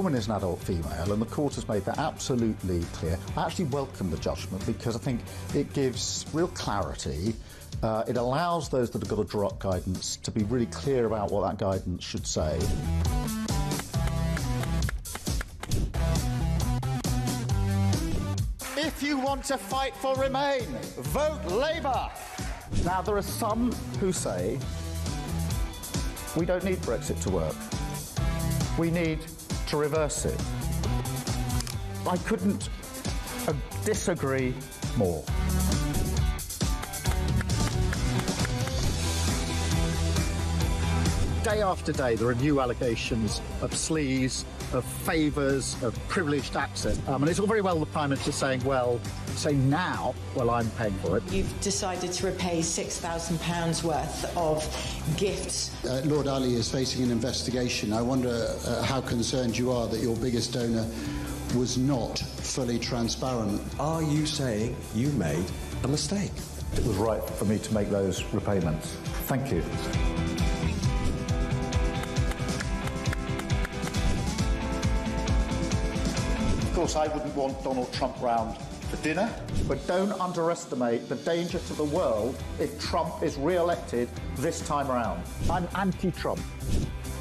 woman is an adult female, and the court has made that absolutely clear. I actually welcome the judgment because I think it gives real clarity. It allows those that have got to draw up guidance to be really clear about what that guidance should say. If you want to fight for Remain, vote Labour. Now, there are some who say we don't need Brexit to work. We need to reverse it. I couldn't disagree more. Day after day, there are new allegations of sleaze, of favours, of privileged access. And it's all very well the Prime Minister saying, well, say now, well, I'm paying for it. You've decided to repay £6,000 worth of gifts. Lord Ali is facing an investigation. I wonder how concerned you are that your biggest donor was not fully transparent. Are you saying you made a mistake? It was right for me to make those repayments. Thank you. Of course, I wouldn't want Donald Trump round for dinner, but don't underestimate the danger to the world if Trump is re-elected this time around. I'm anti-Trump.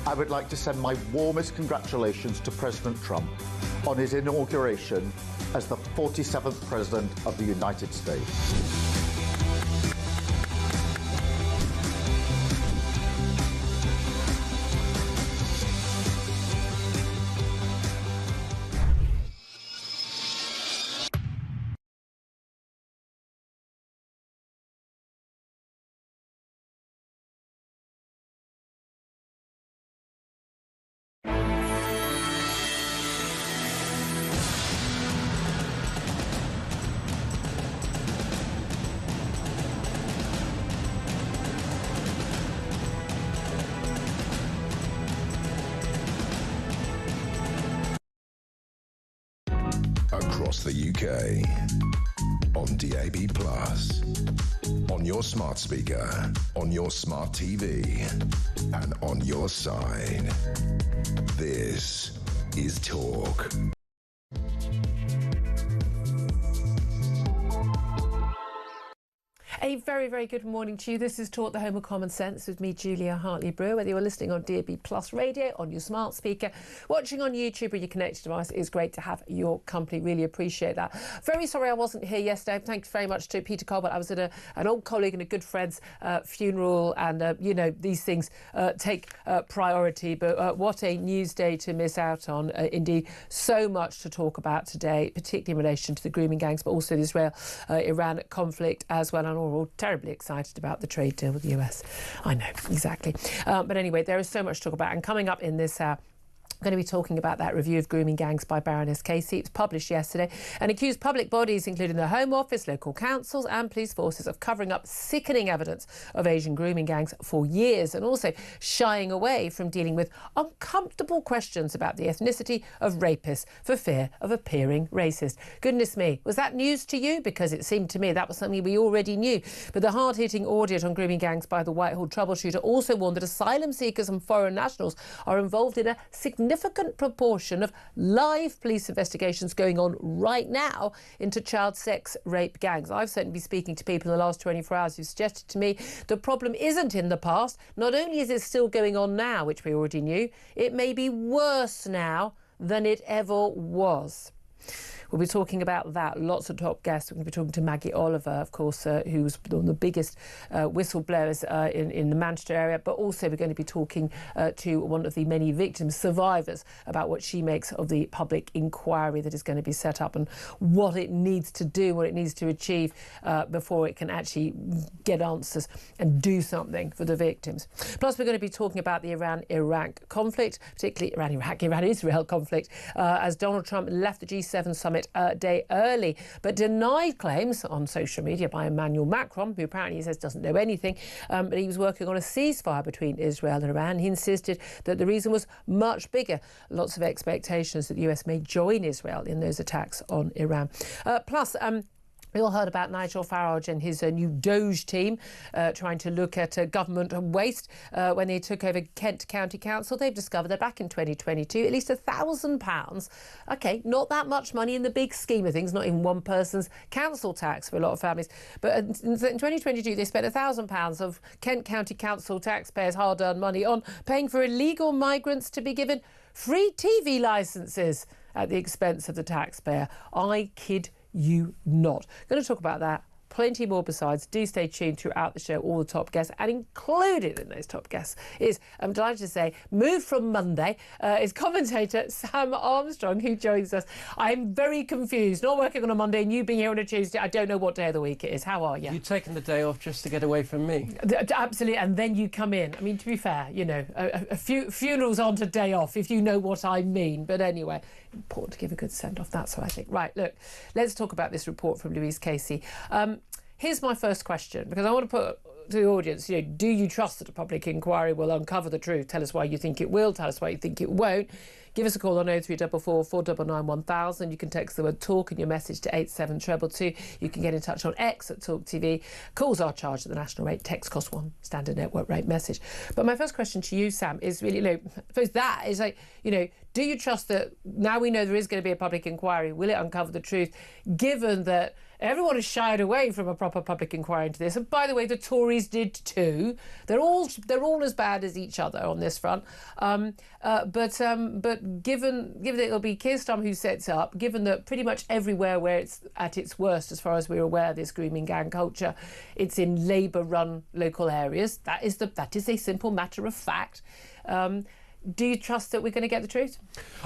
I would like to send my warmest congratulations to President Trump on his inauguration as the 47th President of the United States. Across the UK, on DAB+, on your smart speaker, on your smart TV, and on your side. This is Talk. A very, very good morning to you. This is Talk, the home of common sense, with me, Julia Hartley-Brewer. Whether you're listening on DAB+ radio, on your smart speaker, watching on YouTube or your connected device, it's great to have your company. Really appreciate that. Very sorry I wasn't here yesterday. Thank you very much to Peter Colbert. I was at an old colleague and a good friend's funeral, and, you know, these things take priority. But what a news day to miss out on. Indeed, so much to talk about today, particularly in relation to the grooming gangs, but also the Israel-Iran conflict as well. And we're all terribly excited about the trade deal with the US. I know, exactly. But anyway, there is so much to talk about. And coming up in this hour, I'm going to be talking about that review of grooming gangs by Baroness Casey. It was published yesterday and accused public bodies, including the Home Office, local councils and police forces, of covering up sickening evidence of Asian grooming gangs for years, and also shying away from dealing with uncomfortable questions about the ethnicity of rapists for fear of appearing racist. Goodness me, was that news to you? Because it seemed to me that was something we already knew. But the hard-hitting audit on grooming gangs by the Whitehall troubleshooter also warned that asylum seekers and foreign nationals are involved in a significant proportion of live police investigations going on right now into child sex rape gangs. I've certainly been speaking to people in the last 24 hours who suggested to me the problem isn't in the past. Not only is it still going on now, which we already knew, it may be worse now than it ever was. We'll be talking about that. Lots of top guests. We're going to be talking to Maggie Oliver, of course, who's one of the biggest whistleblowers in the Manchester area. But also we're going to be talking to one of the many victims, survivors, about what she makes of the public inquiry that is going to be set up and what it needs to do, what it needs to achieve before it can actually get answers and do something for the victims. Plus, we're going to be talking about the Iran-Iraq conflict, particularly Iran-Iraq, Iran-Israel conflict, as Donald Trump left the G7 summit a day early, but denied claims on social media by Emmanuel Macron, who apparently he says doesn't know anything, but he was working on a ceasefire between Israel and Iran. He insisted that the reason was much bigger. Lots of expectations that the US may join Israel in those attacks on Iran. Plus, We all heard about Nigel Farage and his new Doge team trying to look at government waste when they took over Kent County Council. They've discovered that back in 2022, at least £1,000. OK, not that much money in the big scheme of things, not in one person's council tax for a lot of families. But in 2022, they spent £1,000 of Kent County Council taxpayers' hard-earned money on paying for illegal migrants to be given free TV licences at the expense of the taxpayer. I kid you not. Going to talk about that. Plenty more besides. Do stay tuned throughout the show. All the top guests, and included in those top guests is, I'm delighted to say, moved from Monday, is commentator Sam Armstrong, who joins us. I'm very confused. Not working on a Monday and you being here on a Tuesday. I don't know what day of the week it is. How are you? You've taken the day off just to get away from me. Absolutely. And then you come in. I mean, to be fair, you know, a few funerals aren't a day off, if you know what I mean. But anyway, important to give a good send-off. That's what I think. Right, look, let's talk about this report from Louise Casey. Here's my first question, because I want to put to the audience, you know, do you trust that a public inquiry will uncover the truth? Tell us why you think it will. Tell us why you think it won't. Give us a call on 0344 499 1000. You can text the word talk and your message to 87222. You can get in touch on X at talkTV. Calls are charged at the national rate. Text costs £1, standard network rate message. But my first question to you, Sam, is really, you know, I suppose that is like, you know, do you trust that now we know there is going to be a public inquiry, will it uncover the truth, given that everyone has shied away from a proper public inquiry into this? And by the way, the Tories did too. They're all as bad as each other on this front. But given that it'll be Keir Starmer who sets up, given that pretty much everywhere where it's at its worst, as far as we're aware, this grooming gang culture, it's in Labour-run local areas. That is a simple matter of fact. Do you trust that we're going to get the truth?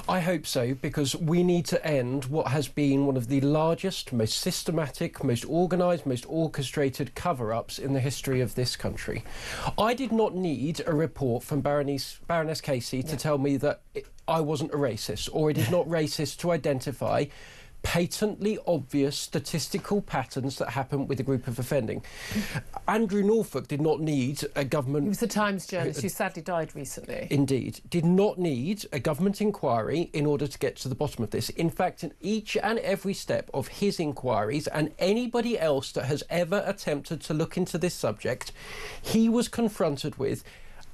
I hope so, because we need to end what has been one of the largest, most systematic, most organised, most orchestrated cover-ups in the history of this country. I did not need a report from Baroness Casey to tell me that I wasn't a racist, or it is not racist to identify patently obvious statistical patterns that happen with a group of offending. Andrew Norfolk did not need a government... He was the Times journalist who sadly died recently. Indeed. Did not need a government inquiry in order to get to the bottom of this. In fact, in each and every step of his inquiries and anybody else that has ever attempted to look into this subject, he was confronted with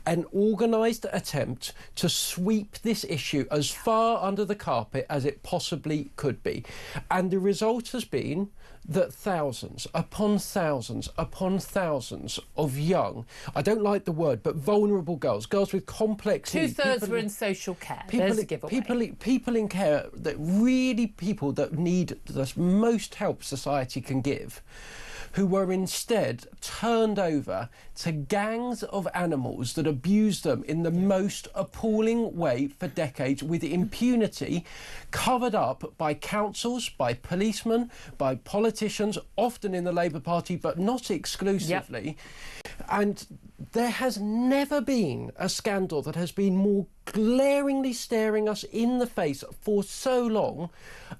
an organised attempt to sweep this issue as far under the carpet as it possibly could be. And the result has been that thousands upon thousands upon thousands of young, I don't like the word, but vulnerable girls with complex needs. Two-thirds were in social care. There's a giveaway. People in care, that really people that need the most help society can give, who were instead turned over to gangs of animals that abused them in the most appalling way for decades, with impunity, covered up by councils, by policemen, by politicians, often in the Labour Party, but not exclusively. Yep. And there has never been a scandal that has been more glaringly staring us in the face for so long,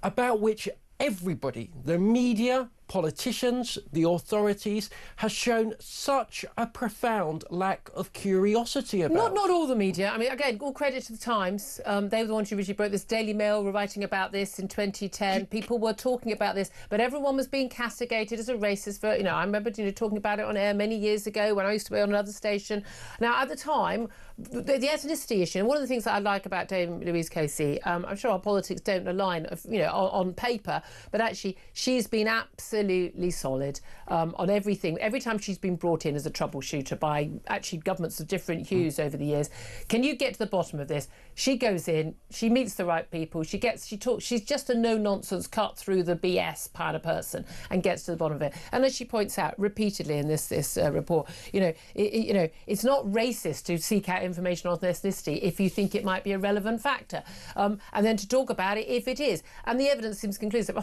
about which everybody, the media, politicians, the authorities, has shown such a profound lack of curiosity about. Not all the media. I mean, again, all credit to the Times. They were the ones who originally broke this. Daily Mail were writing about this in 2010. People were talking about this, but everyone was being castigated as a racist for, you know, I remember, you know, talking about it on air many years ago when I used to be on another station. Now, at the time, the ethnicity issue, and one of the things that I like about Dame Louise Casey, I'm sure our politics don't align, you know, on paper, but actually she's been absolutely solid on everything. Every time she's been brought in as a troubleshooter by actually governments of different hues over the years, can you get to the bottom of this? She goes in, she meets the right people, she talks, she's just a no-nonsense, cut through the BS kind of person and gets to the bottom of it. And as she points out repeatedly in this report, you know, it's not racist to seek out information on ethnicity if you think it might be a relevant factor, and then to talk about it if it is. And the evidence seems conclusive.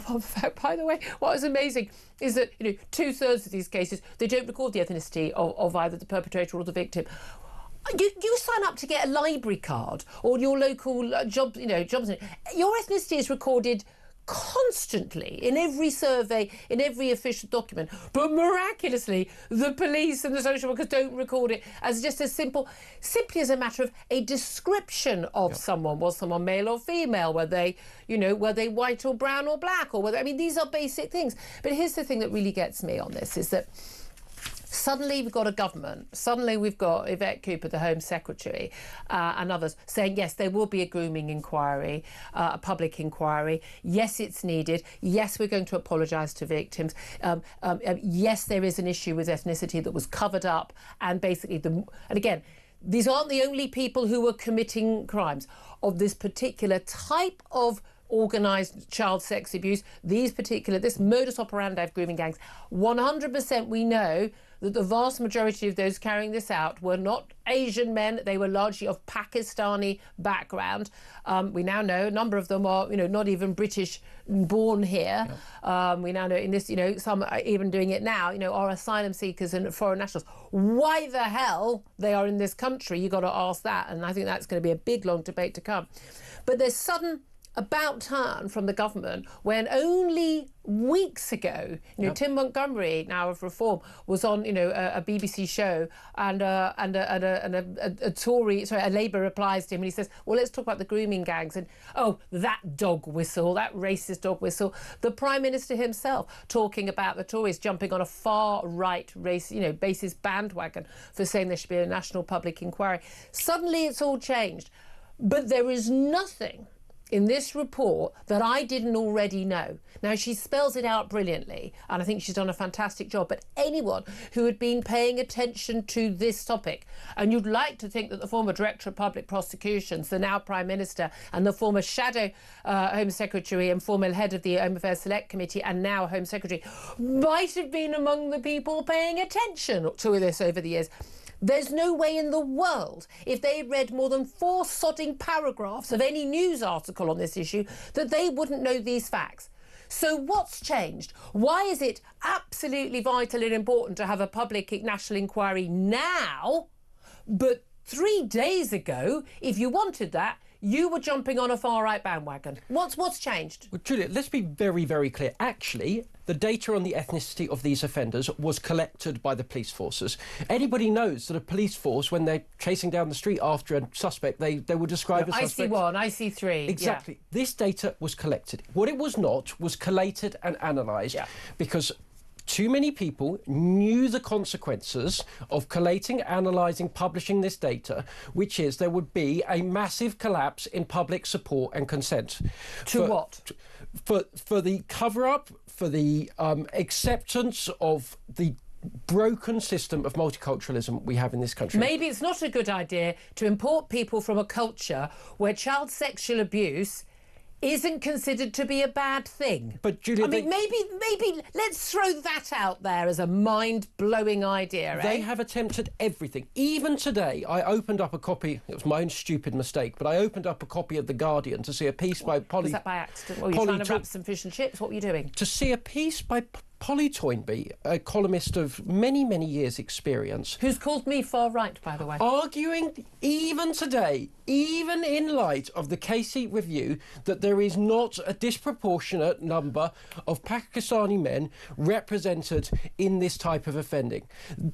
By the way, what is amazing is that, you know, 2/3 of these cases, they don't record the ethnicity of either the perpetrator or the victim. You sign up to get a library card or your local jobs. Your ethnicity is recorded constantly in every survey, in every official document, but miraculously the police and the social workers don't record it as just simply as a matter of a description of someone. Was someone male or female? Were they white or brown or black? Or these are basic things. But here's the thing that really gets me on this, is that suddenly we've got a government, suddenly we've got Yvette Cooper, the Home Secretary, and others saying, yes, there will be a grooming inquiry, a public inquiry. Yes, it's needed. Yes, we're going to apologise to victims. Yes, there is an issue with ethnicity that was covered up. And basically, and again, these aren't the only people who were committing crimes of this particular type of organised child sex abuse, this modus operandi of grooming gangs. 100% we know that the vast majority of those carrying this out were not Asian men. They were largely of Pakistani background. We now know a number of them are, not even British born here. Yeah. We now know in this, some are even doing it now, are asylum seekers and foreign nationals. Why the hell they are in this country? You've got to ask that. And I think that's going to be a big, long debate to come. But there's sudden about turn from the government when only weeks ago, Tim Montgomery, now of Reform, was on, a BBC show, and a Tory, sorry, a Labour replies to him, and he says, well, let's talk about the grooming gangs, and that dog whistle, that racist dog whistle. The Prime Minister himself talking about the Tories jumping on a far right race, basis bandwagon for saying there should be a national public inquiry. Suddenly it's all changed, but there is nothing in this report that I didn't already know. Now, she spells it out brilliantly, and I think she's done a fantastic job, but anyone who had been paying attention to this topic, and you'd like to think that the former Director of Public Prosecutions, the now Prime Minister, and the former Shadow Home Secretary and former head of the Home Affairs Select Committee and now Home Secretary might have been among the people paying attention to this over the years. There's no way in the world, if they read more than 4 sodding paragraphs of any news article on this issue, that they wouldn't know these facts. So what's changed? Why is it absolutely vital and important to have a public national inquiry now, but 3 days ago, if you wanted that, you were jumping on a far-right bandwagon? What's changed? Well, Julia, let's be very, very clear. Actually, the data on the ethnicity of these offenders was collected by the police forces. Anybody knows that a police force, when they're chasing down the street after a suspect, they will describe a suspect. IC1, IC3. Exactly. Yeah. This data was collected. What it was not was collated and analysed, because too many people knew the consequences of collating, analysing, publishing this data, which is there would be a massive collapse in public support and consent. For the cover-up, for the acceptance of the broken system of multiculturalism we have in this country. Maybe it's not a good idea to import people from a culture where child sexual abuse isn't considered to be a bad thing. But Julia, maybe let's throw that out there as a mind-blowing idea. They have attempted everything. Even today, I opened up a copy. It was my own stupid mistake, but I opened up a copy of The Guardian to see a piece by Polly. Was that by accident? Were you trying to wrap some fish and chips? What were you doing? To see a piece by Polly Toynbee, a columnist of many, many years' experience. Who's called me far right, by the way. Arguing, even today, even in light of the Casey review, that there is not a disproportionate number of Pakistani men represented in this type of offending.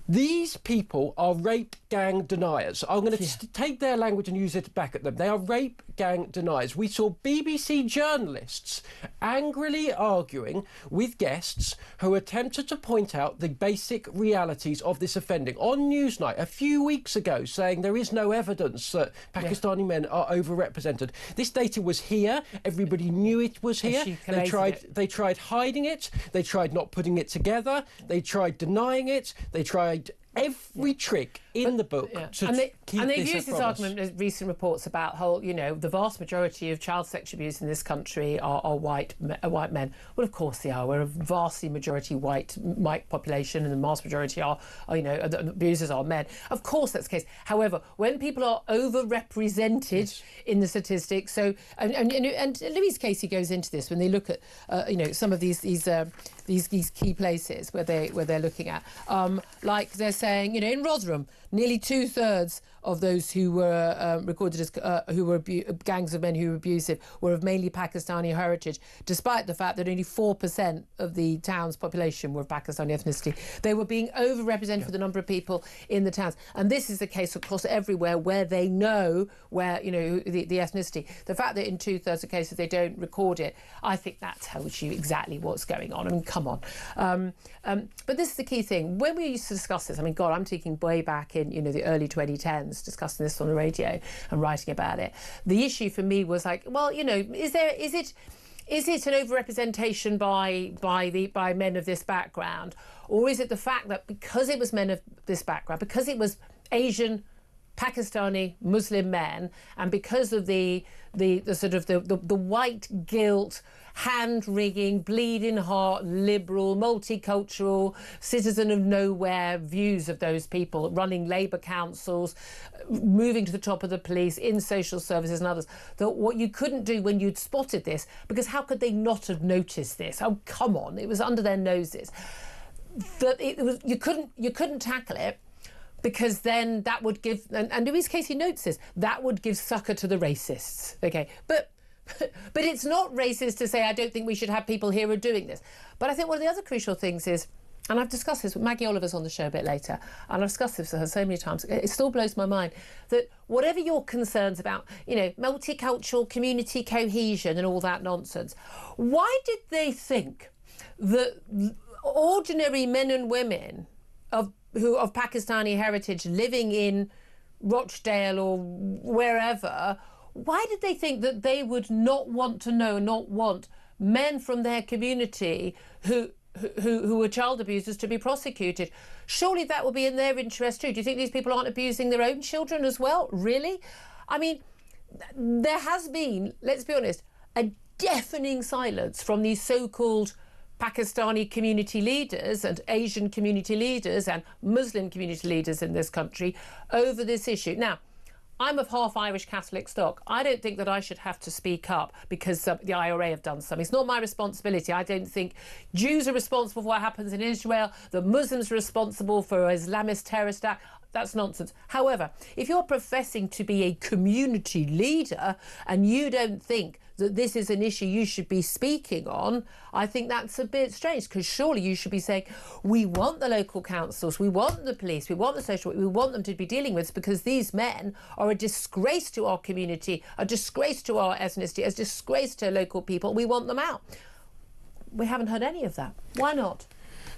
These people are rape gang deniers. I'm going to take their language and use it back at them. They are rape gang deniers. We saw BBC journalists angrily arguing with guests who attempted to point out the basic realities of this offending on Newsnight a few weeks ago, saying there is no evidence that Pakistani men are overrepresented. This data was here. Everybody knew it was here. They tried hiding it. They tried not putting it together. They tried denying it. They tried every trick in the book to keep and they've this used this argument in recent reports about the vast majority of child sexual abuse in this country are white men. Well, of course they are. We're a vastly majority white population, and the vast majority are the abusers are men. Of course that's the case. However, when people are overrepresented in the statistics, so and Louise Casey goes into this when they look at some of these key places where they're looking at, like they're saying, in Rotherham, nearly 2/3 of those who were recorded as who were gangs of men who were abusive were of mainly Pakistani heritage, despite the fact that only 4% of the town's population were of Pakistani ethnicity. They were being overrepresented for the number of people in the towns, and this is the case across everywhere where they know where the ethnicity. The fact that in 2/3 of cases they don't record it, I think that tells you exactly what's going on. I mean, come on. But this is the key thing. When we used to discuss this, I mean, God, I'm taking way back in the early 2010s, discussing this on the radio and writing about it. The issue for me was like, well, is it an overrepresentation by men of this background, or is it the fact that because it was men of this background, because it was Asian, Pakistani, Muslim men, and because of the sort of the white guilt, hand-wringing, bleeding heart, liberal, multicultural, citizen of nowhere views of those people running Labour councils, moving to the top of the police, in social services and others, that what you couldn't do when you'd spotted this, because how could they not have noticed this? Oh, come on, it was under their noses. That you couldn't tackle it, because then that would give, and Louise Casey notes this, that would give succour to the racists. Okay, but it's not racist to say I don't think we should have people here who are doing this. But I think one of the other crucial things is, and I've discussed this with Maggie Oliver's on the show a bit later, and I've discussed this with her so many times, it still blows my mind, that whatever your concerns about, multicultural community cohesion and all that nonsense, why did they think that ordinary men and women of Pakistani heritage living in Rochdale or wherever, why did they think that they would not want men from their community who were child abusers to be prosecuted? Surely that would be in their interest too. Do you think these people aren't abusing their own children as well? Really? I mean, there has been, let's be honest, a deafening silence from these so-called Pakistani community leaders and Asian community leaders and Muslim community leaders in this country over this issue. Now, I'm of half Irish Catholic stock. I don't think that I should have to speak up because the IRA have done something. It's not my responsibility. I don't think Jews are responsible for what happens in Israel. The Muslims are responsible for Islamist terrorist act. That's nonsense. However, if you're professing to be a community leader and you don't think that this is an issue you should be speaking on, I think that's a bit strange, because surely you should be saying, we want the local councils, we want the police, we want the social work, we want them to be dealing with this, because these men are a disgrace to our community, a disgrace to our ethnicity, a disgrace to local people. We want them out. We haven't heard any of that. Why not?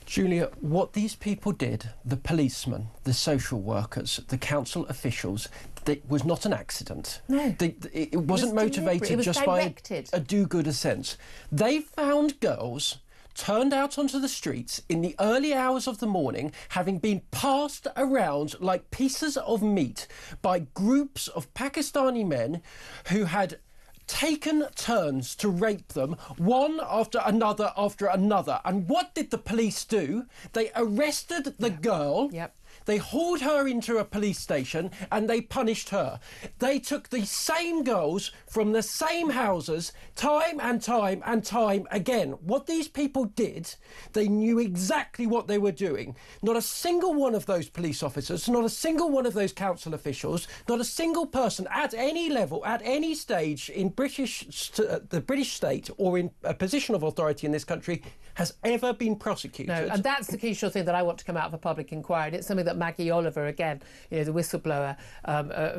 Julia, what these people did, the policemen, the social workers, the council officials, it was not an accident. No. It wasn't motivated just by a do-gooder sense. They found girls turned out onto the streets in the early hours of the morning, having been passed around like pieces of meat by groups of Pakistani men who had taken turns to rape them, one after another after another. And what did the police do? They arrested the girl. Yep. They hauled her into a police station and they punished her. They took the same girls from the same houses time and time and time again. What these people did, they knew exactly what they were doing. Not a single one of those police officers, not a single one of those council officials, not a single person at any level, at any stage in the British state or in a position of authority in this country has ever been prosecuted. No, and that's the crucial thing that I want to come out of a public inquiry. And it's something that Maggie Oliver, again, the whistleblower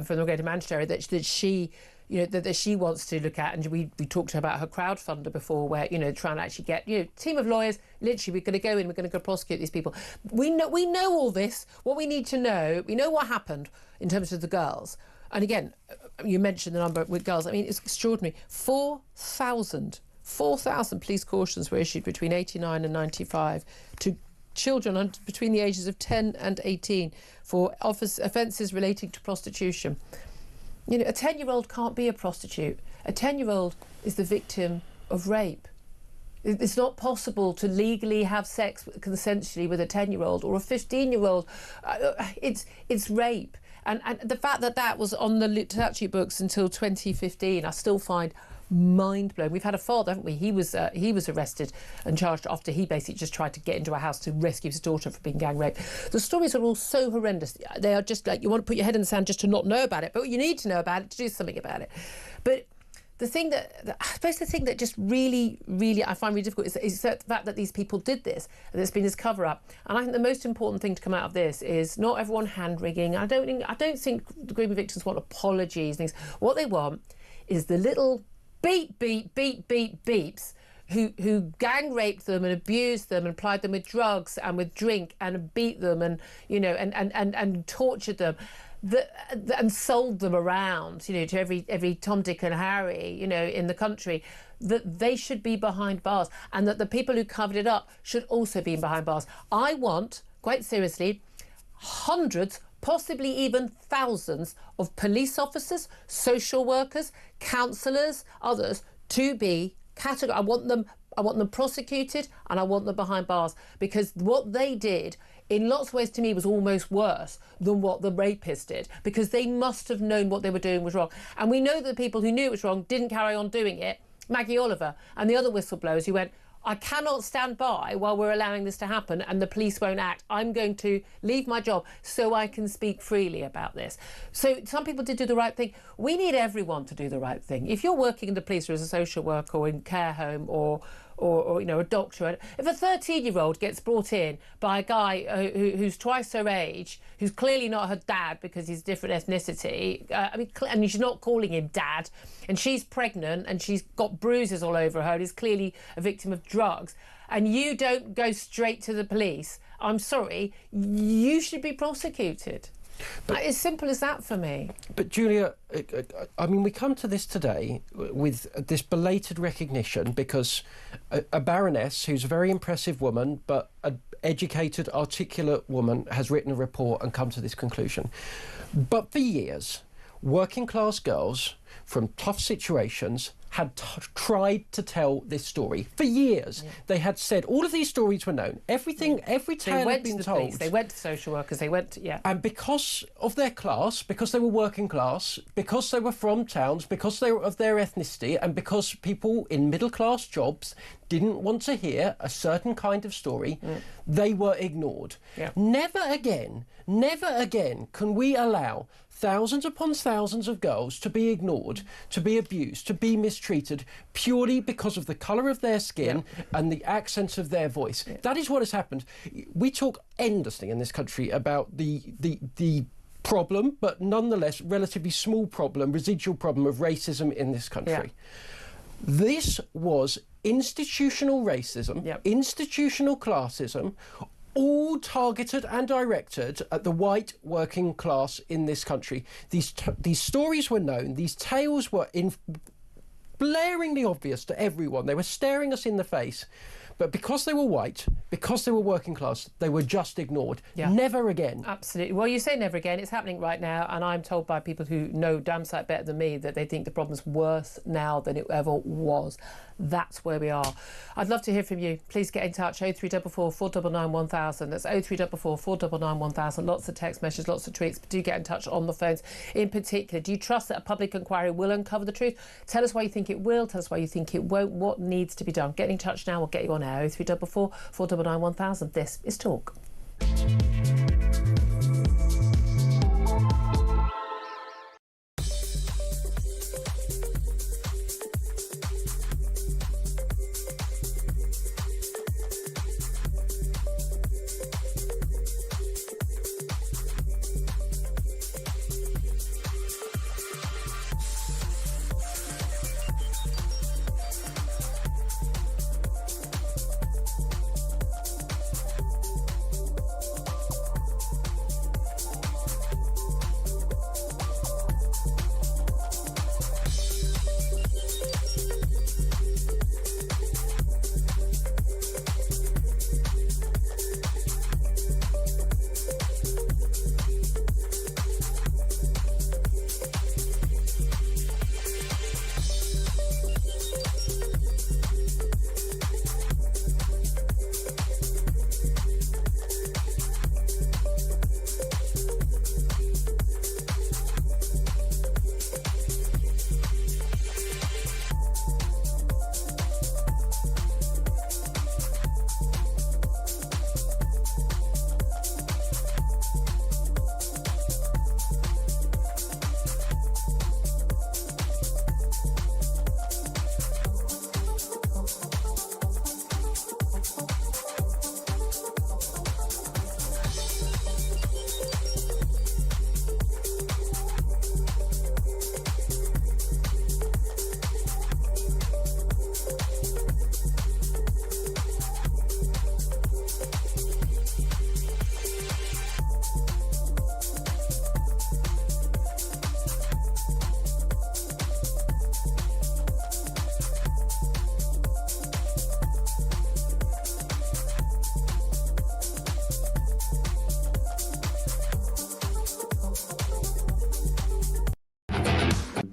from the Greater Manchester area, that she that she wants to look at. And we talked to her about her crowdfunder before, where trying to actually get team of lawyers. Literally, we're going to go in, we're going to go prosecute these people. We know all this. What we need to know, we know what happened in terms of the girls. And again, you mentioned the number with girls. I mean, it's extraordinary. 4,000 police cautions were issued between 89 and 95 to children between the ages of 10 and 18 for offences relating to prostitution. A 10-year-old can't be a prostitute. A 10-year-old is the victim of rape. It's not possible to legally have sex consensually with a 10-year-old or a 15-year-old. It's rape. And the fact that was on the statute books until 2015, I still find mind-blowing. We've had a father, haven't we? He was arrested and charged after he basically just tried to get into a house to rescue his daughter from being gang raped. The stories are all so horrendous. They are just like, you want to put your head in the sand just to not know about it, but you need to know about it to do something about it. But I suppose the thing that just really, really I find really difficult is the fact that these people did this, and there's been this cover-up. And I think the most important thing to come out of this is not everyone hand-wringing. I don't think the grooming victims want apologies and things. What they want is the little beep, beep, beep, beep, beeps who gang raped them and abused them and plied them with drugs and with drink and beat them and, you know, and tortured them. And sold them around, you know, to every Tom, Dick and Harry, you know, in the country, that they should be behind bars, and that the people who covered it up should also be behind bars. I want, quite seriously, hundreds, possibly even thousands of police officers, social workers, counsellors, others to be categorized. I want them prosecuted, and I want them behind bars, because what they did in lots of ways to me was almost worse than what the rapists did, because they must have known what they were doing was wrong. And we know that the people who knew it was wrong didn't carry on doing it. Maggie Oliver and the other whistleblowers who went, I cannot stand by while we're allowing this to happen and the police won't act. I'm going to leave my job so I can speak freely about this. So some people did do the right thing. We need everyone to do the right thing. If you're working in the police or as a social worker or in care home or you know, a doctor, if a 13-year-old gets brought in by a guy who's twice her age, who's clearly not her dad because he's a different ethnicity, and she's not calling him dad, and she's pregnant and she's got bruises all over her and is clearly a victim of drugs, and you don't go straight to the police, I'm sorry, you should be prosecuted. But as simple as that for me. But Julia, I mean, we come to this today with this belated recognition because a baroness who's a very impressive woman, but an educated, articulate woman, has written a report and come to this conclusion. But for years, working class girls from tough situations had tried to tell this story for years. Yeah. They had said all of these stories were known. Everything, every tale had been told. Police, they went to social workers. They went to, yeah. And because of their class, because they were working class, because they were from towns, because they were of their ethnicity, and because people in middle class jobs didn't want to hear a certain kind of story, they were ignored. Yeah. Never again can we allow thousands upon thousands of girls to be ignored, to be abused, to be mistreated purely because of the colour of their skin and the accents of their voice. Yeah. That is what has happened. We talk endlessly in this country about the problem, but nonetheless relatively small problem, residual problem of racism in this country. Yeah. This was institutional racism, institutional classism, all targeted and directed at the white working class in this country. These stories were known, these tales were blaringly obvious to everyone. They were staring us in the face. But because they were white, because they were working class, they were just ignored. Yeah. Never again. Absolutely. Well, you say never again. It's happening right now. And I'm told by people who know damn sight better than me that they think the problem's worse now than it ever was. That's where we are. I'd love to hear from you. Please get in touch. 0344 499 1000. That's 0344 499 1000. Lots of text messages, lots of tweets. But do get in touch on the phones. In particular, do you trust that a public inquiry will uncover the truth? Tell us why you think it will. Tell us why you think it won't. What needs to be done? Get in touch now. We'll get you on air. 0344 499 1000. This is Talk.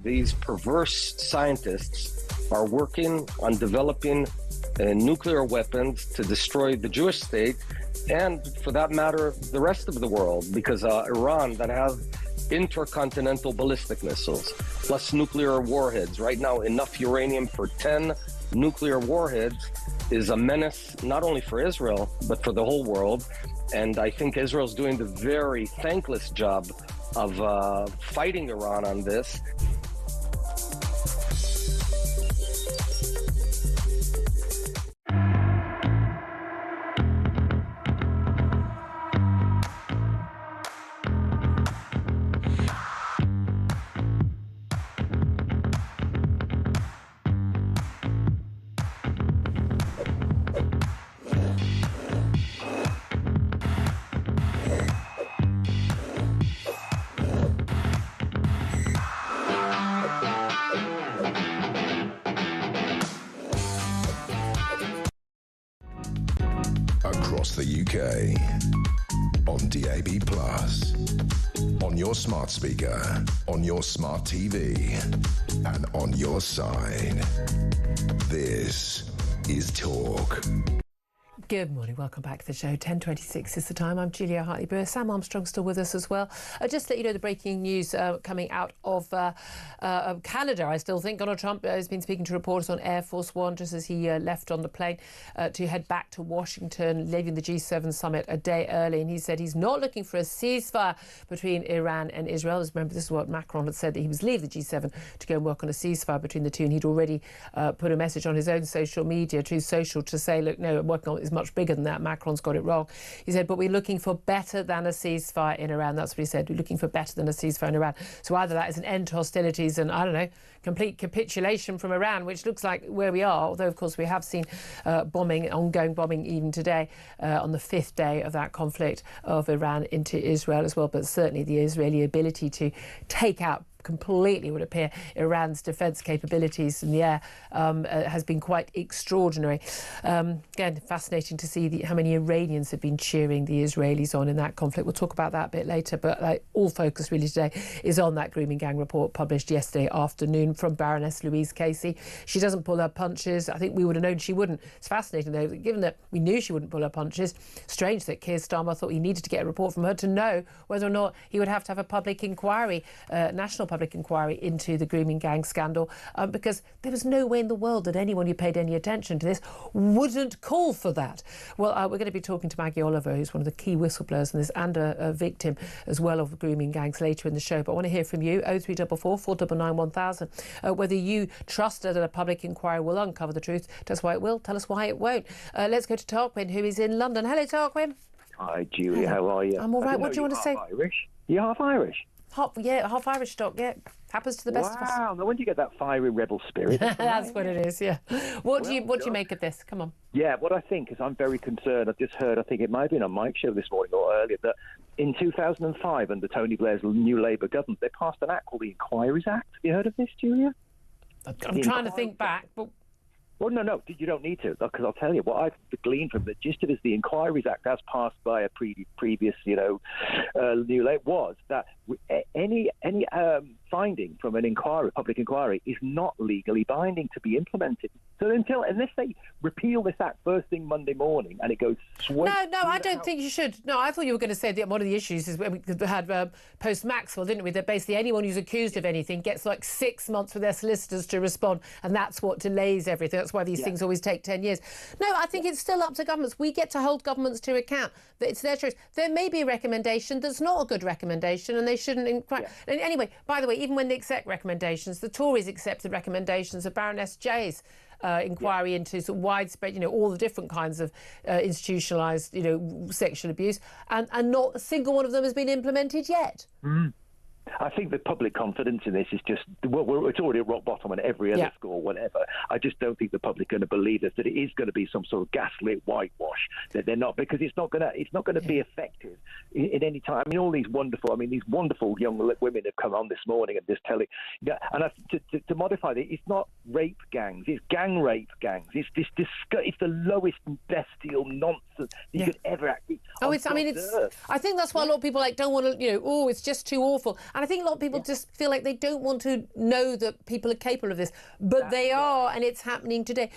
these perverse scientists are working on developing nuclear weapons to destroy the Jewish state and, for that matter, the rest of the world, because Iran, that has intercontinental ballistic missiles, plus nuclear warheads. Right now, enough uranium for 10 nuclear warheads is a menace not only for Israel, but for the whole world. And I think Israel's doing the very thankless job of fighting Iran on this. Across the UK, on DAB+, on your smart speaker, on your smart TV, and on your side. This is Talk. Good morning, welcome back to the show. 10:26 is the time. I'm Julia Hartley-Brewer. Sam Armstrong's still with us as well. Just to let you know the breaking news coming out of Canada, I still think. Donald Trump has been speaking to reporters on Air Force One just as he left on the plane to head back to Washington, leaving the G7 summit a day early. And he said he's not looking for a ceasefire between Iran and Israel. As remember, this is what Macron had said, that he was leaving the G7 to go and work on a ceasefire between the two. And he'd already put a message on his own social media, Truth Social, to say, look, no, I'm working on it much bigger than that. Macron's got it wrong. He said, but we're looking for better than a ceasefire in Iran. That's what he said. We're looking for better than a ceasefire in Iran. So either that is an end to hostilities and, I don't know, complete capitulation from Iran, which looks like where we are, although, of course, we have seen bombing, ongoing bombing even today on the 5th day of that conflict of Iran into Israel as well. But certainly the Israeli ability to take out completely, would appear, Iran's defence capabilities in the air has been quite extraordinary. Again, fascinating to see how many Iranians have been cheering the Israelis on in that conflict. We'll talk about that a bit later, but all focus really today is on that grooming gang report published yesterday afternoon from Baroness Louise Casey. She doesn't pull her punches. I think we would have known she wouldn't. It's fascinating, though, given that we knew she wouldn't pull her punches. Strange that Keir Starmer thought he needed to get a report from her to know whether or not he would have to have a public inquiry, national public inquiry into the grooming gang scandal, because there was no way in the world that anyone who paid any attention to this wouldn't call for that. Well, we're going to be talking to Maggie Oliver, who's one of the key whistleblowers in this and a victim as well of grooming gangs later in the show. But I want to hear from you, 0344 499 1000, whether you trust that a public inquiry will uncover the truth. Tell us why it will, tell us why it won't. Let's go to Tarquin, who is in London. Hello, Tarquin. Hi, Julia. How are you? I'm all right. What do you want to say? Irish? You're half Irish? Half Irish stock, yeah. Happens to the best of us. Wow, no wonder you get that fiery rebel spirit. That's what it is, yeah. What do you make of this? Come on. Yeah, what I think is I'm very concerned. I've just heard, I think it might have been on Mike's show this morning or earlier, that in 2005, under Tony Blair's new Labour government, they passed an act called the Inquiries Act. Have you heard of this, Julia? I'm trying to think back, but... Well, no, you don't need to, because I'll tell you what I've gleaned from the gist of it is the Inquiries Act, as passed by a previous, new Labour, was that any finding from an public inquiry, is not legally binding to be implemented. So unless they repeal this act first thing Monday morning and it goes sway. No, I don't think you should. No, I thought you were going to say that one of the issues is when we had post-Maxwell, didn't we? That basically anyone who's accused of anything gets like 6 months for their solicitors to respond, and that's what delays everything. That's why these things always take 10 years. No, I think it's still up to governments. We get to hold governments to account. That it's their choice. There may be a recommendation that's not a good recommendation, and they shouldn't inquire. And anyway, by the way, even when they accept recommendations, the Tories accepted recommendations of Baroness Jay's inquiry into sort of widespread, all the different kinds of institutionalised, sexual abuse, and not a single one of them has been implemented yet. Mm. I think the public confidence in this is just, it's already at rock bottom on every other score, whatever. I just don't think the public are going to believe us, that it is going to be some sort of gaslit whitewash, that they're not, because it's not going to be effective in any time. I mean, all these wonderful young women have come on this morning and just telling, and to modify it, it's not rape gangs, it's gang rape gangs. It's it's the lowest bestial nonsense you could ever actually. I think that's why a lot of people don't want to, it's just too awful. And I think a lot of people just feel like they don't want to know that people are capable of this, but they are, and it's happening today.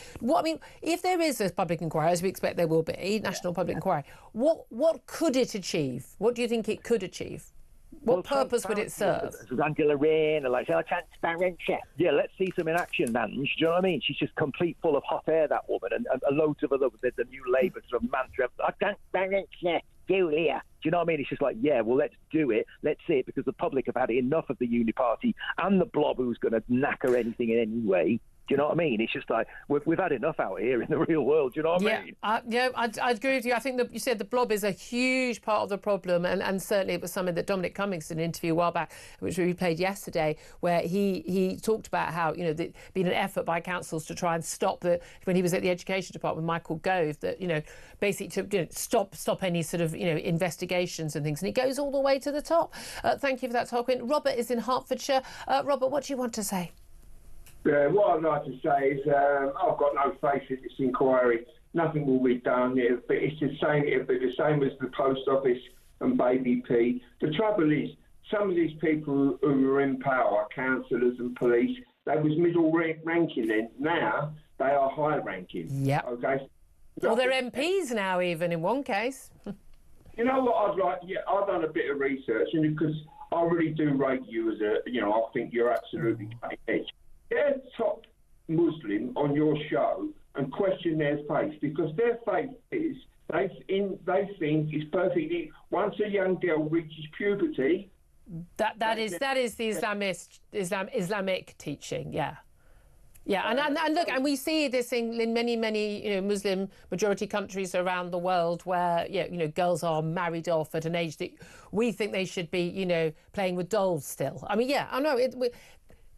If there is a public inquiry, as we expect there will be, national public inquiry, what could it achieve? What do you think it could achieve? What purpose would it serve? Angela Rayner, like, transparency. Yeah, let's see some in action, man. Do you know what I mean? She's just complete full of hot air, that woman, and loads of other, the new Labour sort of mantra. Transparency, Julia. Do you know what I mean? It's just like, yeah, well, let's do it. Let's see it, because the public have had enough of the Uniparty and the blob who's going to knacker anything in any way. Do you know what I mean? It's just like, we've had enough out here in the real world. Do you know what I mean? I agree with you. I think that you said the blob is a huge part of the problem, and certainly it was something that Dominic Cummings did an interview a while back, which we played yesterday, where he talked about how, there'd been an effort by councils to try and stop when he was at the Education Department with Michael Gove, that, basically to stop any sort of, investigations and things. And it goes all the way to the top. Thank you for that, Tarquin. Robert is in Hertfordshire. Robert, what do you want to say? What I'd like to say is I've got no faith in this inquiry. Nothing will be done. But it's the same. It'll be the same as the Post Office and Baby P. The trouble is, some of these people who were in power, councillors and police, they was middle ranking then. Now they are high ranking. Yep. Okay. Well, they're MPs now, even in one case. You know what I'd like? Yeah, I've done a bit of research, and because I really do rate you as I think you're absolutely cutting edge. Get a top Muslim on your show and question their faith, because their faith is they think it's perfectly. Once a young girl reaches puberty, that is the Islamic teaching, yeah. And look, and we see this in many Muslim majority countries around the world where girls are married off at an age that we think they should be playing with dolls still. I mean, I know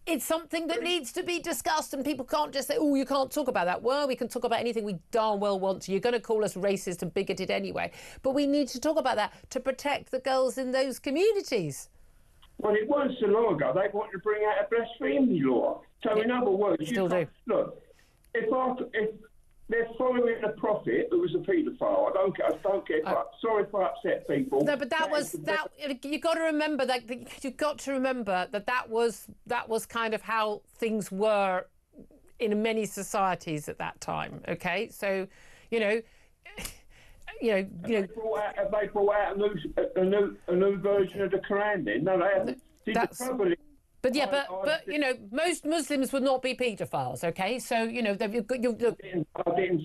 it's something that needs to be discussed, and people can't just say, oh, you can't talk about that. Well, we can talk about anything we darn well want to. You're going to call us racist and bigoted anyway. But we need to talk about that to protect the girls in those communities. Well, it wasn't so long ago. They wanted to bring out a blasphemy law. So, in other words, look, if they're following a prophet who was a paedophile, I don't care. Sorry if I upset people. No, but you've got to remember that was kind of how things were in many societies at that time. Okay, so Have they brought out a new version of the Quran then? No, they haven't. Most Muslims would not be paedophiles, okay? So, I didn't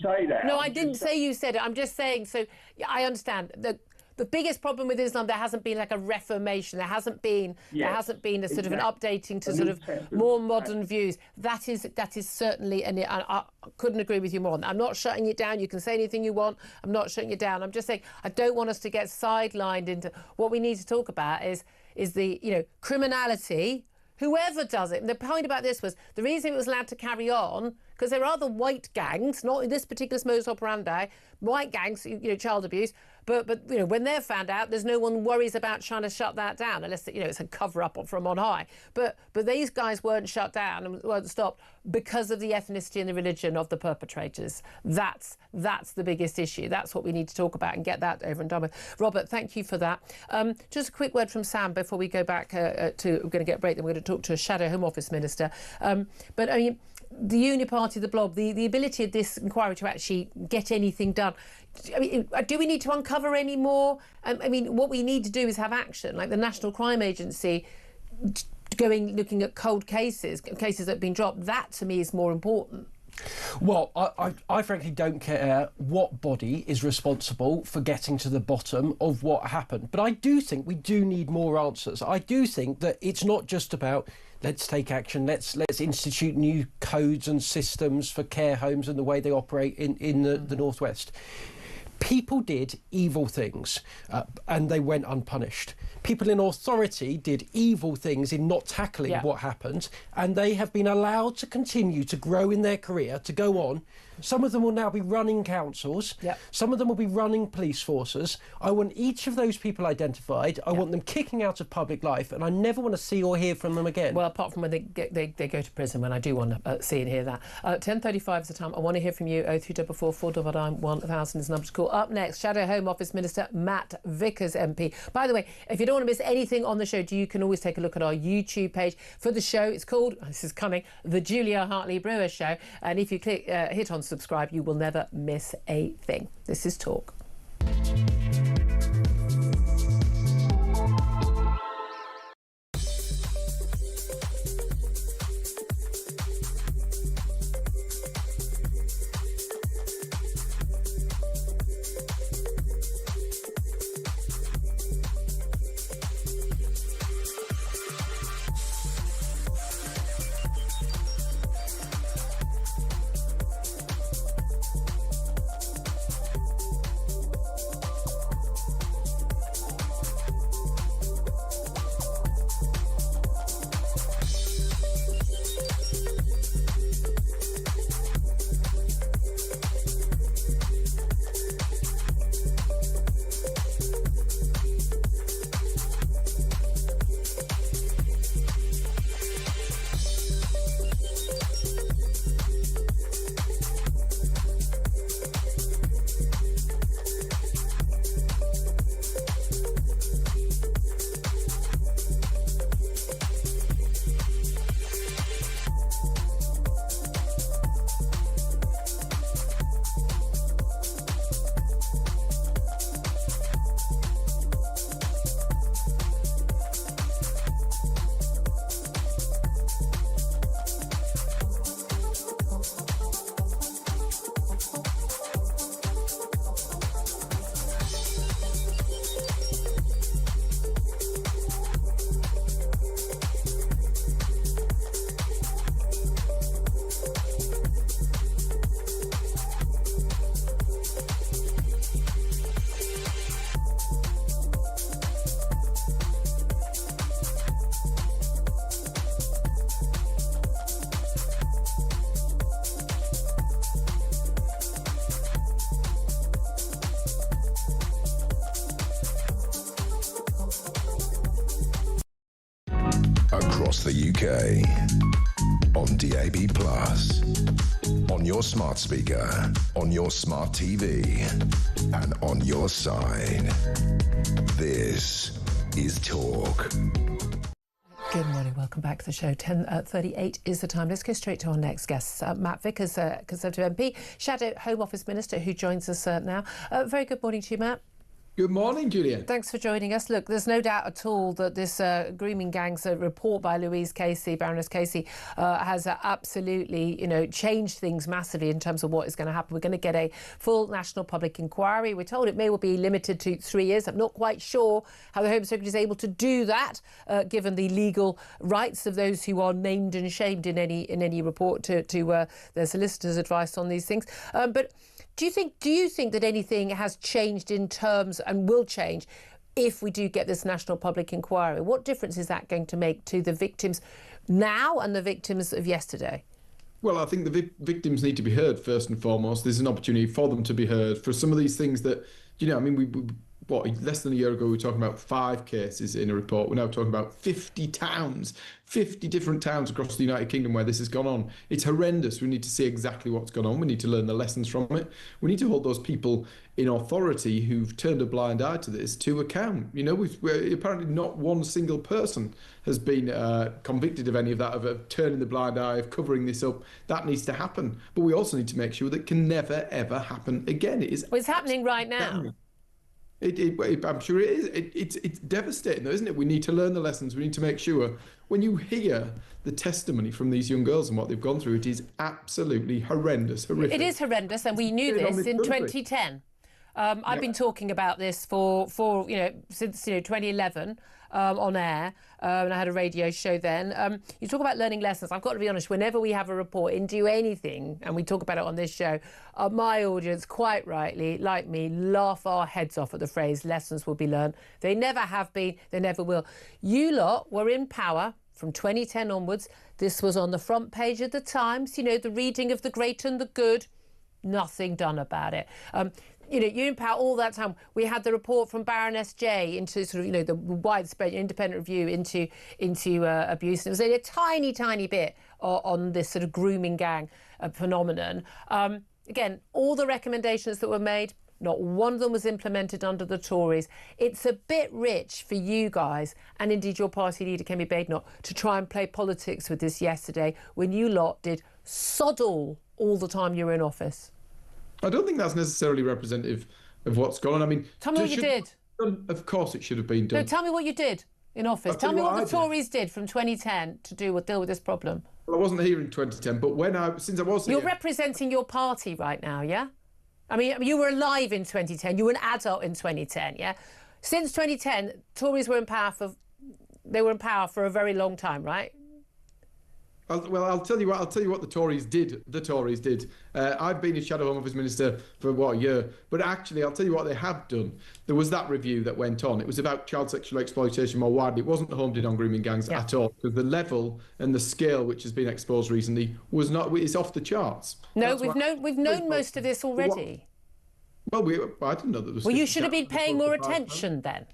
say that. No, I didn't say you said it. I'm just saying, so I understand. The biggest problem with Islam, there hasn't been like a reformation. There hasn't been a sort of an updating to sort of more modern views. That is certainly, and I couldn't agree with you more on that. I'm not shutting it down. You can say anything you want. I'm not shutting it down. I'm just saying I don't want us to get sidelined into what we need to talk about is the criminality. Whoever does it. And the point about this was the reason it was allowed to carry on, because there are other white gangs, not in this particular modus operandi, white gangs, child abuse, but when they're found out, there's no one worries about trying to shut that down, unless it's a cover-up from on high. But these guys weren't shut down and weren't stopped because of the ethnicity and the religion of the perpetrators. That's the biggest issue. That's what we need to talk about and get that over and done with. Robert, thank you for that. Just a quick word from Sam before we go back we're going to get a break, then we're going to talk to a shadow Home Office Minister. But I mean, the Uniparty, the blob, the ability of this inquiry to actually get anything done. I mean, do we need to uncover any more? I mean, what we need to do is have action, like the National Crime Agency looking at cold cases that have been dropped. That, to me, is more important. Well, I frankly don't care what body is responsible for getting to the bottom of what happened. But I do think we do need more answers. I do think that it's not just about let's take action, let's institute new codes and systems for care homes and the way they operate in the Northwest. People did evil things and they went unpunished. People in authority did evil things in not tackling what happened, and they have been allowed to continue to grow in their career, to go on. Some of them will now be running councils. Some of them will be running police forces. I want each of those people identified. I want them kicking out of public life, and I never want to see or hear from them again. Well, apart from when they go to prison, when I do want to see and hear that. 10:35 is the time. I want to hear from you. 0344 499 1000 is the number to call. Up next, Shadow Home Office Minister Matt Vickers MP. By the way, if you don't want to miss anything on the show, you can always take a look at our YouTube page for the show. It's called, this is coming, The Julia Hartley-Brewer Show. And if you hit on subscribe, you will never miss a thing. This is Talk. Across the UK, on DAB+, on your smart speaker, on your smart TV, and on your side. This is Talk. Good morning, welcome back to the show. 10:38 is the time. Let's go straight to our next guest, Matt Vickers, Conservative MP, Shadow Home Office Minister, who joins us now. Very good morning to you, Matt. Good morning, Julia. Thanks for joining us. Look, there's no doubt at all that this grooming gang's report by Louise Casey, Baroness Casey, has absolutely, changed things massively in terms of what is going to happen. We're going to get a full national public inquiry. We're told it may well be limited to 3 years. I'm not quite sure how the Home Secretary is able to do that, given the legal rights of those who are named and shamed in any report to their solicitor's advice on these things. But do you think that anything has changed in terms and will change if we do get this national public inquiry? What difference is that going to make to the victims now and the victims of yesterday? Well, I think the victims need to be heard first and foremost. There's an opportunity for them to be heard for some of these things that, less than a year ago, we were talking about 5 cases in a report. We're now talking about 50 towns, 50 different towns across the United Kingdom where this has gone on. It's horrendous. We need to see exactly what's gone on. We need to learn the lessons from it. We need to hold those people in authority who've turned a blind eye to this to account. Apparently not one single person has been convicted of any of that, of turning the blind eye, of covering this up. That needs to happen. But we also need to make sure that it can never, ever happen again. It's happening right now. I'm sure it is. It's devastating, though, isn't it? We need to learn the lessons. We need to make sure when you hear the testimony from these young girls and what they've gone through, it is absolutely horrendous, horrific. It is horrendous, and we knew this in 2010. I've been talking about this for since 2011 on air, and I had a radio show then. You talk about learning lessons. I've got to be honest, whenever we have a report into anything, and we talk about it on this show, my audience, quite rightly, like me, laugh our heads off at the phrase, lessons will be learned. They never have been, they never will. You lot were in power from 2010 onwards. This was on the front page of the Times, the reading of the great and the good. Nothing done about it. You in power all that time. We had the report from Baroness J into the widespread independent review into abuse. And it was only a tiny, tiny bit on this sort of grooming gang phenomenon. Again, all the recommendations that were made, Not one of them was implemented under the Tories. It's a bit rich for you guys, and indeed your party leader, Kemi Badenoch, to try and play politics with this yesterday when you lot did sod all the time you were in office. I don't think that's necessarily representative of what's gone on. I mean, tell me what you did. Of course it should have been done. No, tell me what you did in office. Tell me what the Tories did from 2010 to deal with this problem. Well, I wasn't here in 2010, but since I was here... You're representing your party right now, yeah? I mean, you were alive in 2010. You were an adult in 2010, yeah? Since 2010, Tories were in power for a very long time, right? I'll tell you what the Tories did. I've been a Shadow Home Office Minister for, a year. But actually, I'll tell you what they have done. There was that review that went on. It was about child sexual exploitation more widely. It wasn't the Home did on grooming gangs at all. Because the level and the scale which has been exposed recently is off the charts. No, we've known most of this already. I didn't know that there was... Well, you should have been paying more attention then.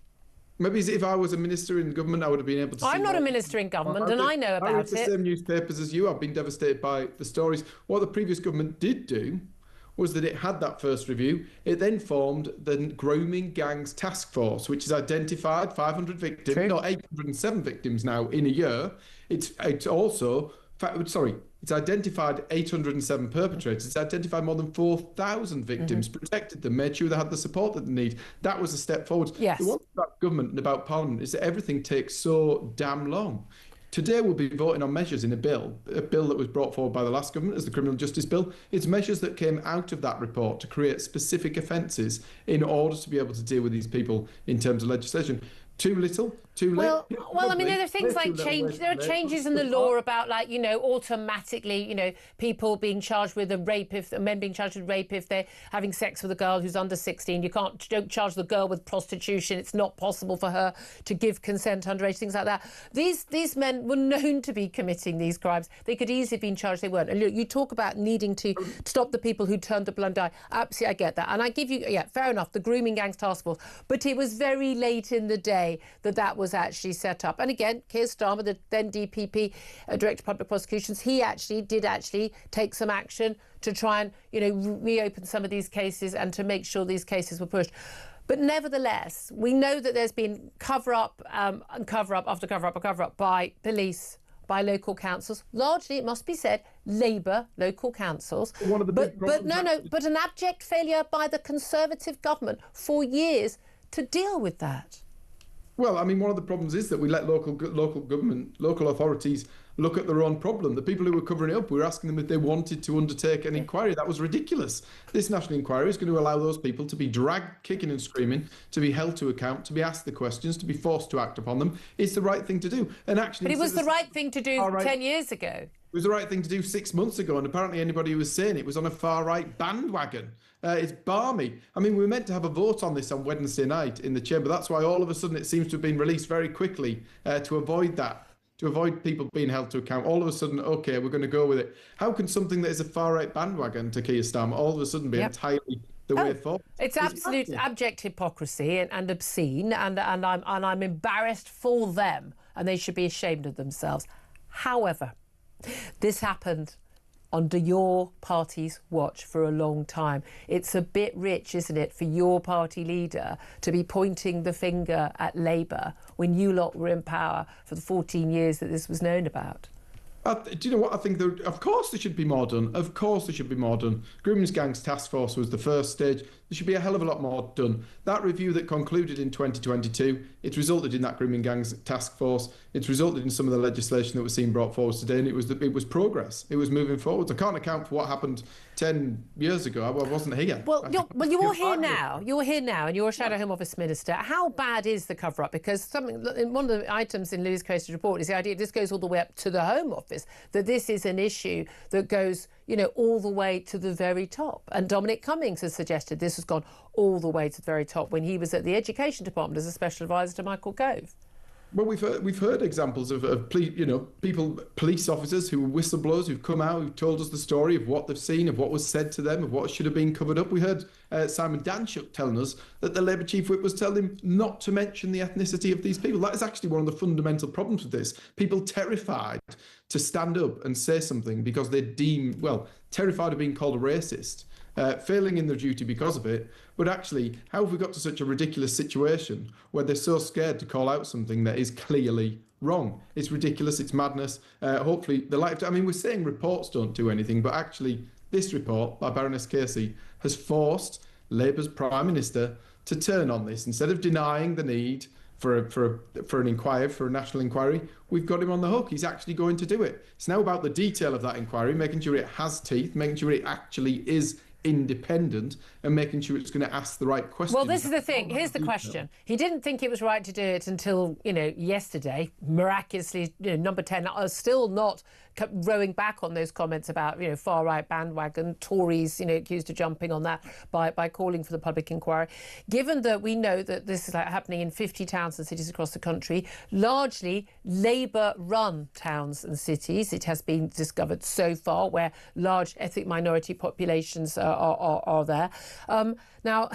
Maybe if I was a minister in government, I would have been able to... I'm not a minister in government, and I know about it. I read the same newspapers as you. I've been devastated by the stories. What the previous government did do was that it had that first review. It then formed the Grooming Gangs Task Force, which has identified 500 victims, 807 victims now in a year. It's identified 807 perpetrators. It's identified more than 4,000 victims, protected them, made sure they had the support that they need. That was a step forward. Yes. The one thing about government and about Parliament is that everything takes so damn long. Today we'll be voting on measures in a bill that was brought forward by the last government as the Criminal Justice Bill. It's measures that came out of that report to create specific offences in order to be able to deal with these people in terms of legislation. Too little, too late. Well, I mean, there are things like change. There are changes in the law about, like, automatically, people being charged with a rape men being charged with rape if they're having sex with a girl who's under 16. Don't charge the girl with prostitution. It's not possible for her to give consent underage. Things like that. These men were known to be committing these crimes. They could easily have been charged. They weren't. And look, you talk about needing to stop the people who turned a blind eye. Absolutely, I get that, and I give you fair enough. The Grooming Gangs Task Force, but it was very late in the day that was actually set up. And again, Keir Starmer, the then DPP Director of Public Prosecutions, he did take some action to try and, reopen some of these cases and to make sure these cases were pushed. But nevertheless, we know that there's been cover-up and cover-up after cover-up and cover-up by police, by local councils, largely, it must be said, Labour local councils. But an abject failure by the Conservative government for years to deal with that. Well, I mean, one of the problems is that we let local authorities look at their own problem. The people who were covering it up, we were asking them if they wanted to undertake an inquiry. That was ridiculous. This national inquiry is going to allow those people to be dragged, kicking and screaming, to be held to account, to be asked the questions, to be forced to act upon them. It's the right thing to do. And actually, but it was the right thing to do 10 years ago. It was the right thing to do 6 months ago, and apparently anybody who was saying it was on a far-right bandwagon. It's balmy. I mean, we were meant to have a vote on this on Wednesday night in the chamber. That's why all of a sudden it seems to have been released very quickly to avoid that, to avoid people being held to account. All of a sudden, OK, we're going to go with it. How can something that is a far-right bandwagon to Keir Starmer all of a sudden be entirely the way forward? It's absolute abject hypocrisy and obscene, and I'm embarrassed for them, and they should be ashamed of themselves. However, this happened under your party's watch for a long time. It's a bit rich, isn't it, for your party leader to be pointing the finger at Labour when you lot were in power for the 14 years that this was known about? Do you know what I think? Of course there should be more done. Of course there should be more done. Grooming Gangs Task Force was the first stage. There should be a hell of a lot more done. That review that concluded in 2022, it resulted in that Grooming Gangs Task Force. It's resulted in some of the legislation that was seen brought forward today, and it was progress. It was moving forward. I can't account for what happened 10 years ago. I wasn't here. Well, you're here now. You're here now, and you're a Shadow Home Office Minister. How bad is the cover-up? Because one of the items in Lewis Coaster's report is the idea this goes all the way up to the Home Office, that this is an issue that goes, all the way to the very top. And Dominic Cummings has suggested this has gone all the way to the very top when he was at the Education Department as a special advisor to Michael Gove. Well, we've heard examples of police officers who were whistleblowers who've come out, who've told us the story of what they've seen, of what was said to them, of what should have been covered up. We heard Simon Danchuk telling us that the Labour Chief Whip was telling him not to mention the ethnicity of these people. That is actually one of the fundamental problems with this. People terrified to stand up and say something because they're terrified of being called a racist. failing in their duty because of it. But actually, how have we got to such a ridiculous situation where they're so scared to call out something that is clearly wrong? It's ridiculous. It's madness. Hopefully, we're saying reports don't do anything, but actually, this report by Baroness Casey has forced Labour's Prime Minister to turn on this. Instead of denying the need for an inquiry, for a national inquiry, we've got him on the hook. He's actually going to do it. It's now about the detail of that inquiry, making sure it has teeth, making sure it actually is independent, and making sure it's going to ask the right questions. Well, this is the thing. Here's the question. He didn't think it was right to do it until, yesterday. Miraculously, Number 10 are still not rowing back on those comments about, far-right bandwagon, Tories, accused of jumping on that by calling for the public inquiry. Given that we know that this is happening in 50 towns and cities across the country, largely Labour-run towns and cities, it has been discovered so far, where large ethnic minority populations are there. Now,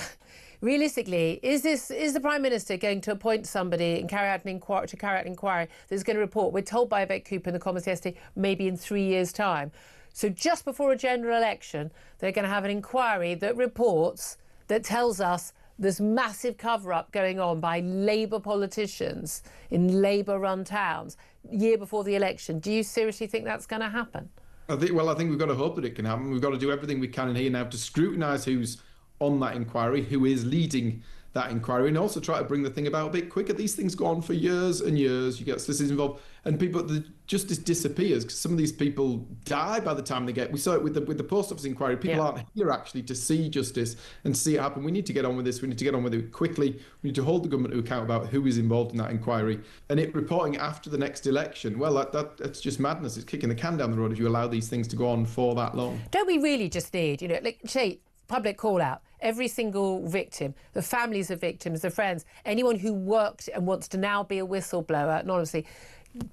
realistically, is the Prime Minister going to appoint somebody and carry out an inquiry that's going to report? We're told by Yvette Cooper in the Commons yesterday, maybe in 3 years' time. So just before a general election, they're going to have an inquiry that tells us there's massive cover-up going on by Labour politicians in Labour-run towns year before the election. Do you seriously think that's going to happen? I think we've got to hope that it can happen. We've got to do everything we can in here now to scrutinise who's on that inquiry, who is leading that inquiry, and also try to bring the thing about a bit quicker. These things go on for years and years. You get solicitors involved, and the justice disappears because some of these people die by the time they get. We saw it with the post office inquiry. People aren't here actually to see justice and see it happen. We need to get on with this. We need to get on with it quickly. We need to hold the government to account about who is involved in that inquiry. And it reporting after the next election, well, that's just madness. It's kicking the can down the road if you allow these things to go on for that long. Don't we really just need, say, public call out? Every single victim, the families of victims, the friends, anyone who worked and wants to now be a whistleblower, anonymously,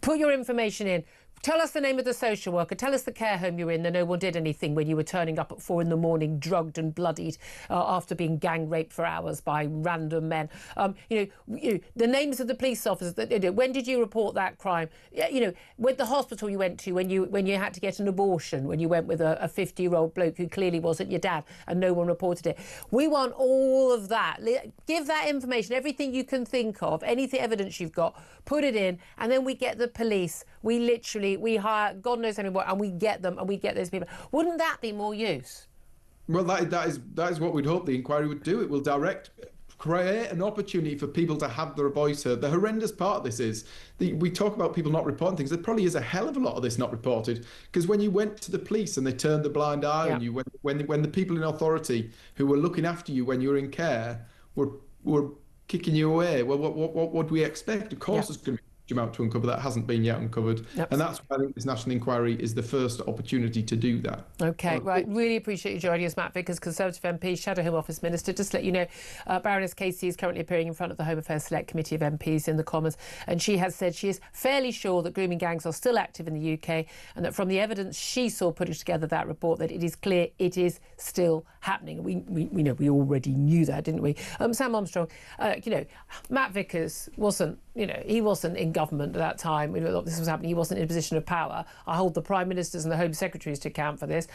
put your information in. Tell us the name of the social worker. Tell us the care home you're in that no one did anything when you were turning up at 4 a.m, drugged and bloodied after being gang raped for hours by random men. The names of the police officers. When did you report that crime? With the hospital you went to when you had to get an abortion, when you went with a 50-year-old bloke who clearly wasn't your dad and no one reported it. We want all of that. Give that information, everything you can think of, anything evidence you've got, put it in, and then we get the police. We hire God knows how many more, and we get them, and we get those people. Wouldn't that be more use? Well, that is what we'd hope the inquiry would do. It will create an opportunity for people to have their voice heard. The horrendous part of this is we talk about people not reporting things. There probably is a hell of a lot of this not reported, because when you went to the police and they turned the blind eye on you, when the people in authority who were looking after you when you were in care were kicking you away, well, what would we expect? Of course, it's going to be amount to uncover that hasn't been yet uncovered. And that's why I think this national inquiry is the first opportunity to do that. OK, right. Really appreciate you joining us, Matt Vickers, Conservative MP, Shadow Home Office Minister. Just to let you know, Baroness Casey is currently appearing in front of the Home Affairs Select Committee of MPs in the Commons, and she has said she is fairly sure that grooming gangs are still active in the UK, and that from the evidence she saw putting together that report, that it is clear it is still happening. We already knew that, didn't we? Sam Armstrong, Matt Vickers wasn't in government at that time when this was happening. He wasn't in a position of power. I hold the Prime Ministers and the Home Secretaries to account for this,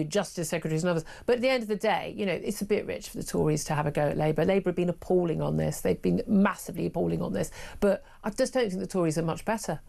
Justice Secretaries and others. But at the end of the day, it's a bit rich for the Tories to have a go at Labour. Labour have been appalling on this. They've been massively appalling on this. But I just don't think the Tories are much better.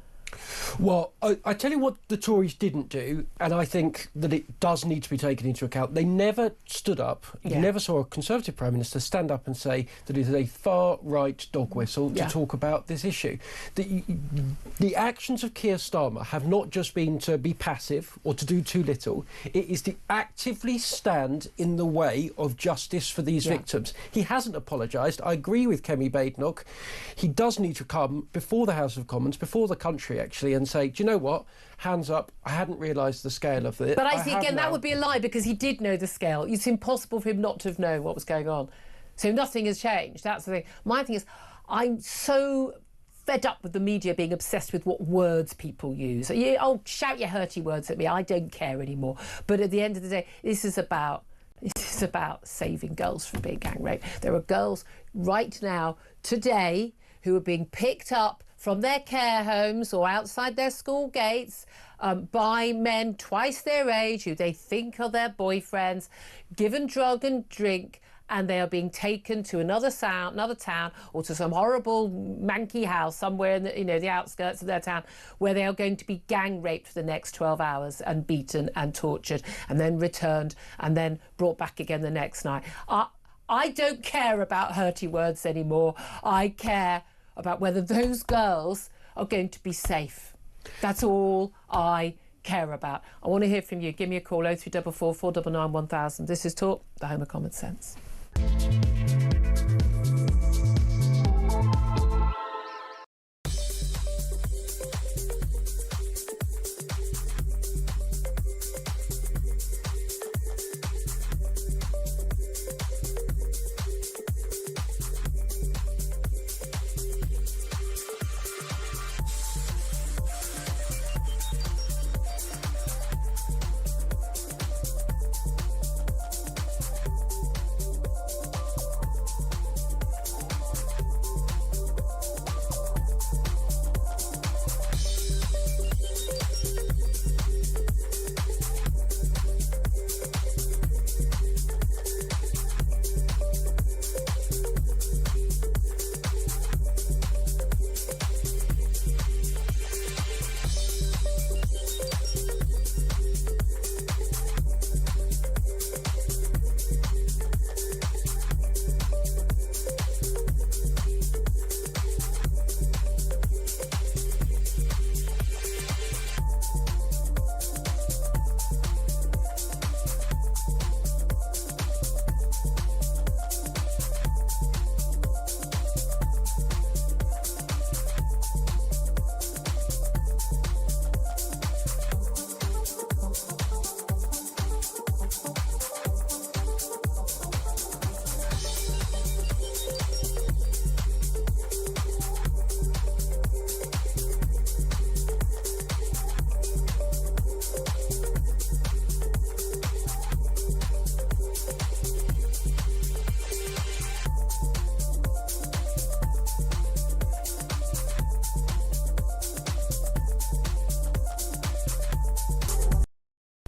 Well, I tell you what the Tories didn't do, and I think that it does need to be taken into account. They never stood up, you never saw a Conservative Prime Minister stand up and say that it is a far-right dog whistle to talk about this issue. The actions of Keir Starmer have not just been to be passive or to do too little. It is to actively stand in the way of justice for these victims. He hasn't apologised. I agree with Kemi Badenoch. He does need to come before the House of Commons, before the country, actually, and say, do you know what? Hands up. I hadn't realised the scale of it. But I see, again, that would be a lie, because he did know the scale. It's impossible for him not to have known what was going on. So nothing has changed. That's the thing. My thing is, I'm so fed up with the media being obsessed with what words people use. Shout your hurty words at me. I don't care anymore. But at the end of the day, this is about saving girls from being gang raped. There are girls right now, today, who are being picked up from their care homes or outside their school gates by men twice their age who they think are their boyfriends, given drug and drink, and they are being taken to another town, or to some horrible manky house somewhere in the, the outskirts of their town, where they are going to be gang raped for the next 12 hours and beaten and tortured and then returned and then brought back again the next night. I don't care about hurty words anymore. I care about whether those girls are going to be safe. That's all I care about. I want to hear from you. Give me a call, 0344 499 1000. This is Talk, the home of common sense.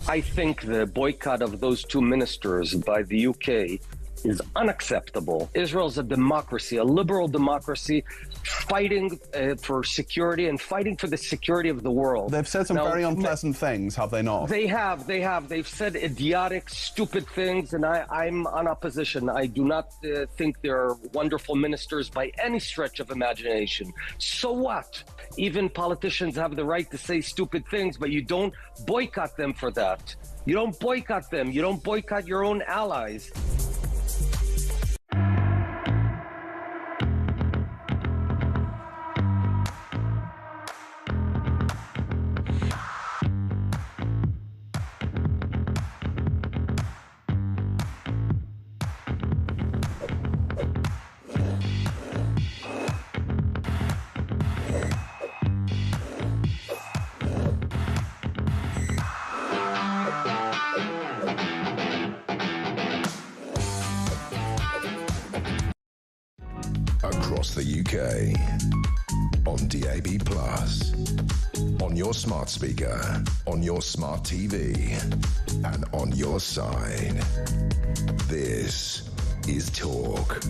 I think the boycott of those two ministers by the UK is unacceptable. Israel's a democracy, a liberal democracy, fighting for security and fighting for the security of the world. They've said some very unpleasant things, have they not? They have. They've said idiotic, stupid things, and I'm on opposition. I do not think they're wonderful ministers by any stretch of imagination. So what? Even politicians have the right to say stupid things, but you don't boycott them for that. You don't boycott them. You don't boycott your own allies. Across the UK, on DAB+, on your smart speaker, on your smart TV, and on your side. This is Talk.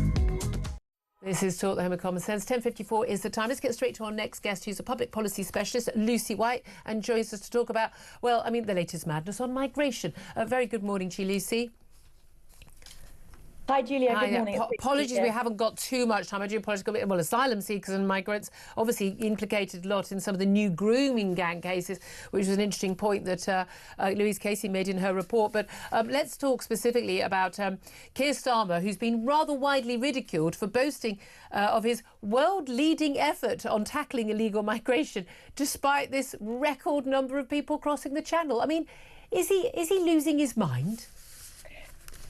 This is Talk, the home of common sense. 10:54 is the time. Let's get straight to our next guest, who's a public policy specialist, Lucy White, and joins us to talk about, the latest madness on migration. A very good morning to you, Lucy. Hi, Julia. Good morning. Apologies, we haven't got too much time. I do apologise. Asylum seekers and migrants obviously implicated a lot in some of the new grooming gang cases, which was an interesting point that Louise Casey made in her report. But let's talk specifically about Keir Starmer, who's been rather widely ridiculed for boasting of his world-leading effort on tackling illegal migration, despite this record number of people crossing the Channel. I mean, is he losing his mind?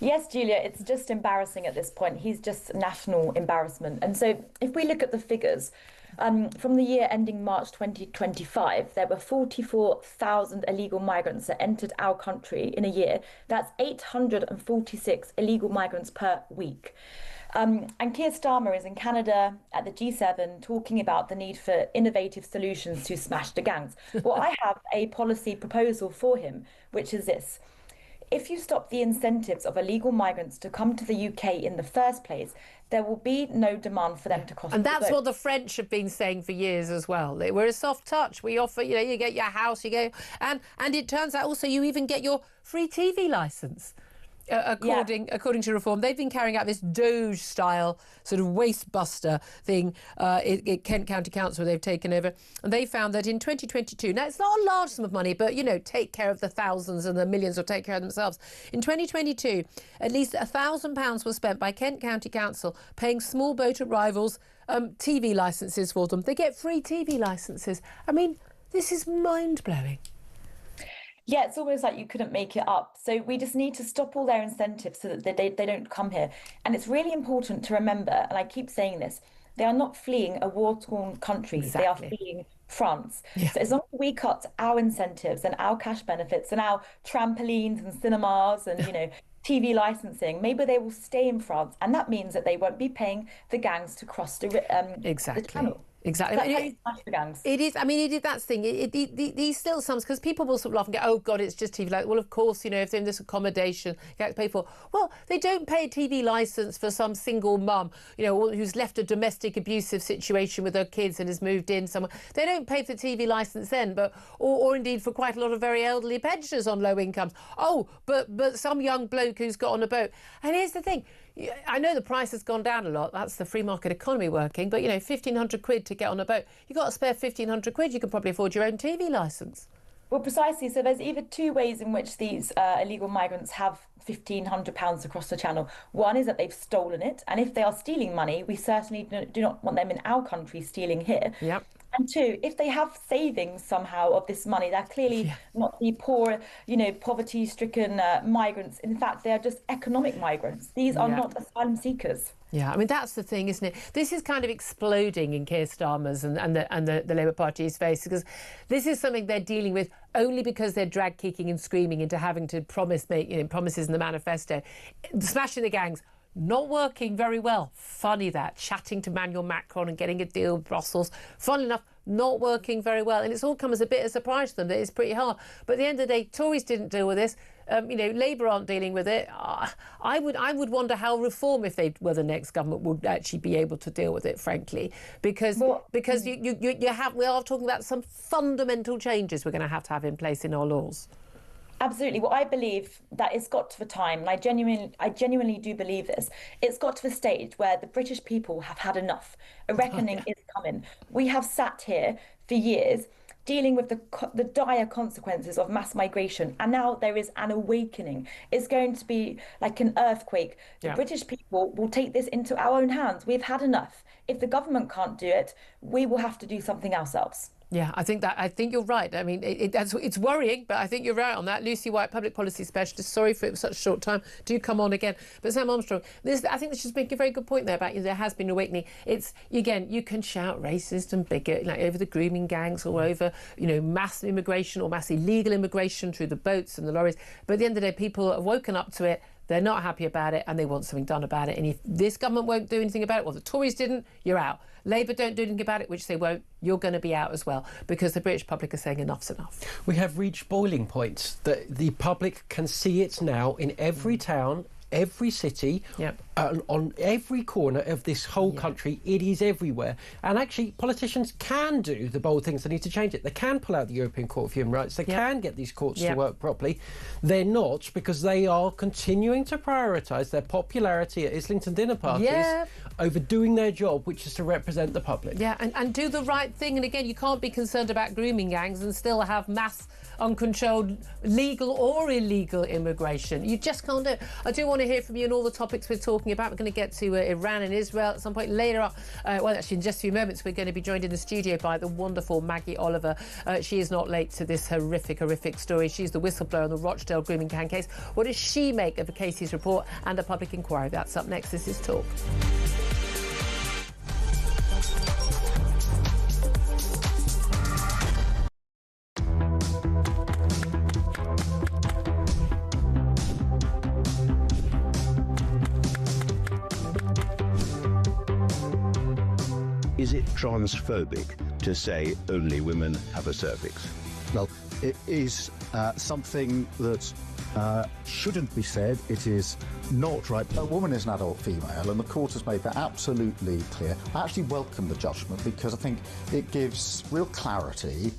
Yes, Julia, it's just embarrassing at this point. He's just national embarrassment. And so if we look at the figures, from the year ending March 2025, there were 44,000 illegal migrants that entered our country in a year. That's 846 illegal migrants per week. And Keir Starmer is in Canada at the G7 talking about the need for innovative solutions to smash the gangs. Well, I have a policy proposal for him, which is this. If you stop the incentives of illegal migrants to come to the UK in the first place, there will be no demand for them to cross. And that's the boat. what the French have been saying for years as well. We're a soft touch. We offer, you get your house, you go, and it turns out also you even get your free TV licence. According to Reform, they've been carrying out this Doge-style sort of waste-buster thing at Kent County Council they've taken over. And they found that in 2022, now it's not a large sum of money, but, take care of the thousands and the millions will take care of themselves. In 2022, at least £1,000 was spent by Kent County Council paying small boat arrivals TV licences for them. They get free TV licences. I mean, this is mind-blowing. Yeah, it's almost like you couldn't make it up. So we just need to stop all their incentives so that they don't come here. And it's really important to remember, and I keep saying this, they are not fleeing a war-torn country. Exactly. They are fleeing France. Yeah. So as long as we cut our incentives and our cash benefits and our trampolines and cinemas and, TV licensing, maybe they will stay in France. And that means that they won't be paying the gangs to cross the channel. Exactly. That's how you smash the gangs. It is. I mean, it is that thing. These still sums, because people will sort of laugh and go, "Oh God, it's just TV." Like, well, of course, if they're in this accommodation, you have to pay for. Well, they don't pay a TV licence for some single mum, who's left a domestic abusive situation with her kids and has moved in somewhere. They don't pay for the TV licence then, or indeed for quite a lot of very elderly pensioners on low incomes. Oh, but some young bloke who's got on a boat. And here's the thing. I know the price has gone down a lot. That's the free market economy working. But, 1,500 quid to get on a boat. You've got to spare 1,500 quid. You can probably afford your own TV licence. Well, precisely. So there's either two ways in which these illegal migrants have £1,500 across the channel. One is that they've stolen it. And if they are stealing money, we certainly do not want them in our country stealing here. Yep. And two, if they have savings somehow of this money, they're clearly not the poor, poverty-stricken migrants. In fact, they are just economic migrants. These are not asylum seekers. Yeah, I mean, that's the thing, isn't it? This is kind of exploding in Keir Starmer's and the Labour Party's face, because this is something they're dealing with only because they're drag kicking and screaming into having to make promises in the manifesto. Smashing the gangs. Not working very well. Funny that. Chatting to Emmanuel Macron and getting a deal with Brussels. Funnily enough, not working very well. And it's all come as a bit of a surprise to them that it's pretty hard. But at the end of the day, Tories didn't deal with this. Labour aren't dealing with it. I would wonder how Reform, if they were the next government, would actually be able to deal with it, frankly. Because we are talking about some fundamental changes we're going to have in place in our laws. Absolutely. Well, I believe that it's got to the time, and I genuinely do believe this. It's got to the stage where the British people have had enough. A reckoning is coming. We have sat here for years dealing with the dire consequences of mass migration, and now there is an awakening. It's going to be like an earthquake. The British people will take this into our own hands. We've had enough. If the government can't do it, we will have to do something ourselves. Yeah, I think you're right. I mean, it's worrying, but I think you're right on that. Lucy White, public policy specialist. Sorry for it was such a short time. Do come on again. But Sam Armstrong, I think this just making a very good point there about there has been an awakening. It's again, you can shout racist and bigot over the grooming gangs or over mass immigration or mass illegal immigration through the boats and the lorries. But at the end of the day, people have woken up to it. They're not happy about it and they want something done about it. And if this government won't do anything about it, well, the Tories didn't, you're out. Labour don't do anything about it, which they won't, you're going to be out as well, because the British public are saying enough's enough. We have reached boiling points. The public can see it now in every town, every city, on every corner of this whole country. It is everywhere. And actually, politicians can do the bold things. They need to change it. They can pull out the European Court of Human Rights. They can get these courts to work properly. They're not, because they are continuing to prioritise their popularity at Islington dinner parties over doing their job, which is to represent the public. Yeah, and do the right thing. And again, you can't be concerned about grooming gangs and still have mass uncontrolled legal or illegal immigration. You just can't do it. I do want to hear from you on all the topics we're talking about. We're going to get to Iran and Israel at some point later on. Well, actually, in just a few moments, we're going to be joined in the studio by the wonderful Maggie Oliver. She is not late to this horrific story. She's the whistleblower on the Rochdale grooming gang case. What does she make of the Casey's report and a public inquiry? That's up next. This is Talk. is it transphobic to say only women have a cervix? Well, it is something that shouldn't be said. It is not right. A woman is an adult female, and the court has made that absolutely clear. I actually welcome the judgment because I think it gives real clarity.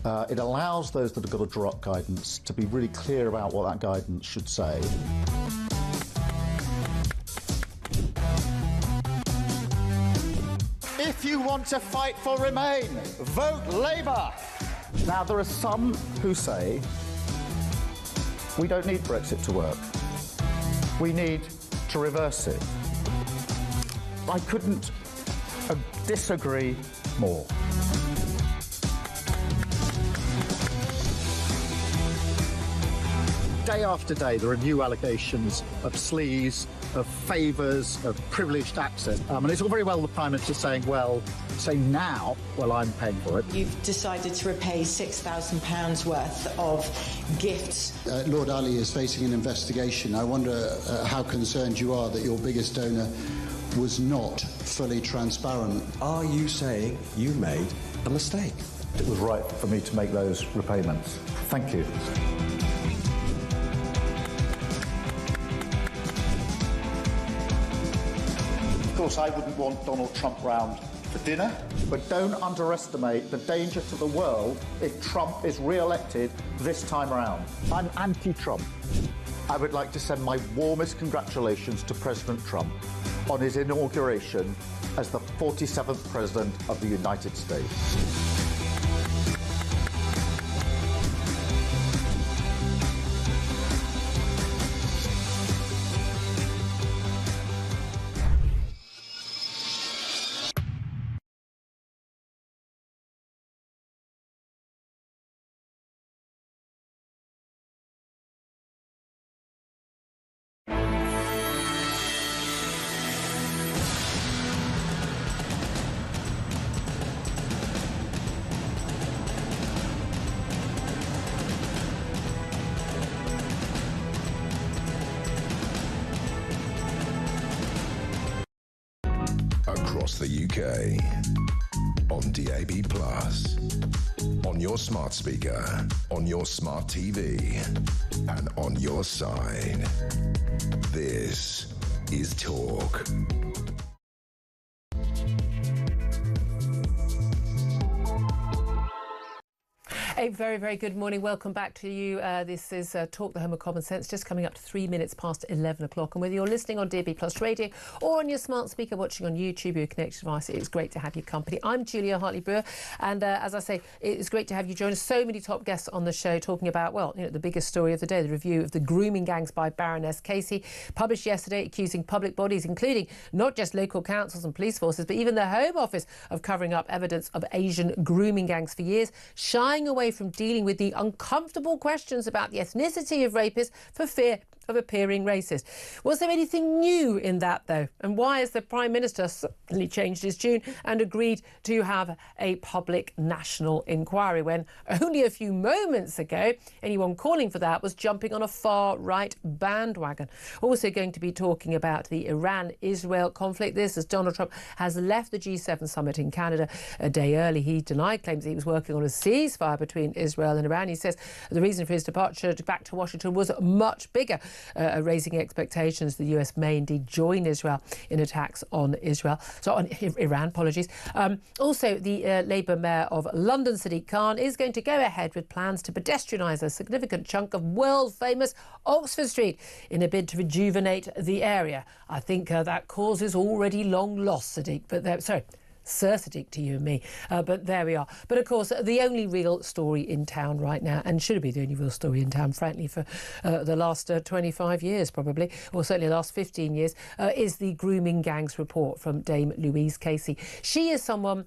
It allows those that have got to draw up guidance to be really clear about what that guidance should say. If you want to fight for Remain, vote Labour. Now, there are some who say we don't need Brexit to work. We need to reverse it. I couldn't disagree more. Day after day, there are new allegations of sleaze, of favours, of privileged access. And it's all very well the Prime Minister saying, well, say now, well, I'm paying for it. You've decided to repay £6,000 worth of gifts. Lord Ali is facing an investigation. I wonder how concerned you are that your biggest donor was not fully transparent. Are you saying you made a mistake? It was right for me to make those repayments. Thank you. Of course, I wouldn't want Donald Trump round for dinner, but don't underestimate the danger to the world if Trump is re-elected this time around. I'm anti-Trump. I would like to send my warmest congratulations to President Trump on his inauguration as the 47th President of the United States. Across the UK, on DAB+, on your smart speaker, on your smart TV, and on your side. This is Talk. A very, very good morning. Welcome back to you. This is Talk, the Home of Common Sense, just coming up to 3 minutes past 11 o'clock. And whether you're listening on DAB Plus Radio or on your smart speaker watching on YouTube, your connected device, it's great to have your company. I'm Julia Hartley-Brewer. And as I say, it's great to have you join us. So many top guests on the show talking about, well, you know, the biggest story of the day, the review of the grooming gangs by Baroness Casey, published yesterday, accusing public bodies, including not just local councils and police forces, but even the Home Office, of covering up evidence of Asian grooming gangs for years, shying away from dealing with the uncomfortable questions about the ethnicity of rapists for fear of appearing racist. Was there anything new in that, though? And why has the Prime Minister suddenly changed his tune and agreed to have a public national inquiry when only a few moments ago anyone calling for that was jumping on a far-right bandwagon? Also going to be talking about the Iran-Israel conflict. This as Donald Trump has left the G7 summit in Canada a day early. He denied claims that he was working on a ceasefire between Israel and Iran. He says the reason for his departure back to Washington was much bigger, raising expectations the US may indeed join Israel in attacks on Iran, apologies. Also, the Labour Mayor of London, Sadiq Khan, is going to go ahead with plans to pedestrianise a significant chunk of world-famous Oxford Street in a bid to rejuvenate the area. I think that cause is already long lost, Sadiq, but Sir Sadiq to you and me, but there we are. But of course, the only real story in town right now, and should be the only real story in town, frankly, for the last 25 years probably, or certainly the last 15 years, is the grooming gangs report from Dame Louise Casey. She is someone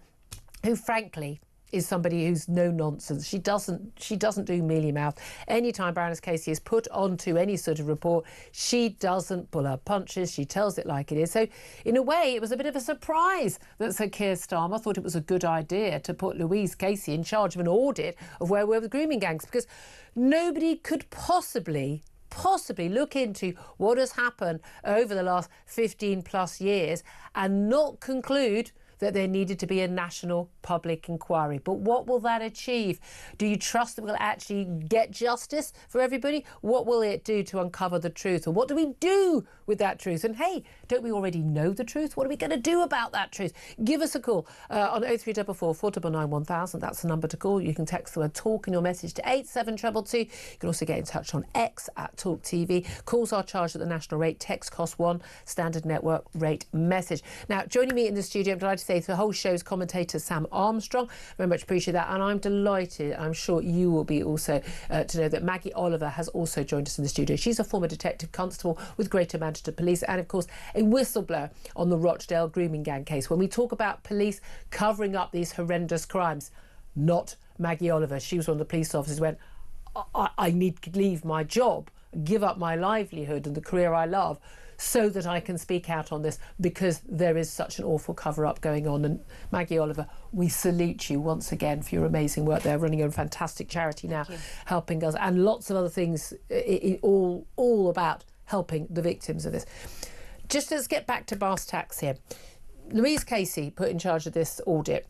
who, frankly, is somebody who's no nonsense. She doesn't do mealy mouth. Anytime Baroness Casey is put onto any sort of report, she doesn't pull her punches. She tells it like it is. So in a way, it was a bit of a surprise that Sir Keir Starmer thought it was a good idea to put Louise Casey in charge of an audit of where we're with grooming gangs, because nobody could possibly look into what has happened over the last 15 plus years and not conclude that there needed to be a national public inquiry. But what will that achieve? Do you trust that we'll actually get justice for everybody? What will it do to uncover the truth? And what do we do with that truth? And hey, don't we already know the truth? What are we going to do about that truth? Give us a call on 0344 499 1000. That's the number to call. You can text the word talk in your message to 87222. You can also get in touch on X at talkTV. Calls are charged at the national rate. Text cost 1, standard network rate message. Now, joining me in the studio, I'm delighted to say, the whole show's commentator Sam Armstrong. Very much appreciate that. And I'm delighted, I'm sure you will be also, to know that Maggie Oliver has also joined us in the studio. She's a former detective constable with Greater Manchester Police and, of course, a whistleblower on the Rochdale grooming gang case. When we talk about police covering up these horrendous crimes, not Maggie Oliver. She was one of the police officers who went, I need to leave my job, give up my livelihood and the career I love so that I can speak out on this, because there is such an awful cover-up going on. And Maggie Oliver, we salute you once again for your amazing work there, running a fantastic charity now, helping us, and lots of other things, all about helping the victims of this. Just let's get back to brass tacks here. Louise Casey put in charge of this audit.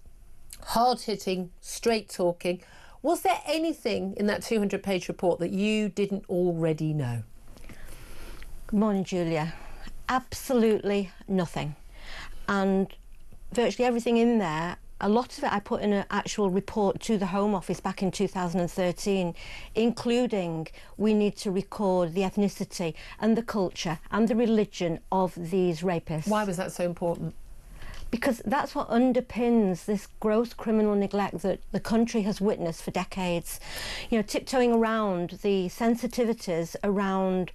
Hard-hitting, straight-talking. Was there anything in that 200-page report that you didn't already know? Good morning, Julia. Absolutely nothing. And virtually everything in there, a lot of it I put in an actual report to the Home Office back in 2013, including we need to record the ethnicity and the culture and the religion of these rapists. Why was that so important? Because that's what underpins this gross criminal neglect that the country has witnessed for decades. You know, tiptoeing around the sensitivities around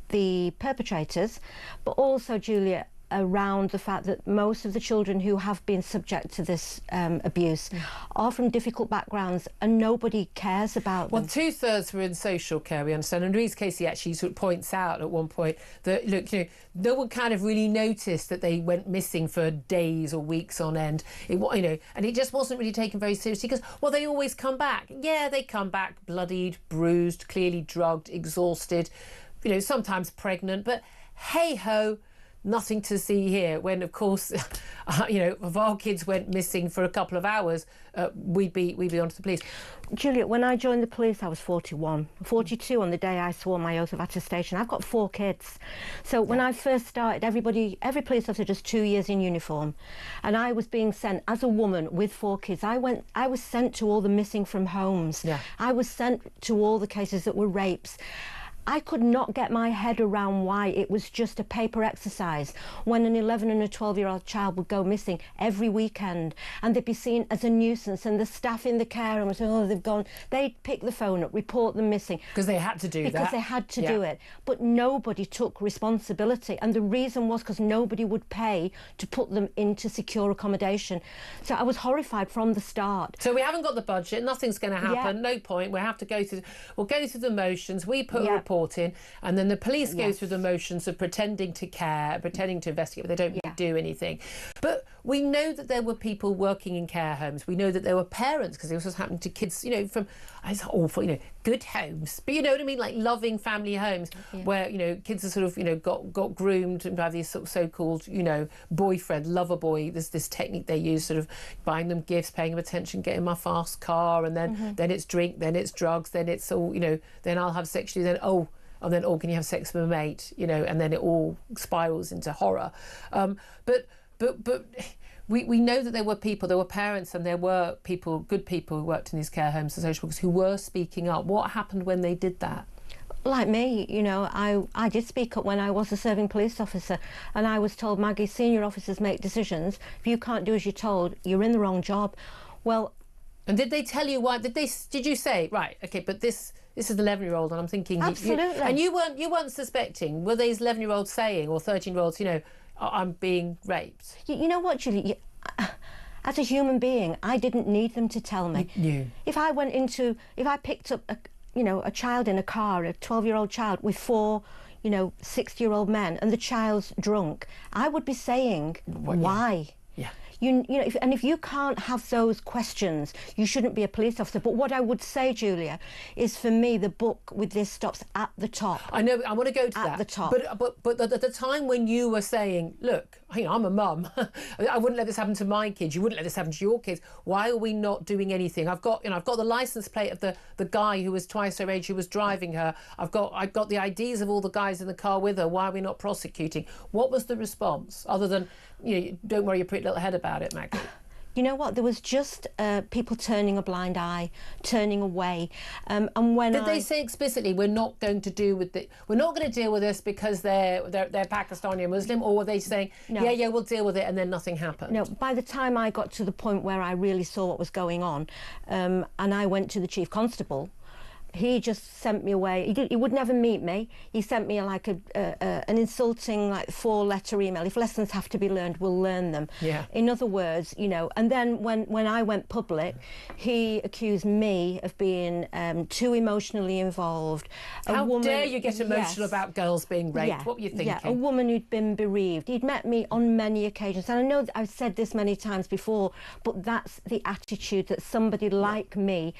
the perpetrators, but also, Julia, around the fact that most of the children who have been subject to this abuse are from difficult backgrounds and nobody cares about them. Well, 2/3 were in social care, we understand. And Louise Casey actually sort of points out at one point that, look, you know, no one kind of really noticed that they went missing for days or weeks on end. You know, and it just wasn't really taken very seriously because, well, they always come back. Yeah, they come back bloodied, bruised, clearly drugged, exhausted, you know, sometimes pregnant, but hey-ho, nothing to see here. When, of course, you know, if our kids went missing for a couple of hours, we'd be onto the police. Juliet, when I joined the police, I was 41, 42 on the day I swore my oath of attestation. I've got 4 kids. So when I first started, every police officer just 2 years in uniform. And I was being sent, as a woman with 4 kids, I was sent to all the missing from homes. Yeah. I was sent to all the cases that were rapes. I could not get my head around why it was just a paper exercise when an 11 and a 12-year-old child would go missing every weekend and they'd be seen as a nuisance, and the staff in the care home would say, oh, they've gone. They'd pick the phone up, report them missing. Because they had to do that. Because they had to do it. But nobody took responsibility. And the reason was because nobody would pay to put them into secure accommodation. So I was horrified from the start. So we haven't got the budget, nothing's going to happen, no point. We'll go through the motions, we put a report in, and then the police go through the motions of pretending to care, pretending to investigate, but they don't really do anything. But we know that there were people working in care homes. We know that there were parents, because it was happening to kids, you know, from, it's awful, you know, good homes, but you know what I mean, like loving family homes where, you know, kids are sort of, you know, got groomed by these so-called, you know, boyfriend, lover boy. There's this technique they use, sort of buying them gifts, paying them attention, getting my fast car, and then it's drink, then it's drugs, then it's all, you know, then I'll have sex with you, then can you have sex with a mate, you know, and then it all spirals into horror. But we know that there were parents, and there were people, good people who worked in these care homes and social workers who were speaking up. What happened when they did that? Like me, you know, I did speak up when I was a serving police officer, and I was told, Maggie, senior officers make decisions. If you can't do as you're told, you're in the wrong job. Well, and did they tell you why? Did you say, right, okay, but this is an 11-year-old, and I'm thinking, absolutely. And you weren't suspecting? Were these 11-year-olds saying, or 13-year-olds, you know, I'm being raped? You know what, Julie? As a human being, I didn't need them to tell me. If I picked up a child in a car, a 12-year-old child with 4, 60-year-old men, and the child's drunk, I would be saying, why? you know, if you can't have those questions, you shouldn't be a police officer. But what I would say, Julia, is for me the book with this stops at the top. I know. I want to go to that. At the top. But at the time when you were saying, look, I'm a mum, I wouldn't let this happen to my kids. You wouldn't let this happen to your kids. Why are we not doing anything? I've got the license plate of the guy who was twice her age who was driving her. I've got the IDs of all the guys in the car with her. Why are we not prosecuting? What was the response, other than, don't worry your pretty little head about it, Maggie? You know what? There was just people turning a blind eye, turning away. And when did they say explicitly, we're not going to deal with this because they're Pakistani or Muslim, or were they saying, no. yeah, we'll deal with it, and then nothing happened? No. By the time I got to the point where I really saw what was going on, and I went to the Chief Constable, he just sent me away. He would never meet me. He sent me like an insulting 4-letter email. If lessons have to be learned, we'll learn them. Yeah. In other words, and then when I went public, he accused me of being too emotionally involved. How dare you get emotional about girls being raped? Yeah. What were you thinking? Yeah, a woman who'd been bereaved. He'd met me on many occasions, and I know that I've said this many times before, but that's the attitude that somebody like me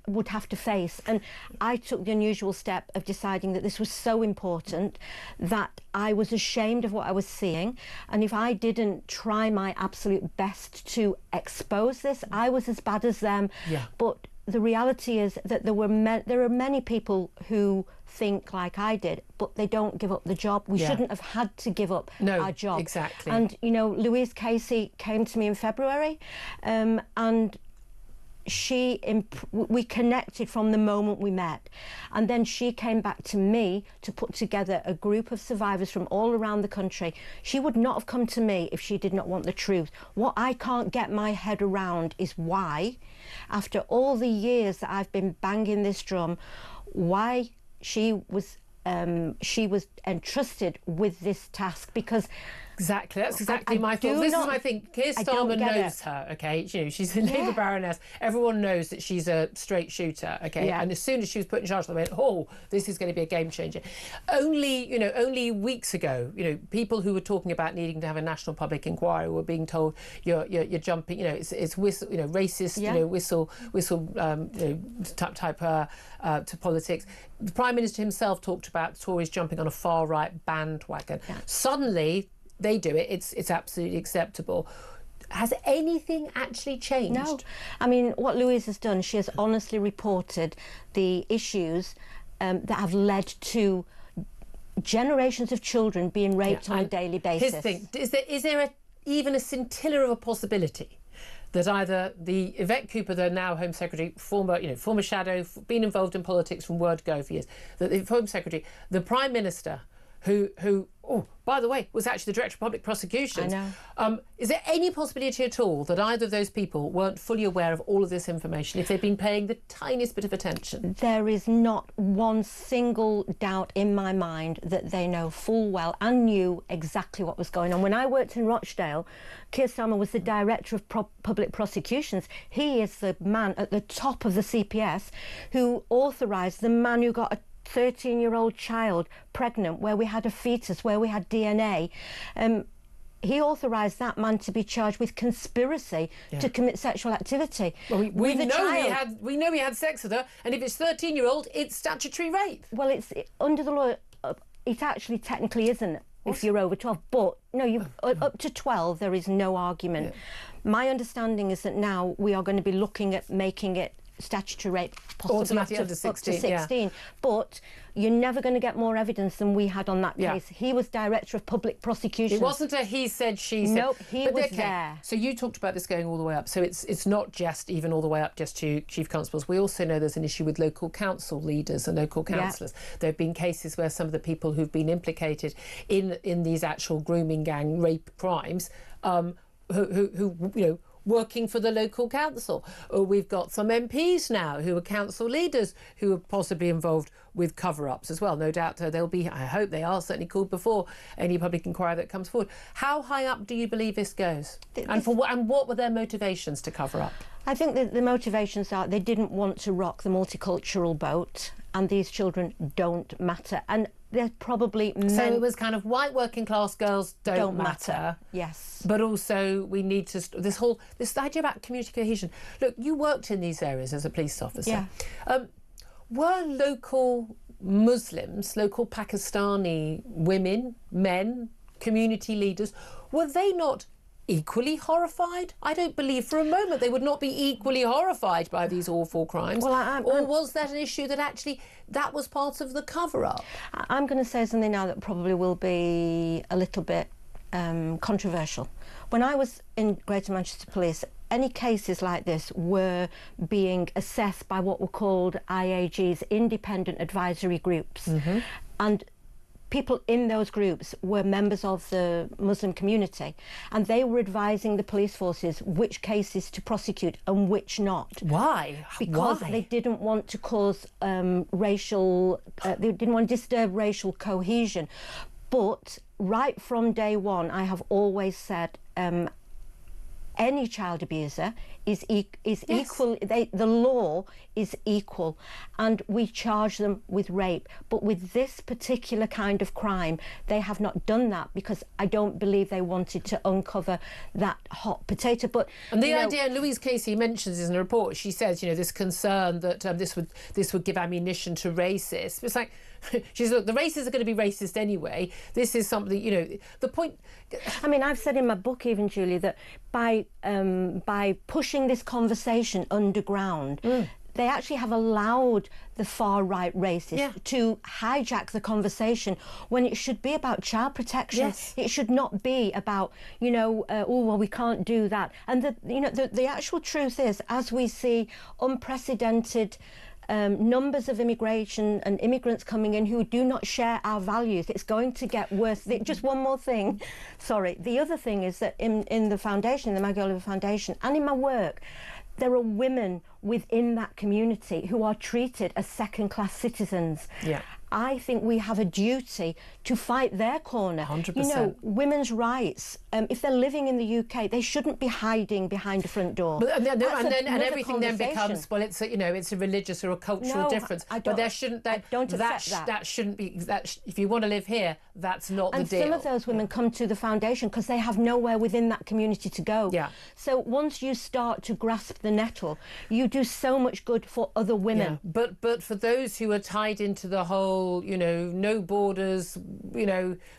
would have to face. And I took the unusual step of deciding that this was so important that I was ashamed of what I was seeing, and if I didn't try my absolute best to expose this, I was as bad as them. Yeah. But the reality is that there are many people who think like I did, but they don't give up the job. We shouldn't have had to give up our job. Exactly. And Louise Casey came to me in February, and we connected from the moment we met, and then she came back to me to put together a group of survivors from all around the country. She would not have come to me if she did not want the truth. What I can't get my head around is why, after all the years that I've been banging this drum, why she was entrusted with this task, because exactly, that's exactly my thought. This is my thing. Keir Starmer knows her, okay? She's a Labour baroness. Everyone knows that she's a straight shooter, okay? Yeah. And as soon as she was put in charge, they went, oh, this is going to be a game changer. Only weeks ago, people who were talking about needing to have a national public inquiry were being told you're jumping, it's whistle, racist, whistle type to politics. The Prime Minister himself talked about Tories jumping on a far right bandwagon. Yeah. Suddenly, they do it. It's absolutely acceptable. Has anything actually changed? No. I mean, what Louise has done, she has honestly reported the issues that have led to generations of children being raped on a daily basis. Here's the thing. Is there even a scintilla of a possibility that either the Yvette Cooper, the now Home Secretary, former shadow, been involved in politics from word go for years, that the Home Secretary, the Prime Minister, who by the way, was actually the Director of Public Prosecutions. I know. Is there any possibility at all that either of those people weren't fully aware of all of this information if they've been paying the tiniest bit of attention? There is not one single doubt in my mind that they know full well and knew exactly what was going on. When I worked in Rochdale, Keir Starmer was the Director of Public Prosecutions. He is the man at the top of the CPS who authorised the man who got a 13-year-old child pregnant, where we had a fetus, where we had DNA. He authorised that man to be charged with conspiracy to commit sexual activity. Well, we know he had sex with her, and if it's 13-year-old, it's statutory rape. Well, it's under the law. It actually technically isn't if you're over 12, but no, up to 12 there is no argument. Yeah. My understanding is that now we are going to be looking at making it statutory rape, possibly up to 16. Yeah. But you're never going to get more evidence than we had on that case. He was Director of Public Prosecutions. It wasn't a he said, she said. Nope, he was there. So you talked about this going all the way up. So it's not just even all the way up just to Chief Constables. We also know there's an issue with local council leaders and local councillors. Yeah. There have been cases where some of the people who've been implicated in these actual grooming gang rape crimes, who working for the local council. We've got some MPs now who are council leaders who are possibly involved with cover-ups as well. No doubt they'll be, I hope they are, certainly called before any public inquiry that comes forward. How high up do you believe this goes? And what were their motivations to cover up? I think that the motivations are they didn't want to rock the multicultural boat, and these children don't matter. And there's probably men... So it was kind of white working class girls don't matter. Yes. But also we need to... This idea about community cohesion. Look, you worked in these areas as a police officer. Yeah. Were local Muslims, local Pakistani women, men, community leaders, were they not equally horrified? I don't believe for a moment they would not be equally horrified by these awful crimes. Well, or was that an issue that actually that was part of the cover-up? I'm going to say something now that probably will be a little bit controversial. When I was in Greater Manchester Police, any cases like this were being assessed by what were called IAGs, independent advisory groups. Mm-hmm. And people in those groups were members of the Muslim community, and they were advising the police forces which cases to prosecute and which not. Why? Because Why? they didn't want to cause racial... they didn't want to disturb racial cohesion. But right from day one, I have always said any child abuser is equal. The law is equal, and we charge them with rape. But with this particular kind of crime, they have not done that because I don't believe they wanted to uncover that hot potato. But and the idea, Louise Casey mentions in the report, she says, this concern that this would give ammunition to racists. It's like, she says, look, the racists are going to be racist anyway. This is something, the point... I mean, I've said in my book even, Julia, that by pushing this conversation underground, they actually have allowed the far-right racists to hijack the conversation when it should be about child protection. Yes. It should not be about, we can't do that. And the actual truth is, as we see unprecedented numbers of immigration and immigrants coming in who do not share our values, it's going to get worse. Just one more thing, sorry. The other thing is that in the foundation, the Maggie Oliver Foundation, and in my work, there are women within that community who are treated as second-class citizens. Yeah. I think we have a duty to fight their corner. 100%. Women's rights, if they're living in the UK, they shouldn't be hiding behind a front door. But and everything then becomes, well, it's a religious or a cultural difference. But there shouldn't that shouldn't be that. If you want to live here, that's not the deal. And some of those women come to the foundation because they have nowhere within that community to go. Yeah. So once you start to grasp the nettle, you do so much good for other women. Yeah. But for those who are tied into the whole, no borders,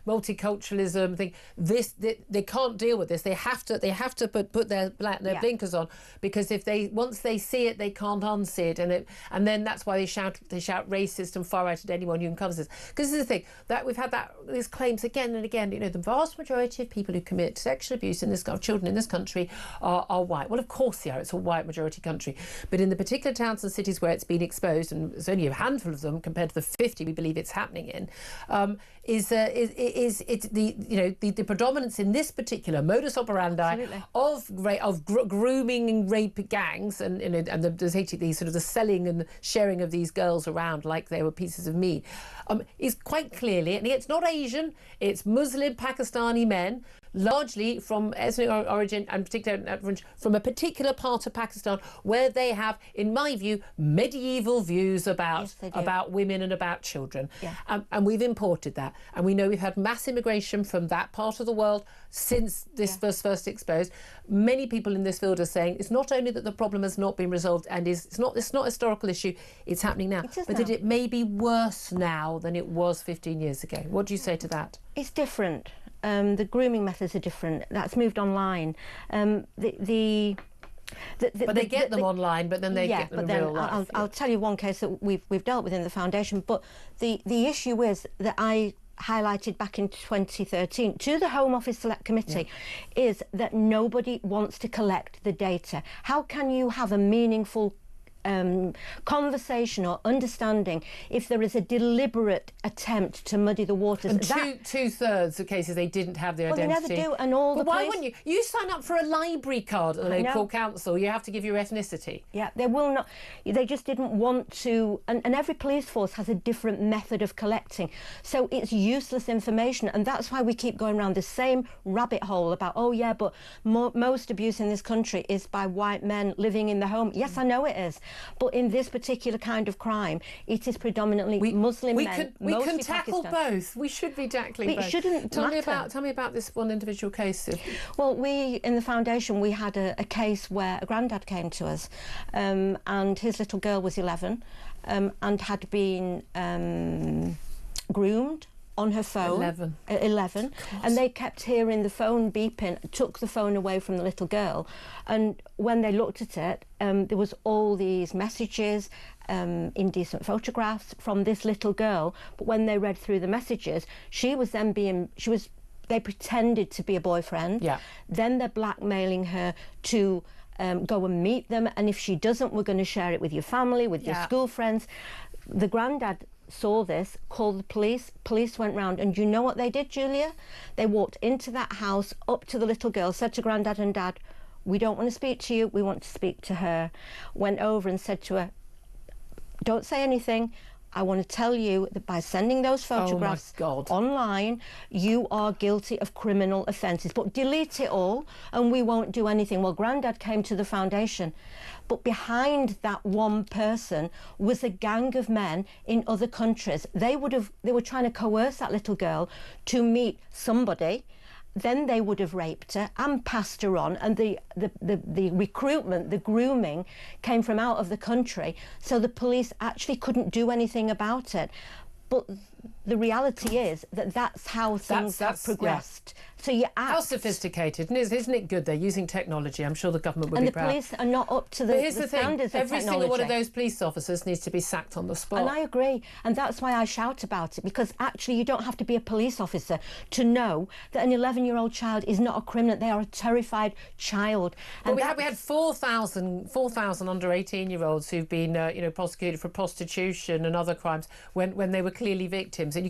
multiculturalism thing, they can't deal with this. They have to put their blinkers on, because once they see it, they can't unsee it, and then that's why they shout racist and far right at anyone who comes this. Because this is the thing that we've had these claims again and again. The vast majority of people who commit sexual abuse of children in this country are white. Well, of course they are. It's a white majority country, but in the particular towns and cities where it's been exposed, and there's only a handful of them compared to the 50 we believe it's happening in, is the predominance in this particular modus operandi of grooming and rape gangs, and there's actually the selling and selling of these girls around like they were pieces of meat, is quite clearly, and it's not Asian, it's Muslim Pakistani men, largely from ethnic origin and particularly from a particular part of Pakistan where they have, in my view, medieval views about women and about children. Yeah. And we've imported that. And we know we've had mass immigration from that part of the world since this was first exposed. Many people in this field are saying it's not only that the problem has not been resolved and it's not a historical issue, it's happening now, but that it may be worse now than it was 15 years ago. What do you say to that? It's different. The grooming methods are different. That's moved online. But they get them online, but then they get them in real life. I'll tell you one case that we've dealt with in the foundation. But the issue is that I highlighted back in 2013 to the Home Office Select Committee is that nobody wants to collect the data. How can you have a meaningful conversation or understanding if there is a deliberate attempt to muddy the waters? And two-thirds of cases they didn't have their identity. They never do, and all the why wouldn't you? You sign up for a library card at the local council, you have to give your ethnicity. Yeah, they will not. They just didn't want to, and every police force has a different method of collecting, so it's useless information, and that's why we keep going around the same rabbit hole about, but most abuse in this country is by white men living in the home. Yes, I know it is. But in this particular kind of crime, it is predominantly Muslim men. We can mostly tackle Pakistan. both. We should be tackling both. It shouldn't matter. Tell me about this one individual case. Well, we in the foundation we had a case where a granddad came to us, and his little girl was 11, and had been groomed on her phone. 11. And they kept hearing the phone beeping, took the phone away from the little girl, and when they looked at it, there was all these messages, indecent photographs from this little girl. But when they read through the messages, they pretended to be a boyfriend. Yeah. Then they're blackmailing her to go and meet them, and if she doesn't, we're going to share it with your family, with your school friends. The granddad saw this, called the police. Police went round, and you know what they did, Julia? They walked into that house, up to the little girl, said to Granddad and Dad, "We don't want to speak to you, we want to speak to her." Went over and said to her, "Don't say anything. I want to tell you that by sending those photographs online, you are guilty of criminal offences. But delete it all and we won't do anything." Well, Grandad came to the foundation, but behind that one person was a gang of men in other countries. They were trying to coerce that little girl to meet somebody. Then they would have raped her and passed her on, and the recruitment, the grooming, came from out of the country, so the police actually couldn't do anything about it. But the reality is that that's how things have progressed. So you act... How sophisticated, isn't it good? They're using technology. I'm sure the government would be proud. And the police are not up to the standards of technology. Every single one of those police officers needs to be sacked on the spot. And I agree. And that's why I shout about it, because actually you don't have to be a police officer to know that an 11-year-old child is not a criminal. They are a terrified child. And we had 4,000 under 18-year-olds who've been prosecuted for prostitution and other crimes when they were clearly victims. And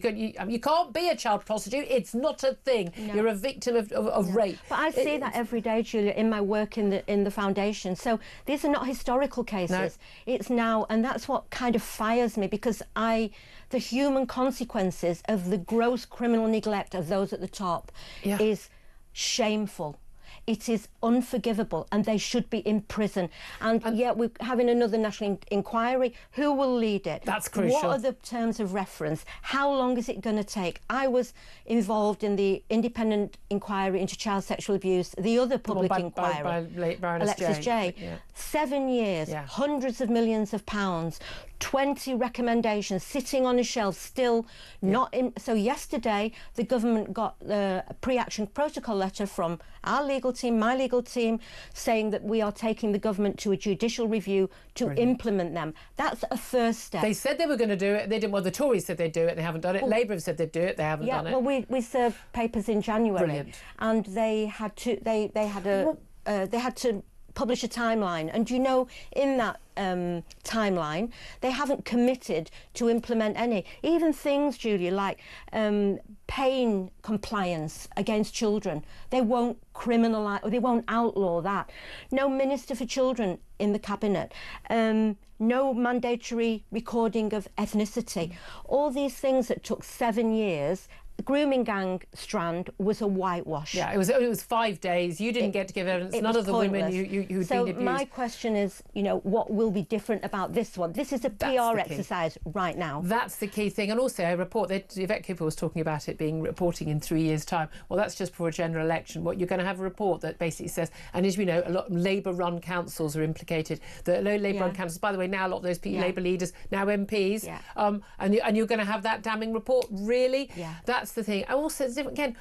you can't be a child prostitute. It's not a thing. No. You're a victim of rape. But I see that every day, Julia, in my work in the foundation. So these are not historical cases. No. It's now, and that's what kind of fires me, because the human consequences of the gross criminal neglect of those at the top is shameful. It is unforgivable, and they should be in prison. And yet we're having another national inquiry. Who will lead it? That's crucial. What are the terms of reference? How long is it going to take? I was involved in the independent inquiry into child sexual abuse, the other public inquiry, by Alexis J. 7 years, hundreds of millions of pounds, 20 recommendations sitting on a shelf, still not in. So yesterday the government got a pre-action protocol letter from our legal team, my legal team, saying that we are taking the government to a judicial review to implement them. That's a first step. They said they were going to do it. They didn't. Well, the Tories said they'd do it. They haven't done it. Labour have said they'd do it. They haven't done it. Well, we served papers in January. Brilliant. And they had to. They had to publish a timeline, and in that timeline they haven't committed to implement any, even things, Julia, like pain compliance against children. They won't criminalise, or they won't outlaw that. No Minister for Children in the Cabinet. No mandatory recording of ethnicity. All these things that took 7 years. The grooming gang strand was a whitewash. Yeah, it was 5 days. You didn't get to give evidence. None of the women who'd been abused. So my question is, what will be different about this one? This is a PR exercise right now. That's the key thing. And also a report, Yvette Cooper was talking about it being reporting in 3 years' time. Well, that's just for a general election. What you're going to have a report that basically says, and as we know, a lot of Labour-run councils are implicated. The Labour-run councils, by the way, now a lot of those Labour leaders, now MPs. Yeah. And you're going to have that damning report, really? Yeah. That's the thing. Also, again,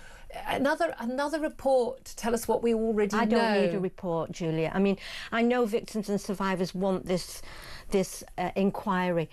another report to tell us what we already know. I don't need a report, Julia. I mean, I know victims and survivors want this inquiry.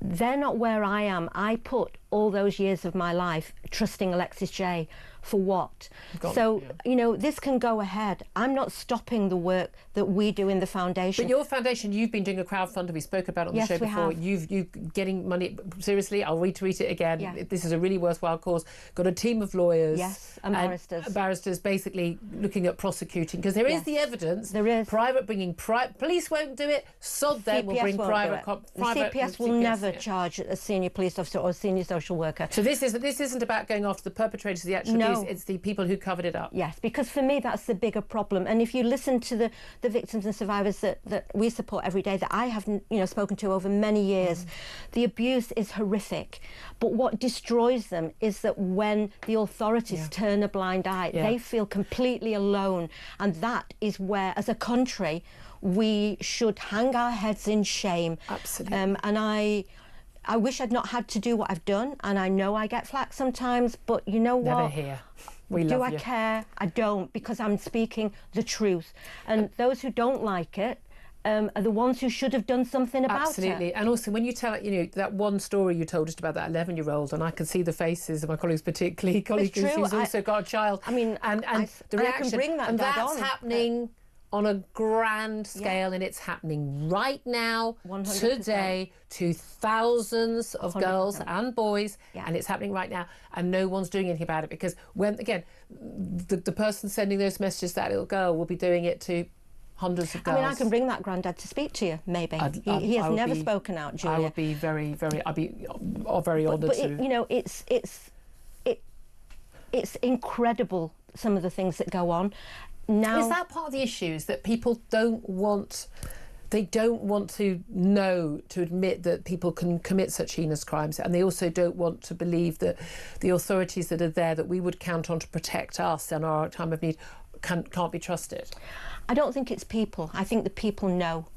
They're not where I am. I put all those years of my life trusting Alexis J. For what? This can go ahead. I'm not stopping the work that we do in the foundation. But your foundation, you've been doing a crowdfunder. We spoke about it on the show before. You getting money. Seriously, I'll retweet it again. Yeah. This is a really worthwhile cause. Got a team of lawyers. Yes, and barristers. Barristers basically looking at prosecuting, because there is the evidence. There is. Police won't do it. Sod them will bring private. The CPS will never charge a senior police officer or a senior social worker. So this isn't about going after the perpetrators of the actual abuse. know. It's the people who covered it up. Yes, because for me that's the bigger problem. And if you listen to the victims and survivors that we support every day, that I have spoken to over many years, the abuse is horrific. But what destroys them is that when the authorities turn a blind eye, they feel completely alone. And that is where, as a country, we should hang our heads in shame. Absolutely. And I wish I'd not had to do what I've done, and I know I get flack sometimes, but you know what? Never here. We love Do I you. care? I don't, because I'm speaking the truth. And those who don't like it are the ones who should have done something about it. Absolutely. And also, when you tell it, that one story you told us about that 11-year-old, and I can see the faces of my colleagues, particularly colleagues who's also got a child. I mean, and the reaction, I can bring that and dad that's on. happening on a grand scale, and it's happening right now, 100%. today, to thousands of 100%. girls and boys, and it's happening right now, and no one's doing anything about it, because when, again, the person sending those messages, that little girl, will be doing it to hundreds of girls. I mean, I can bring that granddad to speak to you, maybe. He has never spoken out, Julia. I would be very, very, I'd be very honoured to. It's incredible, some of the things that go on. Now, is that part of the issue? Is that people don't want to admit that people can commit such heinous crimes, and they also don't want to believe that the authorities that are there, that we would count on to protect us in our time of need, can't be trusted? I don't think it's people. I think the people know.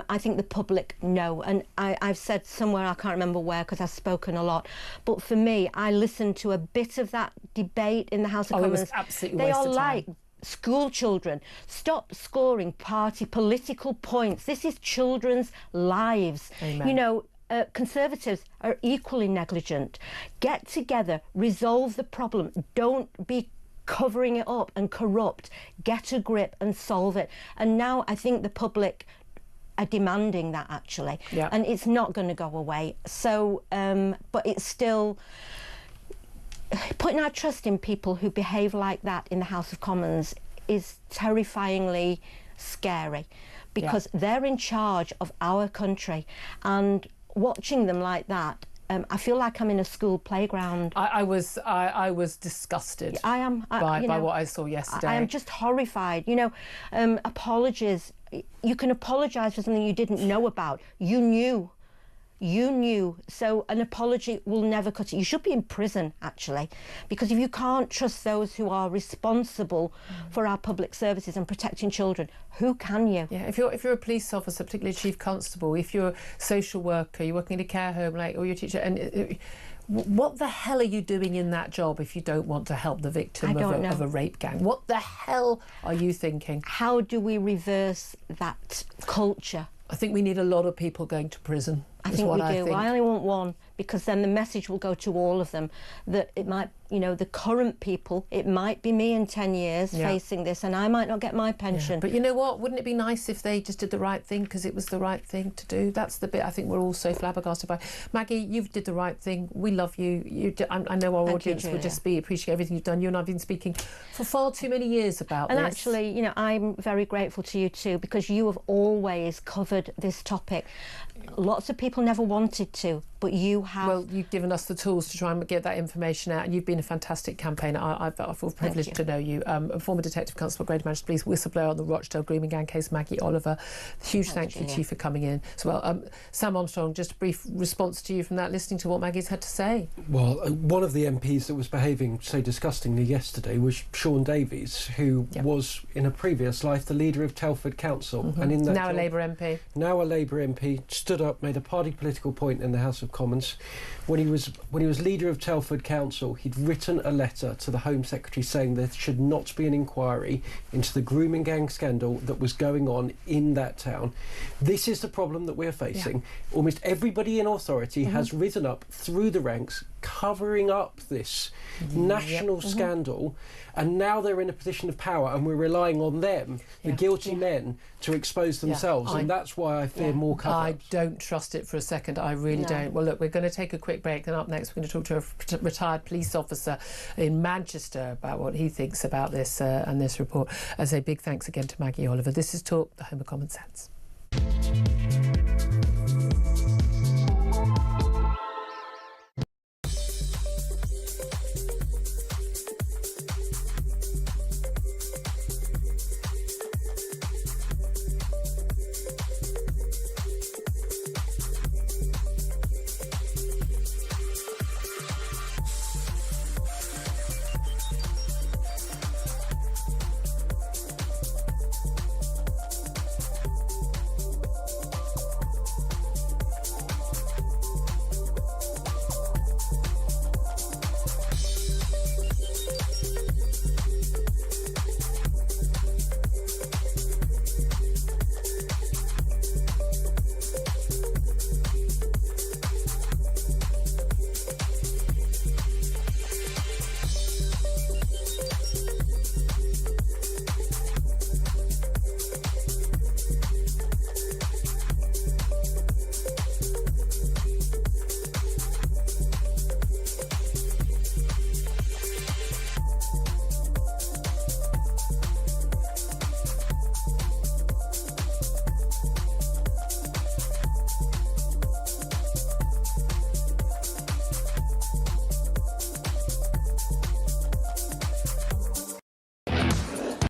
I think the public know. And I've said somewhere, I can't remember where because I've spoken a lot, but for me, I listened to a bit of that debate in the House of Commons. It was absolutely They waste are of time. like school children. Stop scoring party political points. This is children's lives. Amen. Conservatives are equally negligent. Get together, resolve the problem. Don't be covering it up and corrupt. Get a grip and solve it. And now I think the public are demanding that, actually. Yeah. And it's not going to go away. So, but it's still putting our trust in people who behave like that in the House of Commons is terrifyingly scary, because they're in charge of our country, and watching them like that, I feel like I'm in a school playground. I was disgusted. I am by what I saw yesterday. I am just horrified. Apologies. You can apologise for something you didn't know about. You knew. So an apology will never cut it. You should be in prison, actually, because if you can't trust those who are responsible for our public services and protecting children, who can you? Yeah, if you're a police officer, particularly a chief constable, if you're a social worker, you're working in a care home, or you're a teacher, and what the hell are you doing in that job if you don't want to help the victim of a rape gang? What the hell are you thinking? How do we reverse that culture? I think we need a lot of people going to prison. I think we do. I only want one, because then the message will go to all of them that it might, the current people, it might be me in 10 years facing this, and I might not get my pension. But you know what? Wouldn't it be nice if they just did the right thing because it was the right thing to do? That's the bit I think we're all so flabbergasted by. Maggie, you did the right thing. We love you. I know our audience would just appreciate everything you've done. You and I have been speaking for far too many years about this. And actually, I'm very grateful to you too, because you have always covered this topic. Lots of people never wanted to, but you have. Well, you've given us the tools to try and get that information out, and you've been a fantastic campaigner. I feel privileged to know you. A former Detective Constable, Greater Manchester Police, whistleblower on the Rochdale grooming gang case, Maggie Oliver. Huge thank you to you for coming in as well. Sam Armstrong, just a brief response to you from that, listening to what Maggie's had to say. Well, one of the MPs that was behaving so disgustingly yesterday was Sean Davies, who was in a previous life the leader of Telford Council, and in that now a Labour MP. Now a Labour MP, stood up, made a party political point in the House of Commons. When he was leader of Telford Council, he'd written a letter to the Home Secretary saying there should not be an inquiry into the grooming gang scandal that was going on in that town. This is the problem that we're facing. Almost everybody in authority has risen up through the ranks, covering up this national scandal, and now they're in a position of power, and we're relying on them, the guilty men, to expose themselves, and that's why I fear more cover-ups. I don't trust it for a second. I really don't. Well, look, we're going to take a quick break, and up next we're going to talk to a retired police officer in Manchester about what he thinks about this and this report. As a big thanks again to Maggie Oliver. This is Talk, the home of common sense.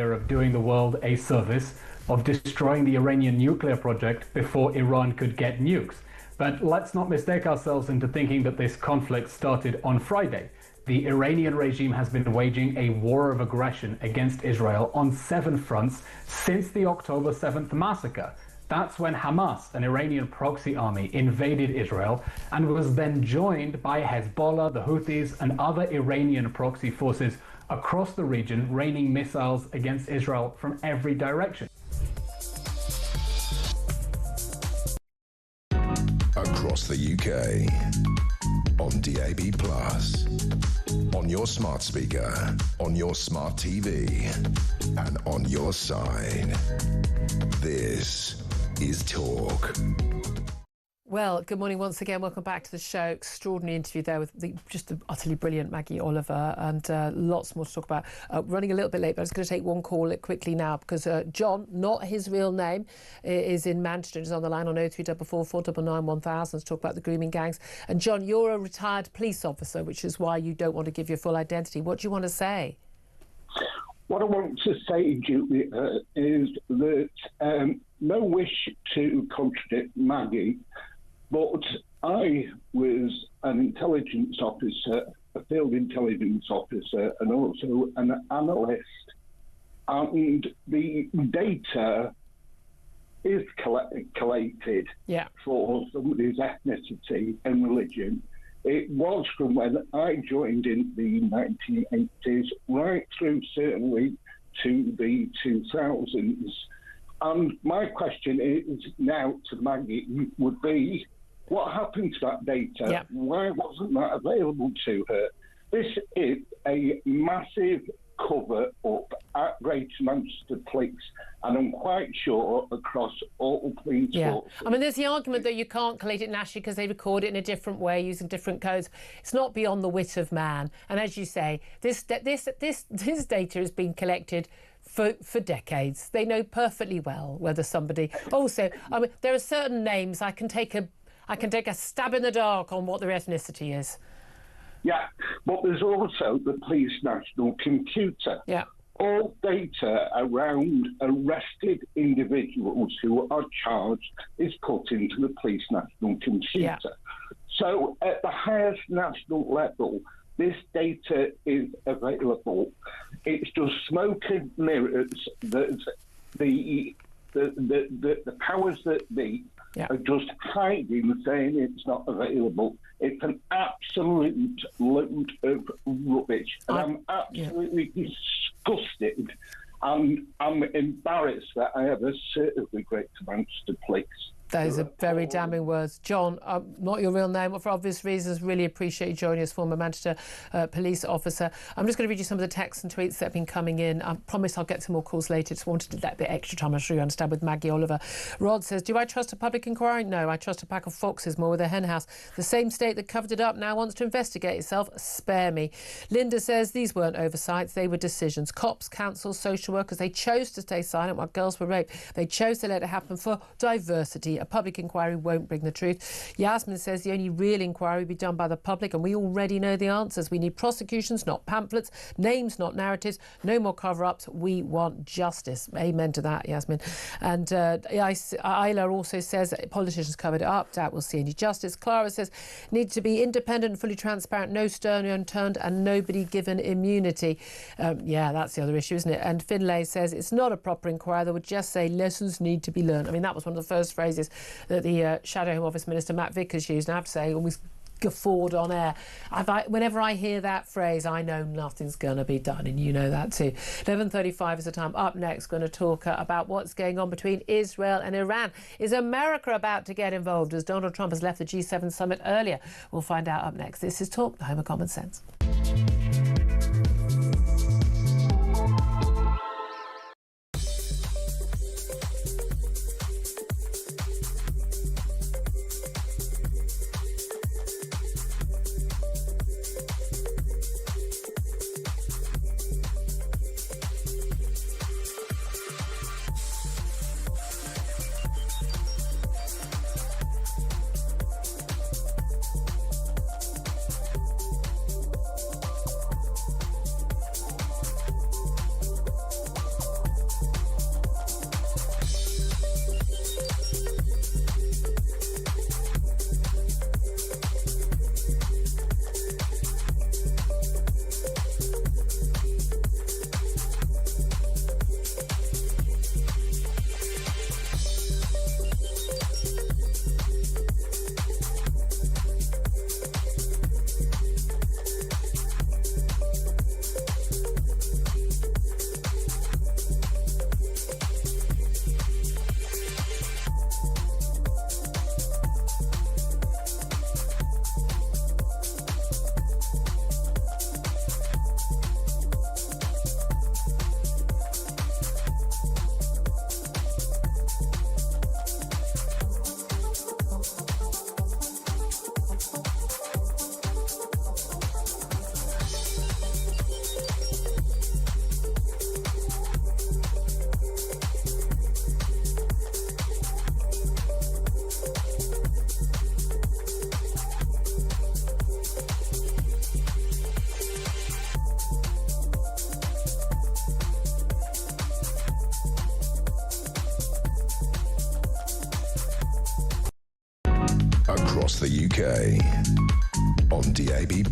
of doing the world a service, of destroying the Iranian nuclear project before Iran could get nukes. But let's not mistake ourselves into thinking that this conflict started on Friday. The Iranian regime has been waging a war of aggression against Israel on 7 fronts since the October 7th massacre. That's when Hamas, an Iranian proxy army, invaded Israel and was then joined by Hezbollah, the Houthis, and other Iranian proxy forces across the region, raining missiles against Israel from every direction. Across the UK, on DAB+, on your smart speaker, on your smart TV, and on your side. This is Talk. Well, good morning once again. Welcome back to the show. Extraordinary interview there with just the utterly brilliant Maggie Oliver, and lots more to talk about. Running a little bit late, but I was going to take one call quickly now because John, not his real name, is in Manchester. He's on the line on 0344 499 1000 to talk about the grooming gangs. And John, you're a retired police officer, which is why you don't want to give your full identity. What do you want to say? What I want to say, Julia, is that no wish to contradict Maggie, but I was an intelligence officer, a field intelligence officer, and also an analyst. And the data is collated for somebody's ethnicity and religion. It was from when I joined in the 1980s right through certainly to the 2000s. And my question is now to Maggie would be, what happened to that data? Yeah. Why wasn't that available to her? This is a massive cover-up at Greater Manchester Police, and I'm quite sure across all police forces. I mean, there's the argument that you can't collate it nationally because they record it in a different way using different codes. It's not beyond the wit of man. And as you say, this data has been collected for decades. They know perfectly well whether somebody. Also, I mean, there are certain names I can take a stab in the dark on what their ethnicity is. Yeah, but there's also the Police National Computer. Yeah. All data around arrested individuals who are charged is put into the Police National Computer. Yeah. So at the highest national level, this data is available. It's just smoke and mirrors that the powers that be are just hiding, saying it's not available. It's an absolute load of rubbish. And I'm absolutely disgusted. And I'm embarrassed that I ever served with Greater Manchester Police. Those are very damning words. John, not your real name, for obvious reasons. Really appreciate you joining us, former Manchester police officer. I'm just going to read you some of the texts and tweets that have been coming in. I promise I'll get some more calls later. Just wanted that bit extra time, I'm sure you understand, with Maggie Oliver. Rod says, do I trust a public inquiry? No, I trust a pack of foxes more with a hen house. The same state that covered it up now wants to investigate itself. Spare me. Linda says, these weren't oversights, they were decisions. Cops, councils, social workers, they chose to stay silent while girls were raped. They chose to let it happen for diversity. A public inquiry won't bring the truth. Yasmin says the only real inquiry will be done by the public, and we already know the answers. We need prosecutions, not pamphlets, names, not narratives, no more cover-ups. We want justice. Amen to that, Yasmin. And Isla also says politicians covered it up, doubt we'll see any justice. Clara says need to be independent, fully transparent, no stone unturned, and nobody given immunity. Yeah, that's the other issue, isn't it? And Finlay says it's not a proper inquiry. They would just say lessons need to be learned. I mean, that was one of the first phrases that the Shadow Home Office Minister Matt Vickers used, and I have to say, almost guffawed on air. Whenever I hear that phrase, I know nothing's going to be done, and you know that too. 11:35 is the time. Up next, going to talk about what's going on between Israel and Iran. Is America about to get involved as Donald Trump has left the G7 summit earlier? We'll find out up next. This is Talk, the home of common sense. the UK. On DAB+,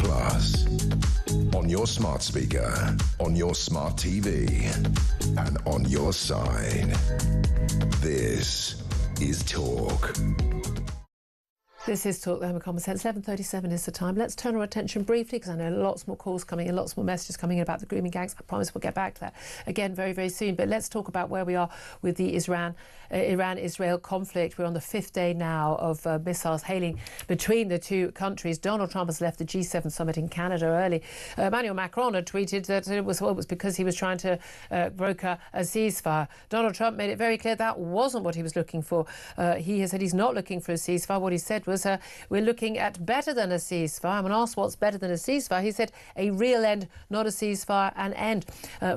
on your smart speaker, on your smart TV, and on your side. This is Talk. This is Talk, the Home of Common Sense. 11:37 is the time. Let's turn our attention briefly, because I know lots more calls coming in, lots more messages coming in about the grooming gangs. I promise we'll get back to that again very, very soon. But let's talk about where we are with the Iran-Israel conflict. We're on the 5th day now of missiles hailing between the two countries. Donald Trump has left the G7 summit in Canada early. Emmanuel Macron had tweeted that it was because he was trying to broker a ceasefire. Donald Trump made it very clear that wasn't what he was looking for. He has said he's not looking for a ceasefire. What he said was, we're looking at better than a ceasefire. When asked what's better than a ceasefire, he said a real end, not a ceasefire, an end.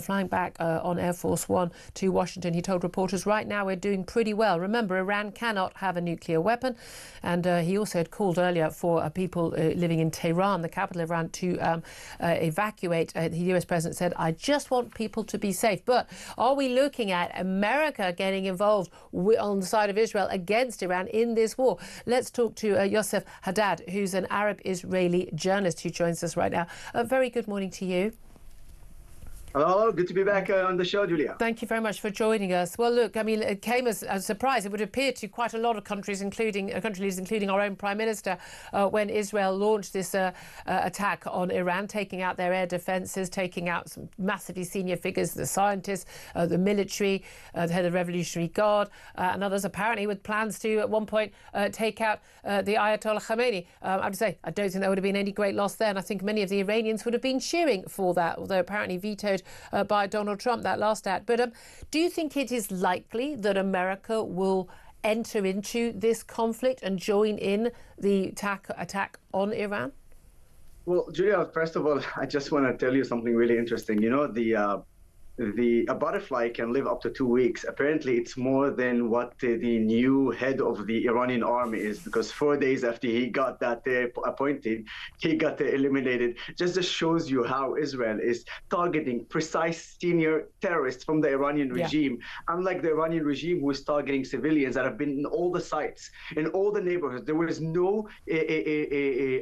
Flying back on Air Force One to Washington, he told reporters, right now we're doing pretty well. Remember, Iran cannot have a nuclear weapon. And he also had called earlier for people living in Tehran, the capital of Iran, to evacuate. The US president said, I just want people to be safe. But are we looking at America getting involved on the side of Israel against Iran in this war? Let's talk to Yosef Haddad, who's an Arab-Israeli journalist who joins us right now. A very good morning to you. Hello, good to be back on the show, Julia. Thank you very much for joining us. Well, look, I mean, it came as a surprise. It would appear to quite a lot of countries, including country leaders, including our own Prime Minister, when Israel launched this attack on Iran, taking out their air defences, taking out some massively senior figures, the scientists, the military, the head of the Revolutionary Guard, and others, apparently with plans to, at one point, take out the Ayatollah Khamenei. I have to say, I don't think there would have been any great loss there, and I think many of the Iranians would have been cheering for that, although apparently vetoed by Donald Trump, that last act. But do you think it is likely that America will enter into this conflict and join in the attack on Iran? Well, Julia, first of all, I just want to tell you something really interesting. You know, a butterfly can live up to 2 weeks. Apparently, it's more than what the new head of the Iranian army is, because 4 days after he got that appointed, he got eliminated. Just shows you how Israel is targeting precise senior terrorists from the Iranian regime, unlike the Iranian regime who is targeting civilians that have been in all the sites, in all the neighborhoods. There was no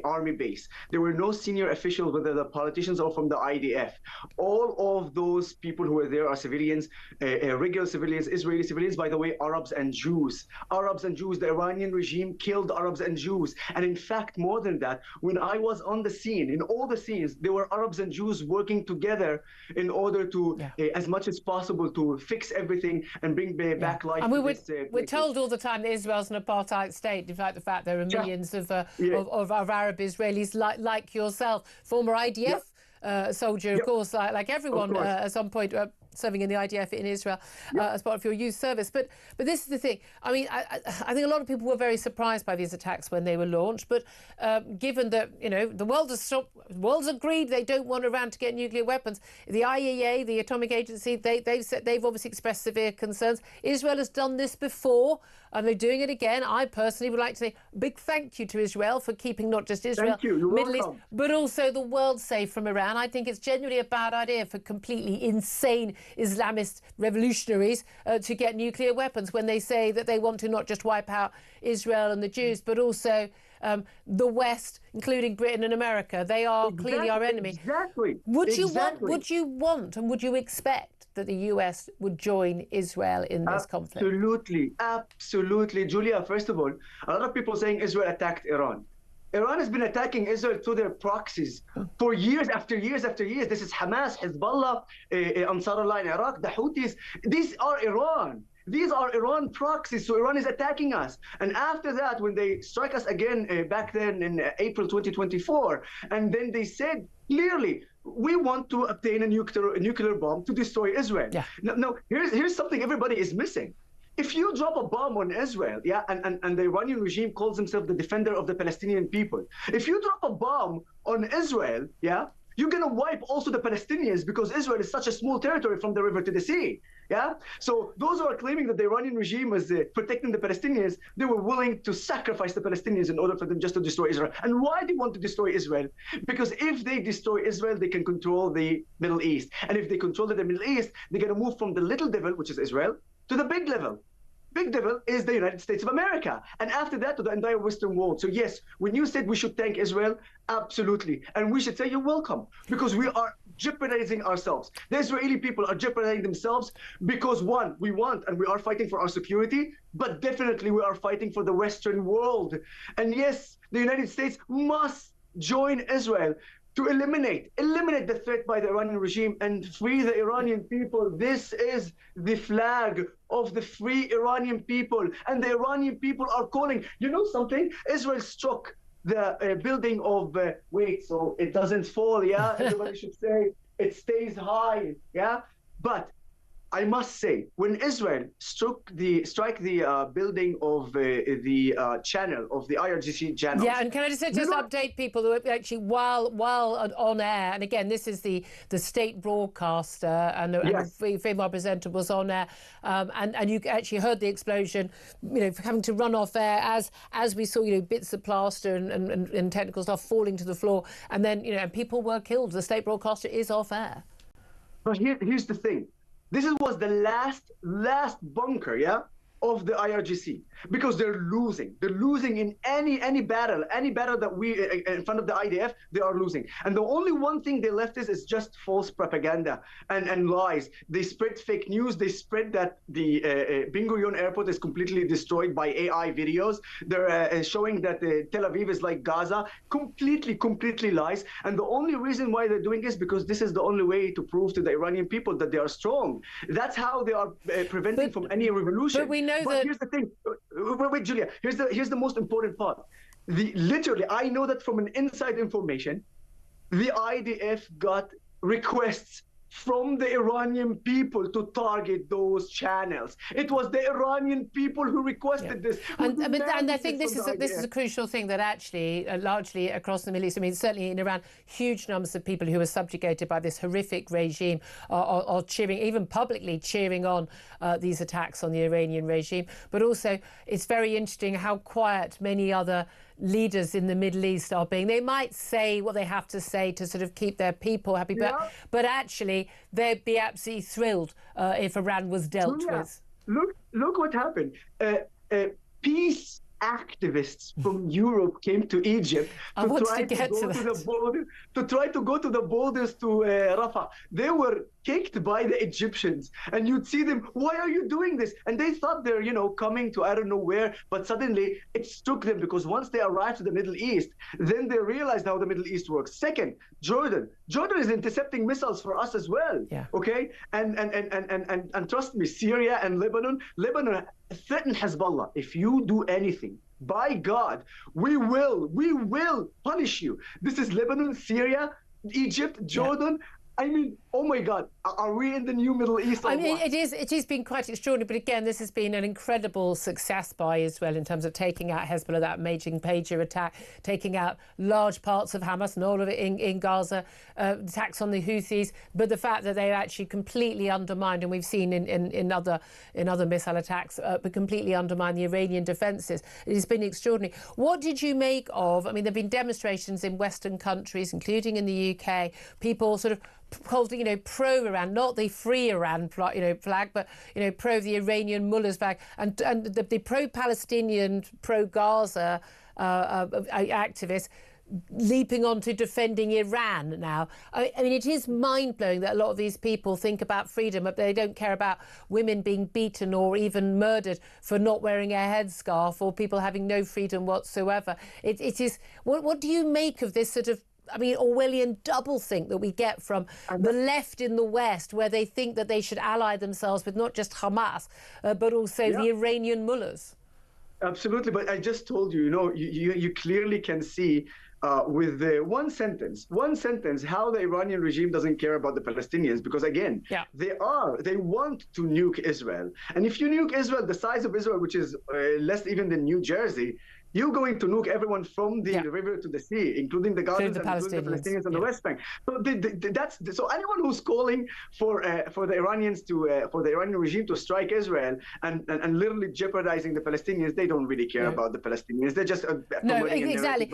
army base. There were no senior officials, whether the politicians or from the IDF. All of those people who were there are civilians, regular civilians, Israeli civilians, by the way, Arabs and Jews. Arabs and Jews, the Iranian regime killed Arabs and Jews. And in fact, more than that, when I was on the scene, in all the scenes, there were Arabs and Jews working together in order to, as much as possible, to fix everything and bring back life. And we're told all the time that Israel's an apartheid state. In fact, the fact there are millions of Arab Israelis like yourself, former IDF soldier, of course, like everyone at some point serving in the IDF in Israel as part of your youth service. But this is the thing. I mean, I think a lot of people were very surprised by these attacks when they were launched. But given that, you know, the world's agreed they don't want Iran to get nuclear weapons. The IAEA, the Atomic Agency, they've obviously expressed severe concerns. Israel has done this before, and they're doing it again. I personally would like to say a big thank you to Israel for keeping not just Israel, Middle East, but also the world safe from Iran. I think it's genuinely a bad idea for completely insane Islamist revolutionaries to get nuclear weapons when they say that they want to not just wipe out Israel and the Jews, but also the West, including Britain and America. They are clearly our enemy. Exactly. Would you want and would you expect that the US would join Israel in this conflict? Absolutely. Julia, first of all, a lot of people saying Israel attacked Iran. Iran has been attacking Israel through their proxies for years after years after years. This is Hamas, Hezbollah, Ansarullah in Iraq, the Houthis. These are Iran. These are Iran proxies, so Iran is attacking us. And after that, when they strike us again back then in April 2024, and then they said clearly, we want to obtain a nuclear bomb to destroy Israel. Now, here's something everybody is missing. If you drop a bomb on Israel, and the Iranian regime calls himself the defender of the Palestinian people, if you drop a bomb on Israel, you're going to wipe also the Palestinians, because Israel is such a small territory from the river to the sea. So those who are claiming that the Iranian regime was protecting the Palestinians, they were willing to sacrifice the Palestinians in order for them just to destroy Israel. And why they want to destroy Israel? Because if they destroy Israel, they can control the Middle East. And if they control the Middle East, they're going to move from the little devil, which is Israel, to the big devil, big devil is the United States of America. And after that, to the entire Western world. So yes, when you said we should thank Israel, absolutely. And we should say you're welcome, because we are jeopardizing ourselves. The Israeli people are jeopardizing themselves because, one, we want and we are fighting for our security, but definitely we are fighting for the Western world. And yes, the United States must join Israel to eliminate the threat by the Iranian regime and free the Iranian people. This is the flag of the free Iranian people. And the Iranian people are calling, you know something? Israel struck the building of, wait, so it doesn't fall, yeah? Everybody should say it stays high, yeah? But I must say, when Israel struck the building of the channel, of the IRGC channel. Yeah, and can I just update people who actually, while on air, and again, this is the state broadcaster, and the female presenter was on air, and you actually heard the explosion, you know, having to run off air as we saw, you know, bits of plaster and technical stuff falling to the floor, and then, you know, and people were killed. The state broadcaster is off air. But here's the thing. This was the last bunker, yeah, of the IRGC, because they're losing. They're losing in any battle that we in front of the IDF, they are losing. And the only one thing they left is just false propaganda and lies. They spread fake news. They spread that the Ben Gurion airport is completely destroyed by AI videos. They're showing that Tel Aviv is like Gaza. Completely lies. And the only reason why they're doing this because this is the only way to prove to the Iranian people that they are strong. That's how they are preventing from any revolution. But we know that. Here's the thing. Wait, Julia. Here's the most important part. Literally, I know that from an inside information, the IDF got requests from the Iranian people to target those channels. It was the Iranian people who requested this. And I think this is a crucial thing that actually, largely across the Middle East, I mean, certainly in Iran, huge numbers of people who are subjugated by this horrific regime are cheering, even publicly cheering on these attacks on the Iranian regime. But also, it's very interesting how quiet many other leaders in the Middle East are being. They might say what they have to say to sort of keep their people happy, but actually they'd be absolutely thrilled if Iran was dealt with. Look what happened. Peace activists from Europe came to Egypt to try to go to the borders to Rafah. They were kicked by the Egyptians, and you'd see them, why are you doing this? And they thought they're, you know, coming to I don't know where, but suddenly it struck them, because once they arrived to the Middle East, then they realized how the Middle East works. Second, Jordan is intercepting missiles for us as well. Yeah. Okay, and trust me, Syria and Lebanon threaten Hezbollah. If you do anything, by God, we will punish you. This is Lebanon, Syria, Egypt, Jordan. Yeah. I mean, oh my God, are we in the new Middle East? I mean, it has been quite extraordinary, but again, this has been an incredible success by Israel in terms of taking out Hezbollah, that major pager attack, taking out large parts of Hamas, not all of it in Gaza, attacks on the Houthis, but the fact that they actually completely undermined, and we've seen in other missile attacks, but completely undermined the Iranian defences. It has been extraordinary. What did you make of? I mean, there have been demonstrations in Western countries, including in the UK, people sort of holding, you know, pro-Iran, not the free Iran, you know, flag, but, you know, pro the Iranian mullahs flag, and the pro-Palestinian, pro-Gaza activists leaping onto defending Iran now. I mean, it is mind-blowing that a lot of these people think about freedom, but they don't care about women being beaten or even murdered for not wearing a headscarf, or people having no freedom whatsoever. It is. What do you make of this sort of, I mean, Orwellian doublethink that we get from the left in the West, where they think that they should ally themselves with not just Hamas, but also the Iranian mullahs? Absolutely, but I just told you, you know, you clearly can see with the one sentence, how the Iranian regime doesn't care about the Palestinians, because again, they want to nuke Israel. And if you nuke Israel, the size of Israel, which is less even than New Jersey, You're going to nuke everyone from the river to the sea, including the Gazans and including the Palestinians on the West Bank. So so anyone who's calling for the Iranians to for the Iranian regime to strike Israel and literally jeopardizing the Palestinians, they don't really care about the Palestinians. They're just exactly.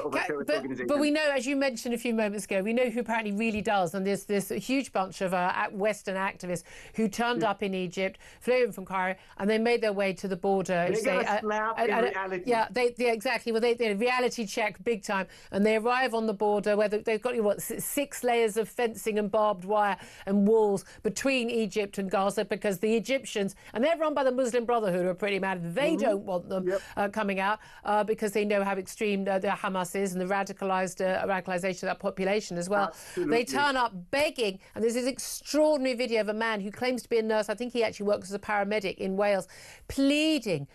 But we know, as you mentioned a few moments ago, we know who apparently really does, and there's this huge bunch of Western activists who turned up in Egypt, flew in from Cairo, and they made their way to the border. They got a slap in reality. Yeah, exactly. Well, they reality check big time, and they arrive on the border where they've got 6 layers of fencing and barbed wire and walls between Egypt and Gaza, because the Egyptians, and they're run by the Muslim Brotherhood, who are pretty mad. They don't want them coming out because they know how extreme the Hamas is and the radicalization of that population as well. Absolutely. They turn up begging, and there's this extraordinary video of a man who claims to be a nurse. I think he actually works as a paramedic in Wales, pleading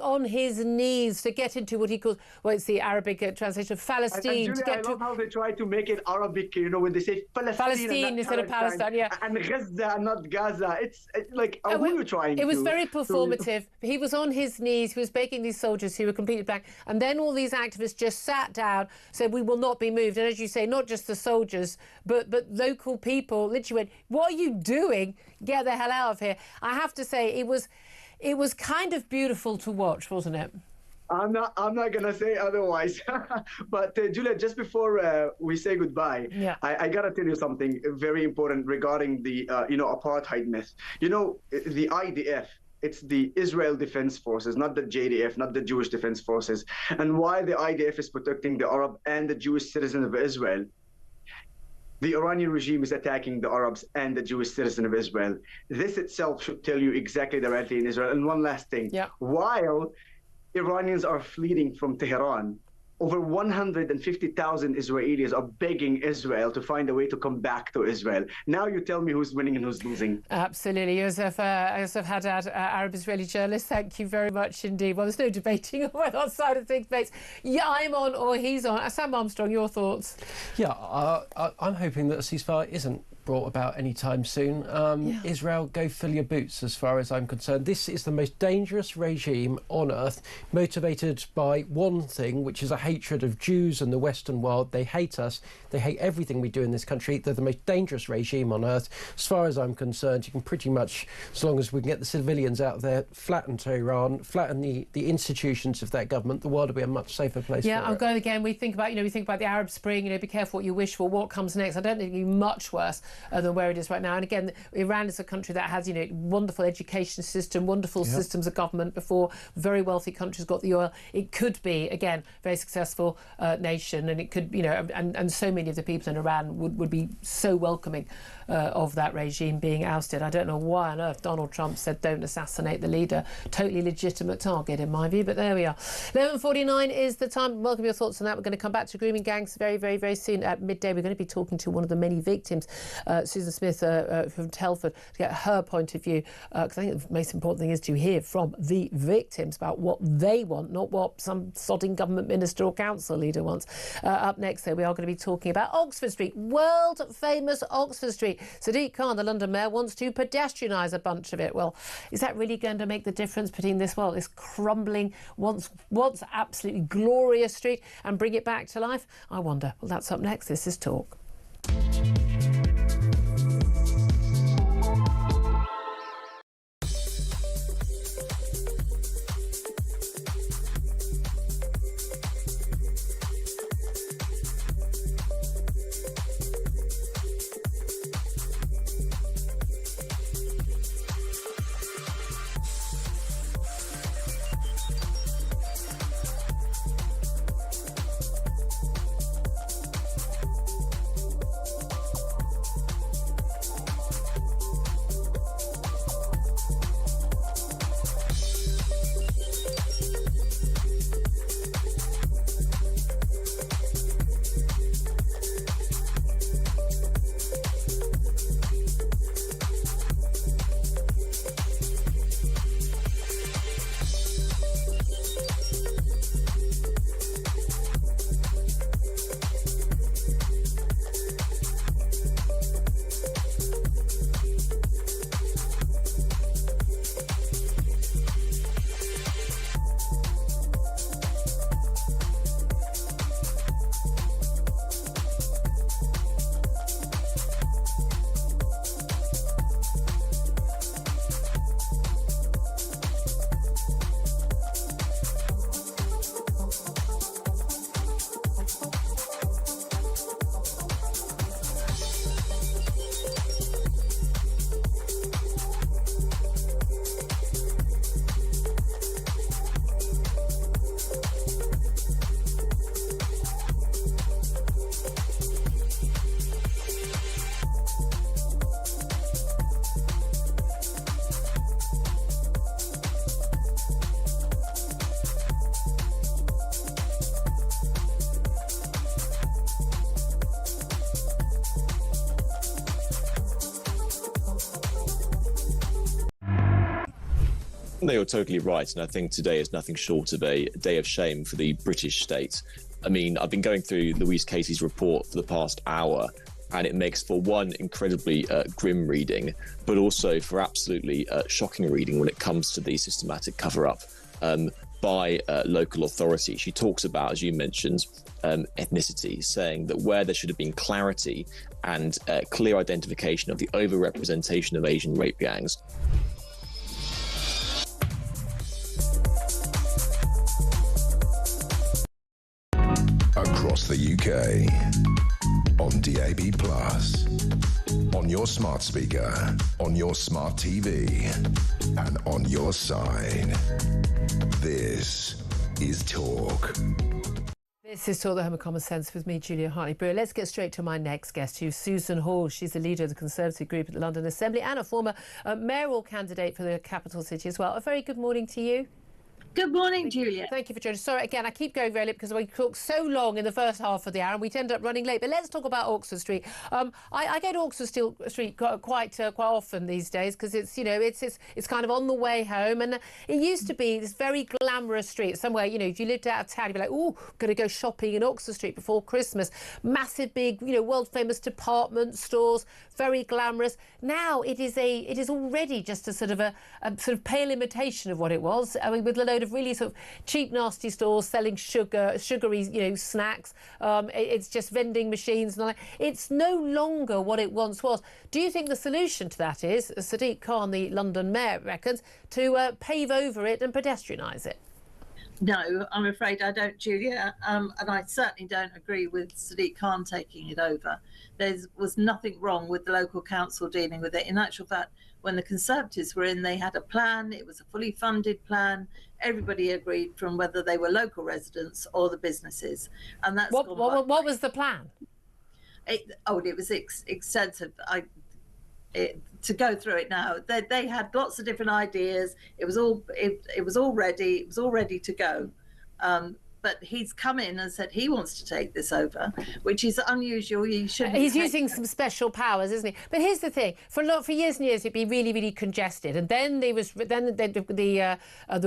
on his knees to get into what he calls, well, it's the Arabic translation of Palestine. And Julia, I love how they try to make it Arabic, when they say Palestine instead of Palestine, and Gaza, not Gaza. It's like, who are you trying to? It was very performative. He was on his knees, he was begging these soldiers who were completely blank, and then all these activists just sat down, said, we will not be moved. And as you say, not just the soldiers, but local people literally went, what are you doing? Get the hell out of here. I have to say, it was kind of beautiful to watch, wasn't it? I'm not gonna say otherwise. But Julia, just before we say goodbye, I gotta tell you something very important regarding the apartheid myth. The IDF. It's the Israel Defense Forces, not the JDF, not the Jewish Defense Forces. And why the IDF is protecting the Arab and the Jewish citizens of Israel, the Iranian regime is attacking the Arabs and the Jewish citizen of Israel. This itself should tell you exactly the reality in Israel. And one last thing. While Iranians are fleeing from Tehran, over 150,000 Israelis are begging Israel to find a way to come back to Israel. Now you tell me who's winning and who's losing. Absolutely. Yosef Haddad, Arab-Israeli journalist, thank you very much indeed. Well, there's no debating on what side of things mates. Yeah, I'm on or he's on. Sam Armstrong, your thoughts? Yeah, I'm hoping that a ceasefire isn't brought about anytime soon. Israel, go fill your boots as far as I'm concerned. This is the most dangerous regime on earth, motivated by one thing, which is a hatred of Jews and the Western world. They hate us. They hate everything we do in this country. They're the most dangerous regime on earth. As far as I'm concerned, you can pretty much, as long as we can get the civilians out there, flatten Tehran, flatten the institutions of that government, the world will be a much safer place. Yeah, I'll go again. We think about the Arab Spring. Be careful what you wish for. What comes next? I don't think it'll be much worse than where it is right now. And again, Iran is a country that has, wonderful education system, wonderful systems of government. Before very wealthy countries got the oil, it could be again very successful nation, and it could, and so many of the people in Iran would be so welcoming of that regime being ousted. I don't know why on earth Donald Trump said don't assassinate the leader. Totally legitimate target in my view, but there we are. 11:49 is the time. Welcome your thoughts on that. We're going to come back to grooming gangs very, very, very soon at midday. We're going to be talking to one of the many victims, Susan Smith from Telford, to get her point of view, because I think the most important thing is to hear from the victims about what they want, not what some sodding government minister or council leader wants. Up next, though, we are going to be talking about Oxford Street, world famous Oxford Street. Sadiq Khan, the London mayor, wants to pedestrianise a bunch of it. Well, is that really going to make the difference between this crumbling, once absolutely glorious street, and bring it back to life? I wonder. Well, that's up next. This is Talk. No, you're totally right. And I think today is nothing short of a day of shame for the British state. I mean, I've been going through Louise Casey's report for the past hour, and it makes for one incredibly grim reading, but also for absolutely shocking reading when it comes to the systematic cover-up by local authority. She talks about, as you mentioned, ethnicity, saying that where there should have been clarity and clear identification of the overrepresentation of Asian rape gangs, across the UK, on DAB+, on your smart speaker, on your smart TV, and on your side. This is Talk. This is Talk the Home of Common Sense with me, Julia Hartley-Brewer. Let's get straight to my next guest, who's Susan Hall. She's the leader of the Conservative group at the London Assembly and a former mayoral candidate for the capital city as well. A very good morning to you. Good morning, Julia. Thank you for joining us. Sorry, again, I keep going very late because we talked so long in the first half of the hour and we end up running late. But let's talk about Oxford Street. I go to Oxford Street quite often these days because it's, you know, it's kind of on the way home. And it used to be this very glamorous street somewhere, you know, if you lived out of town, you'd be like, oh, going to go shopping in Oxford Street before Christmas. Massive, big, you know, world famous department stores, very glamorous. Now it is already just a sort of pale imitation of what it was. I mean, with a load of really sort of cheap, nasty stores selling sugary, you know, snacks. It's just vending machines and all that. It's no longer what it once was. Do you think the solution to that is, as Sadiq Khan, the London mayor, reckons, to pave over it and pedestrianise it? No, I'm afraid I don't, Julia, and I certainly don't agree with Sadiq Khan taking it over. There was nothing wrong with the local council dealing with it. In actual fact, when the Conservatives were in, they had a plan. It was a fully funded plan. Everybody agreed, from whether they were local residents or the businesses. And that's what was the plan? It was extensive. To go through it now, they had lots of different ideas. It was all ready. It was all ready to go. But he's come in and said he wants to take this over, which is unusual. He's using some special powers, isn't he? But here's the thing: for years and years, it'd be really, really congested, and then the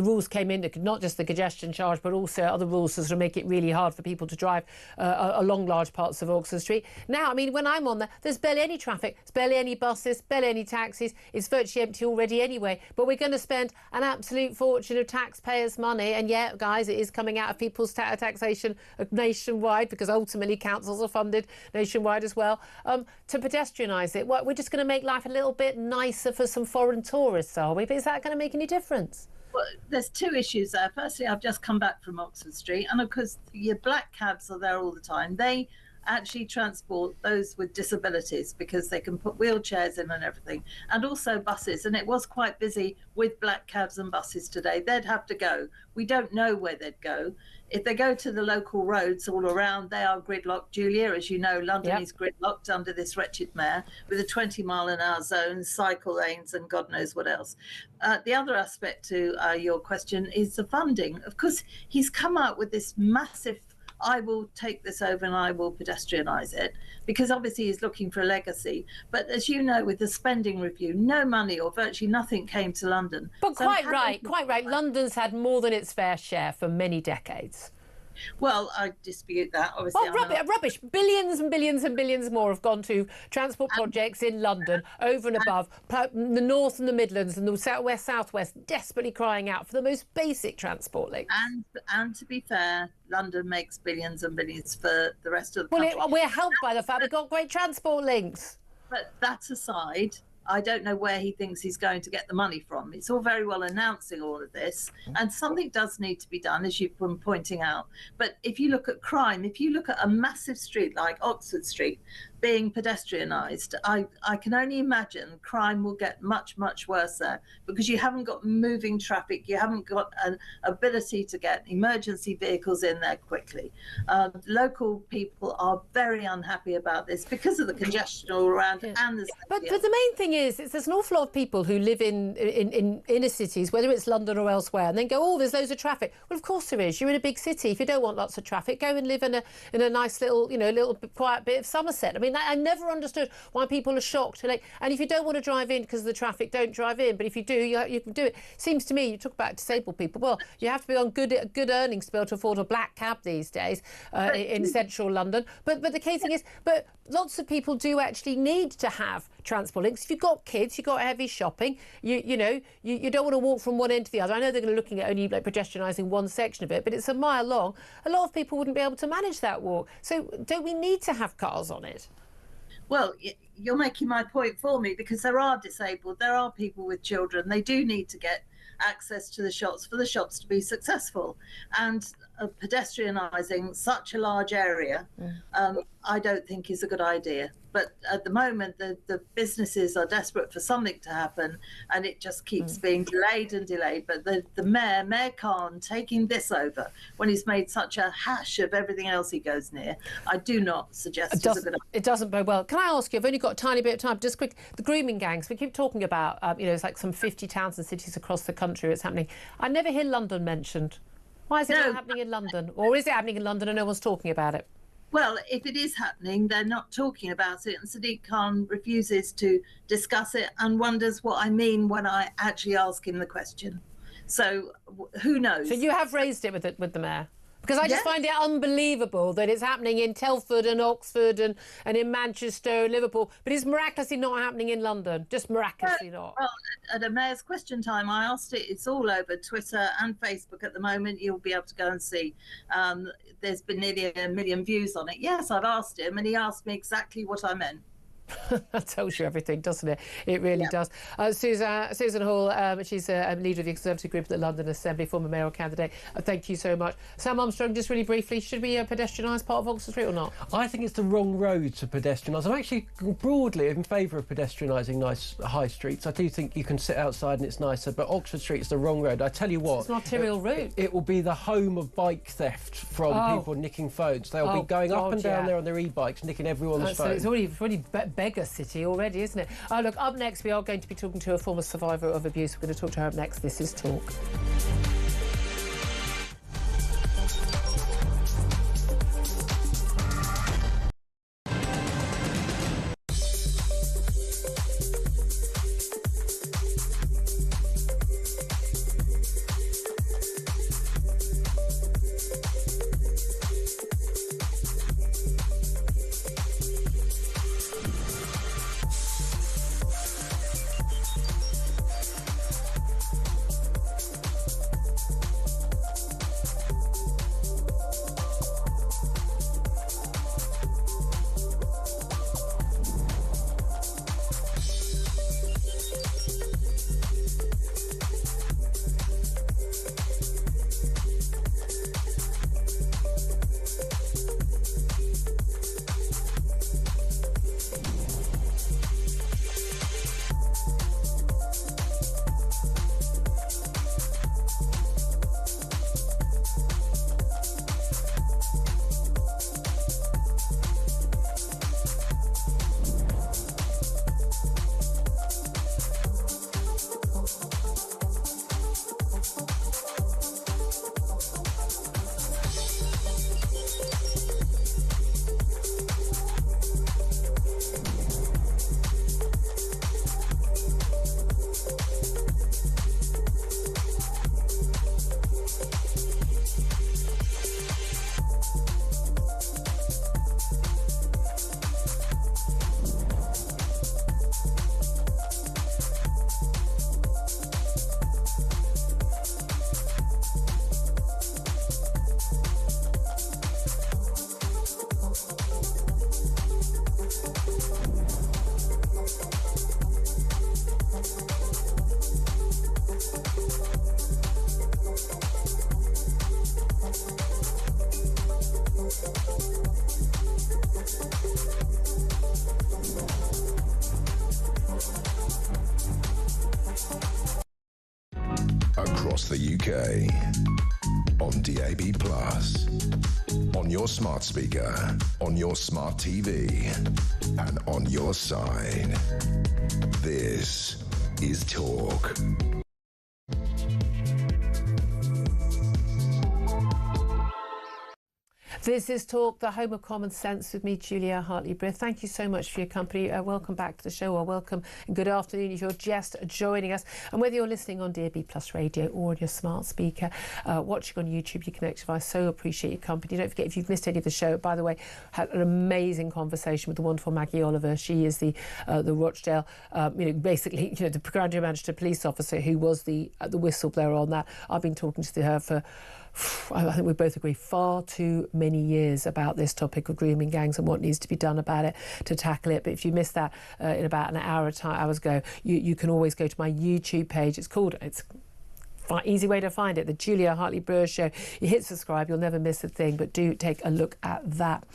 rules came in, not just the congestion charge, but also other rules to sort of make it really hard for people to drive along large parts of Oxford Street. Now, I mean, when I'm on there, there's barely any traffic, there's barely any buses, barely any taxis. It's virtually empty already anyway. But we're going to spend an absolute fortune of taxpayers' money, and yeah, guys, it is coming out of people's taxation nationwide, because ultimately councils are funded nationwide as well, to pedestrianise it. We're just going to make life a little bit nicer for some foreign tourists, are we? But is that going to make any difference? Well, there's two issues there. Firstly, I've just come back from Oxford Street, and of course your black cabs are there all the time. They actually transport those with disabilities because they can put wheelchairs in and everything, and also buses. And it was quite busy with black cabs and buses today. They'd have to go. We don't know where they'd go. If they go to the local roads all around, they are gridlocked, Julia. As you know, London is gridlocked under this wretched mayor with a 20-mile-an-hour zone, cycle lanes, and God knows what else. The other aspect to your question is the funding. Of course, he's come out with this massive, I will take this over and I will pedestrianise it, because obviously he's looking for a legacy. But as you know, with the spending review, no money or virtually nothing came to London. But so quite right. London's had more than its fair share for many decades. Well, I dispute that, obviously. Well, rubbish. Billions and billions and billions more have gone to transport projects in London, over and above. The North and the Midlands and the Southwest desperately crying out for the most basic transport links. And to be fair, London makes billions and billions for the rest of the country. Well, we're helped by the fact we've got great transport links. But that aside, I don't know where he thinks he's going to get the money from. It's all very well announcing all of this, and something does need to be done, as you've been pointing out. But if you look at crime, if you look at a massive street like Oxford Street being pedestrianised, I can only imagine crime will get much, much worse there, because you haven't got moving traffic, you haven't got an ability to get emergency vehicles in there quickly. Local people are very unhappy about this because of the congestion all around and the But the main thing is, there's an awful lot of people who live in inner cities, whether it's London or elsewhere, and then go, oh, there's loads of traffic. Well, of course there is. You're in a big city. If you don't want lots of traffic, go and live in a nice little, little quiet bit of Somerset. I mean, mean, I never understood why people are shocked. Like, and if you don't want to drive in because of the traffic, don't drive in. But if you do, you can do it. Seems to me, you talk about disabled people. Well, you have to be on good earnings to be able to afford a black cab these days in central London. But the key thing is, but lots of people do actually need to have transport links. If you've got kids, you've got heavy shopping, you don't want to walk from one end to the other. I know they're looking at only like pedestrianising one section of it, but it's a mile long. A lot of people wouldn't be able to manage that walk. So don't we need to have cars on it? Well, you're making my point for me, because there are disabled, there are people with children. They do need to get access to the shops for the shops to be successful. And pedestrianising such a large area, I don't think is a good idea. But at the moment, the businesses are desperate for something to happen, and it just keeps being delayed and delayed. But the Mayor Khan, taking this over when he's made such a hash of everything else he goes near, I do not suggest it's a good idea. It doesn't bode well. Can I ask you, I've only got a tiny bit of time, just quick, the grooming gangs, we keep talking about, it's like some 50 towns and cities across the country where it's happening. I never hear London mentioned. Why is it not happening in London? Or is it happening in London and no one's talking about it? Well, if it is happening, they're not talking about it, and Sadiq Khan refuses to discuss it and wonders what I mean when I actually ask him the question. So who knows? So you have raised it with the mayor? Because I just find it unbelievable that it's happening in Telford and Oxford and in Manchester and Liverpool, but it's miraculously not happening in London. Just miraculously not. Well, at a mayor's question time, I asked it. It's all over Twitter and Facebook at the moment. You'll be able to go and see. There's been nearly 1 million views on it. Yes, I've asked him, and he asked me exactly what I meant. That tells you everything, doesn't it? It really does. Susan Hall, she's a leader of the Conservative group at the London Assembly, former mayoral candidate. Thank you so much. Sam Armstrong, just really briefly, should we pedestrianise part of Oxford Street or not? I think it's the wrong road to pedestrianise. I'm actually broadly in favour of pedestrianising nice high streets. I do think you can sit outside and it's nicer, but Oxford Street is the wrong road. I tell you what, it's an arterial route. It will be the home of bike theft from people nicking phones. They'll be going up and down there on their e-bikes, nicking everyone's phone. So it's already beggar city already, isn't it? Look, up next we are going to be talking to a former survivor of abuse. We're going to talk to her up next. This is Talk. Across the UK, on DAB+, on your smart speaker, on your smart TV, and on your side. This is Talk. This is Talk, the home of common sense, with me, Julia Hartley-Brewer. Thank you so much for your company. Welcome back to the show, or welcome and good afternoon if you're just joining us. And whether you're listening on DAB Plus radio or on your smart speaker, watching on YouTube, your connected device, so appreciate your company. Don't forget, if you've missed any of the show, by the way, had an amazing conversation with the wonderful Maggie Oliver. She is the Rochdale, basically, the graduate magistrate police officer who was the whistleblower on that. I've been talking to her for, I think we both agree, far too many years about this topic of grooming gangs and what needs to be done about it to tackle it. But if you missed that in about an hours ago, you can always go to my YouTube page. It's easy way to find it, the Julia Hartley-Brewer Show. You hit subscribe, you'll never miss a thing, but do take a look at that.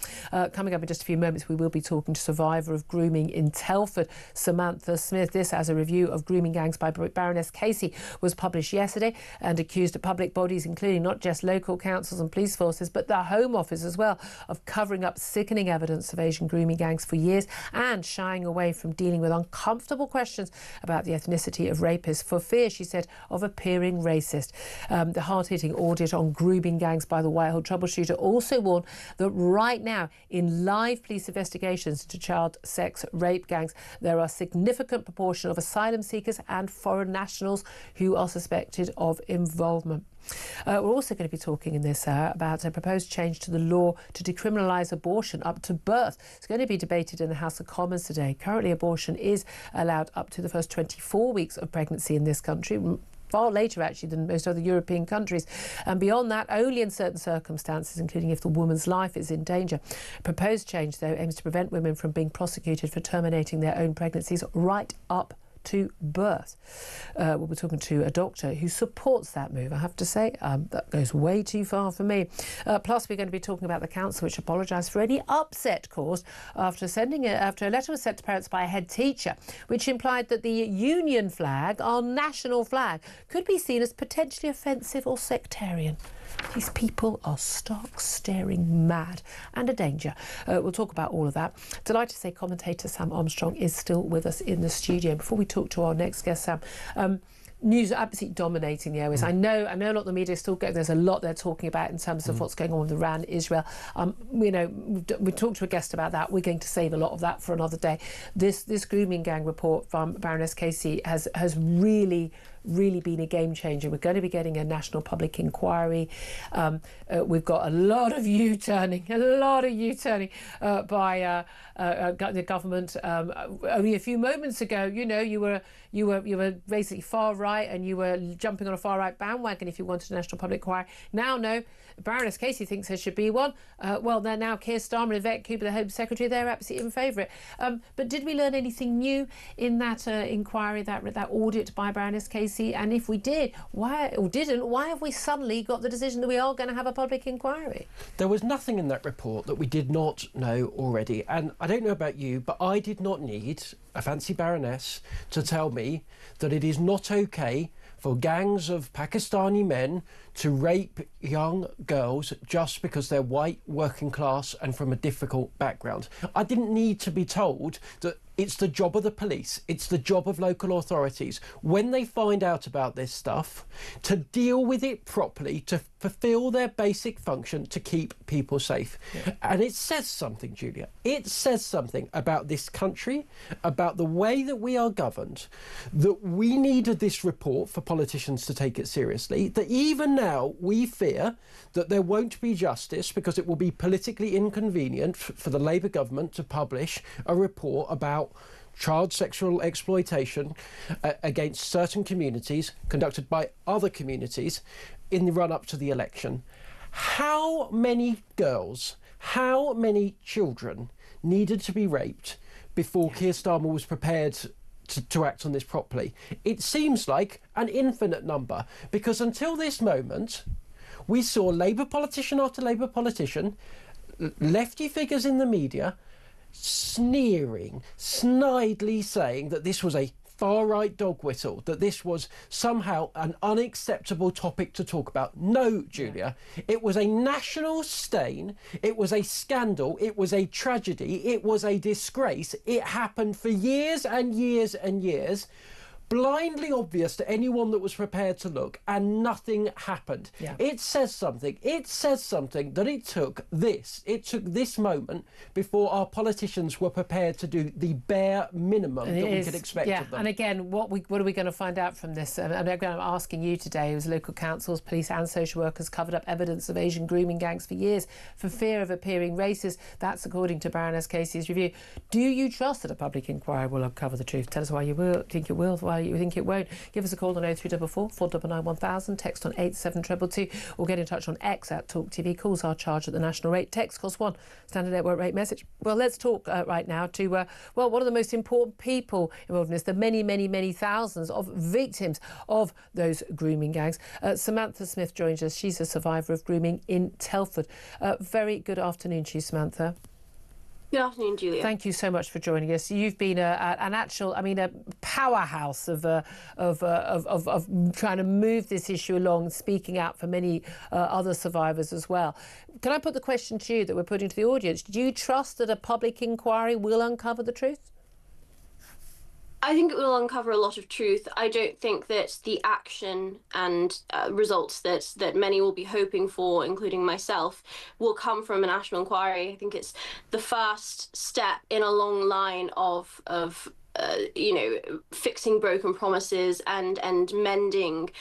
Coming up in just a few moments, we will be talking to survivor of grooming in Telford, Samantha Smith. This, as a review of grooming gangs by Baroness Casey, was published yesterday and accused public bodies, including not just local councils and police forces, but the Home Office as well, of covering up sickening evidence of Asian grooming gangs for years and shying away from dealing with uncomfortable questions about the ethnicity of rapists for fear, she said, of appearing racist. The hard-hitting audit on grooming gangs by the Whitehall troubleshooter also warned that right now, in live police investigations into child sex rape gangs, there are a significant proportion of asylum seekers and foreign nationals who are suspected of involvement. We're also going to be talking in this hour about a proposed change to the law to decriminalise abortion up to birth. It's going to be debated in the House of Commons today. Currently, abortion is allowed up to the first 24 weeks of pregnancy in this country, far later actually than most other European countries, and beyond that only in certain circumstances, including if the woman's life is in danger. Proposed change, though, aims to prevent women from being prosecuted for terminating their own pregnancies right up to birth. We'll be talking to a doctor who supports that move. I have to say, that goes way too far for me. Plus, we're going to be talking about the council, which apologised for any upset caused after a letter was sent to parents by a head teacher, which implied that the Union flag, our national flag, could be seen as potentially offensive or sectarian. These people are stark, staring mad and a danger. We'll talk about all of that. Delighted to say commentator Sam Armstrong is still with us in the studio. Before we talk to our next guest, Sam, news are absolutely dominating the airways. I know a lot of the media is still going. There's a lot they're talking about in terms of what's going on with Iran, Israel. We talked to a guest about that. We're going to save a lot of that for another day. This grooming gang report from Baroness Casey has really been a game changer. We're going to be getting a national public inquiry. We've got a lot of U-turning by the government. Only a few moments ago, you were basically far right, and you were jumping on a far right bandwagon if you wanted a national public inquiry. Now, no. Baroness Casey thinks there should be one. Well, they're now Keir Starmer and Yvette Cooper, the Home Secretary. They're absolutely in favour of it. But did we learn anything new in that inquiry, that audit by Baroness Casey? And if we did, why have we suddenly got the decision that we are going to have a public inquiry? There was nothing in that report that we did not know already. And I don't know about you, but I did not need a fancy baroness to tell me that it is not okay for gangs of Pakistani men to rape young girls just because they're white, working class and from a difficult background. I didn't need to be told that it's the job of the police, it's the job of local authorities, when they find out about this stuff, to deal with it properly, to fulfil their basic function to keep people safe. Yeah. And it says something, Julia. It says something about this country, about the way that we are governed, that we needed this report for politicians to take it seriously, that even now we fear that there won't be justice because it will be politically inconvenient for the Labour government to publish a report about child sexual exploitation against certain communities conducted by other communities in the run-up to the election. How many girls, how many children needed to be raped before Keir Starmer was prepared to act on this properly? It seems like an infinite number, because until this moment, we saw Labour politician after Labour politician, lefty figures in the media, sneering, snidely saying that this was a far-right dog whistle, that this was somehow an unacceptable topic to talk about. No, Julia, it was a national stain, it was a scandal, it was a tragedy, it was a disgrace. It happened for years and years and years, blindly obvious to anyone that was prepared to look, and nothing happened. Yeah. It says something. It says something that it took this moment before our politicians were prepared to do the bare minimum that we could expect of them. And again, what are we going to find out from this? I'm asking you today, as local councils, police and social workers covered up evidence of Asian grooming gangs for years for fear of appearing racist. That's according to Baroness Casey's review. Do you trust that a public inquiry will uncover the truth? Tell us why you think it will, why you think it won't. Give us a call on 0344 499 1000, text on 87222, or get in touch on X at talkTV. Calls are charged at the national rate. Text costs £1, standard network rate message. Well, let's talk right now to, one of the most important people involved in this, the many, many, many thousands of victims of those grooming gangs. Samantha Smith joins us. She's a survivor of grooming in Telford. Very good afternoon to you, Samantha. Good afternoon, Julia. Thank you so much for joining us. You've been a powerhouse of trying to move this issue along, speaking out for many other survivors as well. Can I put the question to you that we're putting to the audience? Do you trust that a public inquiry will uncover the truth? I think it will uncover a lot of truth. I don't think that the action and results that many will be hoping for, including myself, will come from a national inquiry. I think it's the first step in a long line of fixing broken promises and mending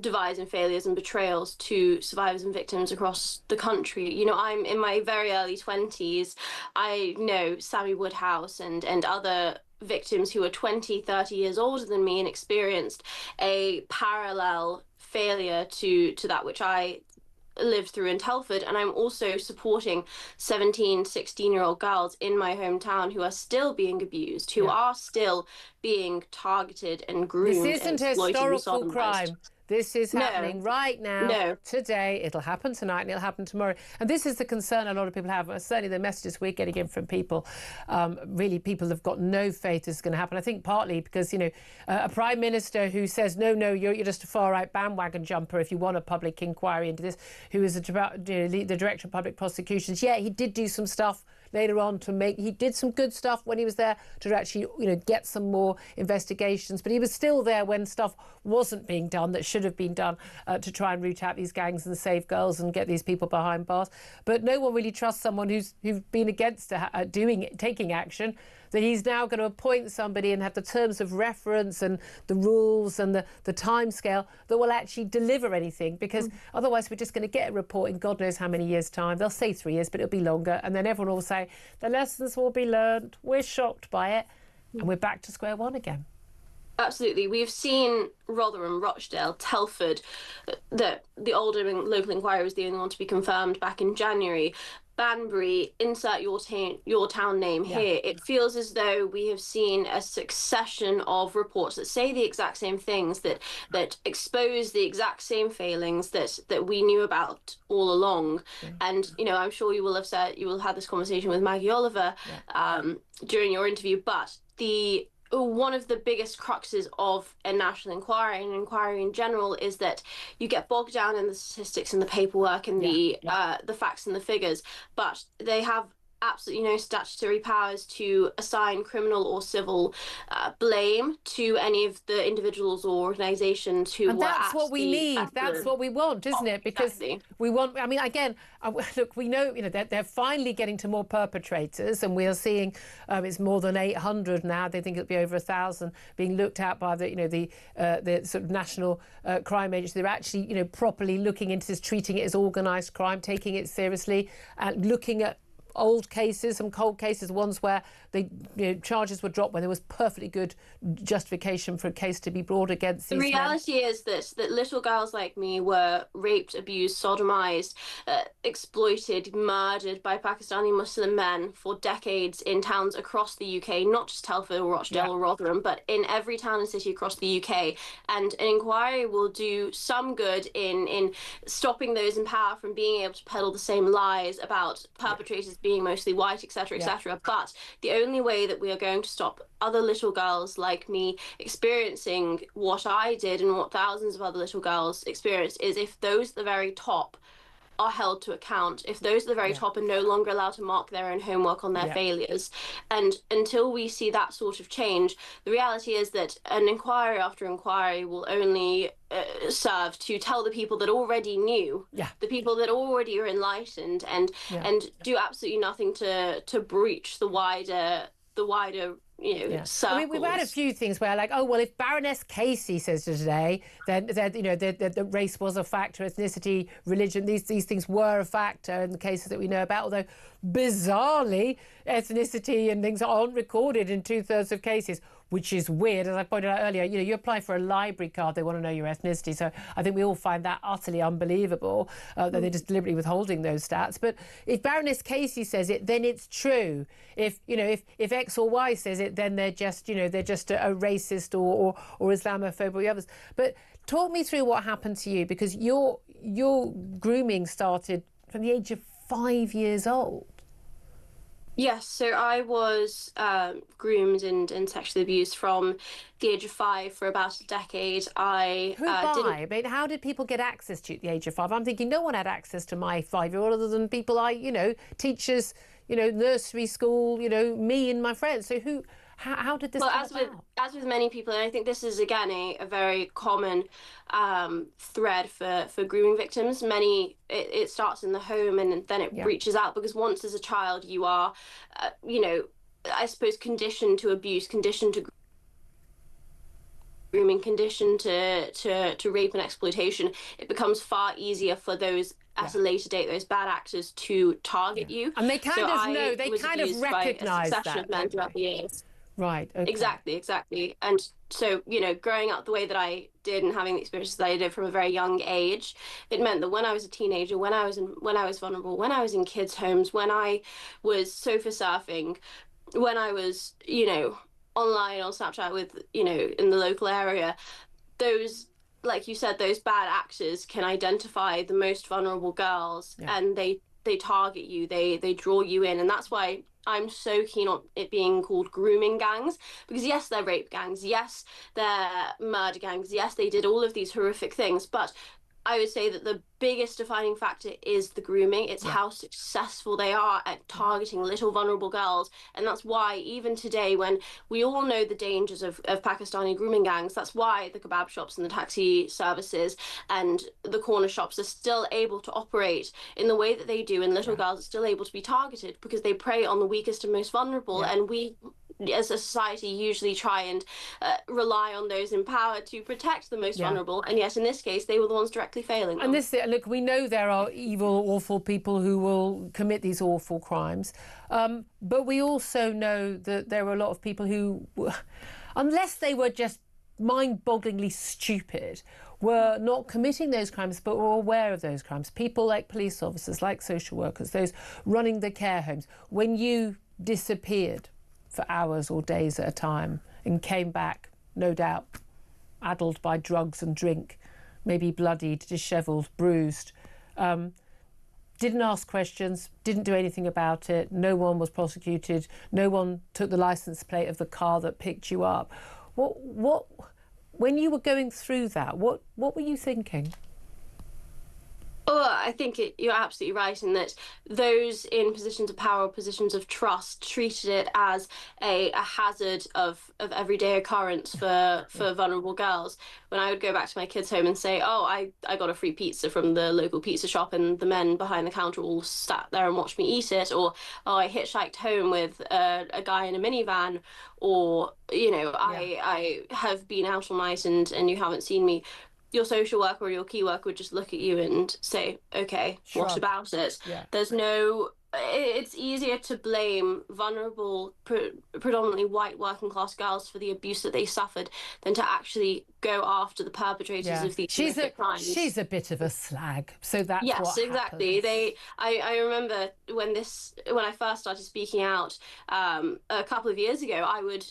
divides and failures and betrayals to survivors and victims across the country. You know, I'm in my very early 20s. I know Sammy Woodhouse and other victims who are 20, 30 years older than me and experienced a parallel failure to that which I lived through in Telford. And I'm also supporting 17, 16-year-old girls in my hometown who are still being abused, who are still being targeted and groomed. This isn't a historical crime. This is happening right now, today. It'll happen tonight and it'll happen tomorrow. And this is the concern a lot of people have. Certainly the messages we're getting in from people, really people have got no faith this is going to happen. I think partly because, a Prime Minister who says, no, you're just a far-right bandwagon jumper if you want a public inquiry into this, who is the Director of Public Prosecutions. Yeah, he did do some stuff later on he did some good stuff when he was there to actually, get some more investigations. But he was still there when stuff wasn't being done that should have been done to try and root out these gangs and save girls and get these people behind bars. But no one really trusts someone who's been against taking action, that he's now going to appoint somebody and have the terms of reference and the rules and the time scale that will actually deliver anything, because otherwise we're just going to get a report in God knows how many years' time. They'll say 3 years, but it'll be longer, and then everyone will say the lessons will be learned, we're shocked by it, and we're back to square one again. Absolutely. We've seen Rotherham, Rochdale, Telford, the Oldham local inquiry was the only one to be confirmed back in January. Banbury, insert your town name here. It feels as though we have seen a succession of reports that say the exact same things, that expose the exact same failings that we knew about all along. And I'm sure you will have had this conversation with Maggie Oliver during your interview, but one of the biggest cruxes of a national inquiry and an inquiry in general is that you get bogged down in the statistics and the paperwork and the facts and the figures, but they have absolutely no statutory powers to assign criminal or civil blame to any of the individuals or organisations who and that's what we need. That's what we want, isn't it? Because we want. I mean, again, look, we know they're finally getting to more perpetrators, and we are seeing it's more than 800 now. They think it'll be over 1,000 being looked at by the sort of national crime agency. They're actually properly looking into this, treating it as organised crime, taking it seriously, and looking at old cases, some cold cases, ones where charges were dropped when there was perfectly good justification for a case to be brought against these men. The reality is that little girls like me were raped, abused, sodomized, exploited, murdered by Pakistani Muslim men for decades in towns across the UK, not just Telford or Rochdale or Rotherham, but in every town and city across the UK. And an inquiry will do some good in stopping those in power from being able to peddle the same lies about perpetrators being mostly white, etc., etc. But the only way that we are going to stop other little girls like me experiencing what I did and what thousands of other little girls experienced is if those at the very top are held to account, if those at the very top are no longer allowed to mark their own homework on their failures. And until we see that sort of change, the reality is that an inquiry after inquiry will only serve to tell the people that already knew, the people that already are enlightened, and do absolutely nothing to breach the wider circles. I mean, we've had a few things where, like, oh, well, if Baroness Casey says today that that race was a factor, ethnicity, religion, these things were a factor in the cases that we know about, although bizarrely ethnicity and things aren't recorded in 2/3 of cases, which is weird. As I pointed out earlier, you apply for a library card, they want to know your ethnicity. So I think we all find that utterly unbelievable, that they're just deliberately withholding those stats. But if Baroness Casey says it, then it's true. If X or Y says it, then they're just a racist or Islamophobe or the others. But talk me through what happened to you, because your grooming started from the age of 5 years old. Yes, so I was groomed and sexually abused from the age of 5 for about a decade. I mean, how did people get access to you at the age of 5? I'm thinking no one had access to my 5-year-old other than people teachers, nursery school, me and my friends. So how did this come about? As with many people, and I think this is, again, a very common thread for grooming victims. It starts in the home and then it reaches out, because once as a child you are, I suppose, conditioned to abuse, conditioned to grooming, conditioned to rape and exploitation. It becomes far easier for those at a later date, those bad actors, to target you. And they kind of recognise that. Of men throughout the years. Right. Okay. Exactly. And so, growing up the way that I did and having the experiences that I did from a very young age, it meant that when I was a teenager, when I was vulnerable, when I was in kids' homes, when I was sofa surfing, when I was, online on Snapchat with, in the local area, those, like you said, those bad actors can identify the most vulnerable girls, and they target you, they draw you in. And that's why I'm so keen on it being called grooming gangs, because yes, they're rape gangs, yes, they're murder gangs, yes, they did all of these horrific things, but I would say that the biggest defining factor is the grooming. It's how successful they are at targeting little vulnerable girls. And that's why even today, when we all know the dangers of Pakistani grooming gangs, that's why the kebab shops and the taxi services and the corner shops are still able to operate in the way that they do, and little girls are still able to be targeted, because they prey on the weakest and most vulnerable. And we, as a society, usually try and rely on those in power to protect the most vulnerable, and yet in this case they were the ones directly failing them. And look, we know there are evil, awful people who will commit these awful crimes, but we also know that there are a lot of people who, unless they were just mind-bogglingly stupid, were not committing those crimes but were aware of those crimes. People like police officers, like social workers, those running the care homes. When you disappeared for hours or days at a time and came back, no doubt, addled by drugs and drink, maybe bloodied, dishevelled, bruised, didn't ask questions, didn't do anything about it, no one was prosecuted, no one took the licence plate of the car that picked you up. What when you were going through that, what were you thinking? Oh, I think you're absolutely right in that those in positions of power, positions of trust, treated it as a hazard of everyday occurrence for vulnerable girls. When I would go back to my kids' home and say, oh, I got a free pizza from the local pizza shop and the men behind the counter all sat there and watched me eat it, or, oh, I hitchhiked home with a guy in a minivan, or, I have been out all night and you haven't seen me. Your social worker or your key worker would just look at you and say, okay, what about it? There's no... It's easier to blame vulnerable, predominantly white working class girls for the abuse that they suffered than to actually go after the perpetrators of these horrific crimes. She's a bit of a slag, so that's what happens. Yes, exactly. I remember when I first started speaking out a couple of years ago, I would...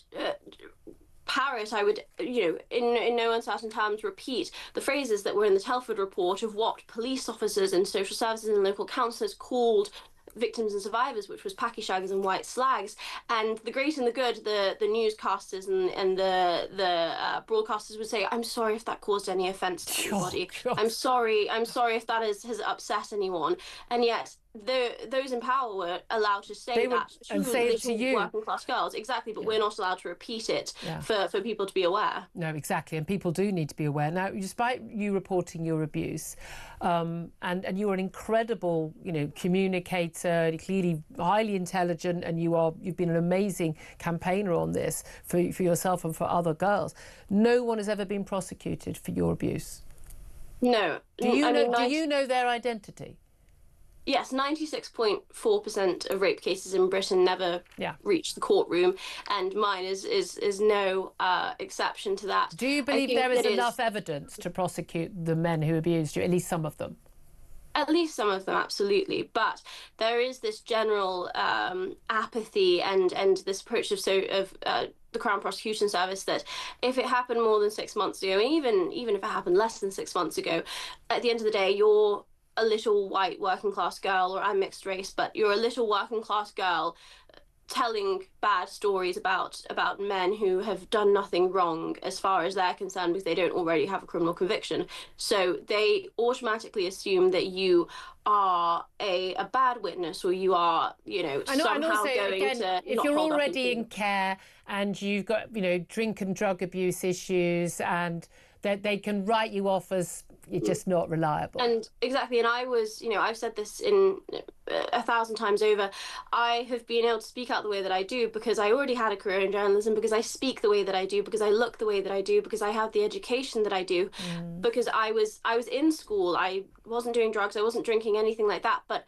I would, in no uncertain terms, repeat the phrases that were in the Telford report of what police officers and social services and local councillors called victims and survivors, which was packy shaggers and white slags. And the great and the good, the newscasters and the broadcasters would say, I'm sorry if that caused any offence to anybody. I'm sorry if that has upset anyone. And yet those in power were allowed to say that to little working class girls. Exactly, but we're not allowed to repeat it for people to be aware. No, exactly, and people do need to be aware. Now, despite you reporting your abuse, and you're an incredible, communicator, clearly highly intelligent, and you've been an amazing campaigner on this for yourself and for other girls. No one has ever been prosecuted for your abuse. No. Do you know their identity? Yes, 96.4% of rape cases in Britain never reach the courtroom, and mine is no exception to that. Do you believe there is enough evidence to prosecute the men who abused you, at least some of them? At least some of them, absolutely. But there is this general apathy and this approach of the Crown Prosecution Service that if it happened more than 6 months ago, even if it happened less than 6 months ago, at the end of the day, you're a little white working class girl, or I'm mixed race, but you're a little working class girl telling bad stories about men who have done nothing wrong as far as they're concerned, because they don't already have a criminal conviction. So they automatically assume that you are a bad witness, or you are, somehow going to. If you're already in care and you've got, drink and drug abuse issues, and that they can write you off as you're just not reliable. And exactly, and I was, I've said this in 1,000 times over, I have been able to speak out the way that I do because I already had a career in journalism, because I speak the way that I do, because I look the way that I do, because I have the education that I do, because I was in school, I wasn't doing drugs, I wasn't drinking, anything like that, but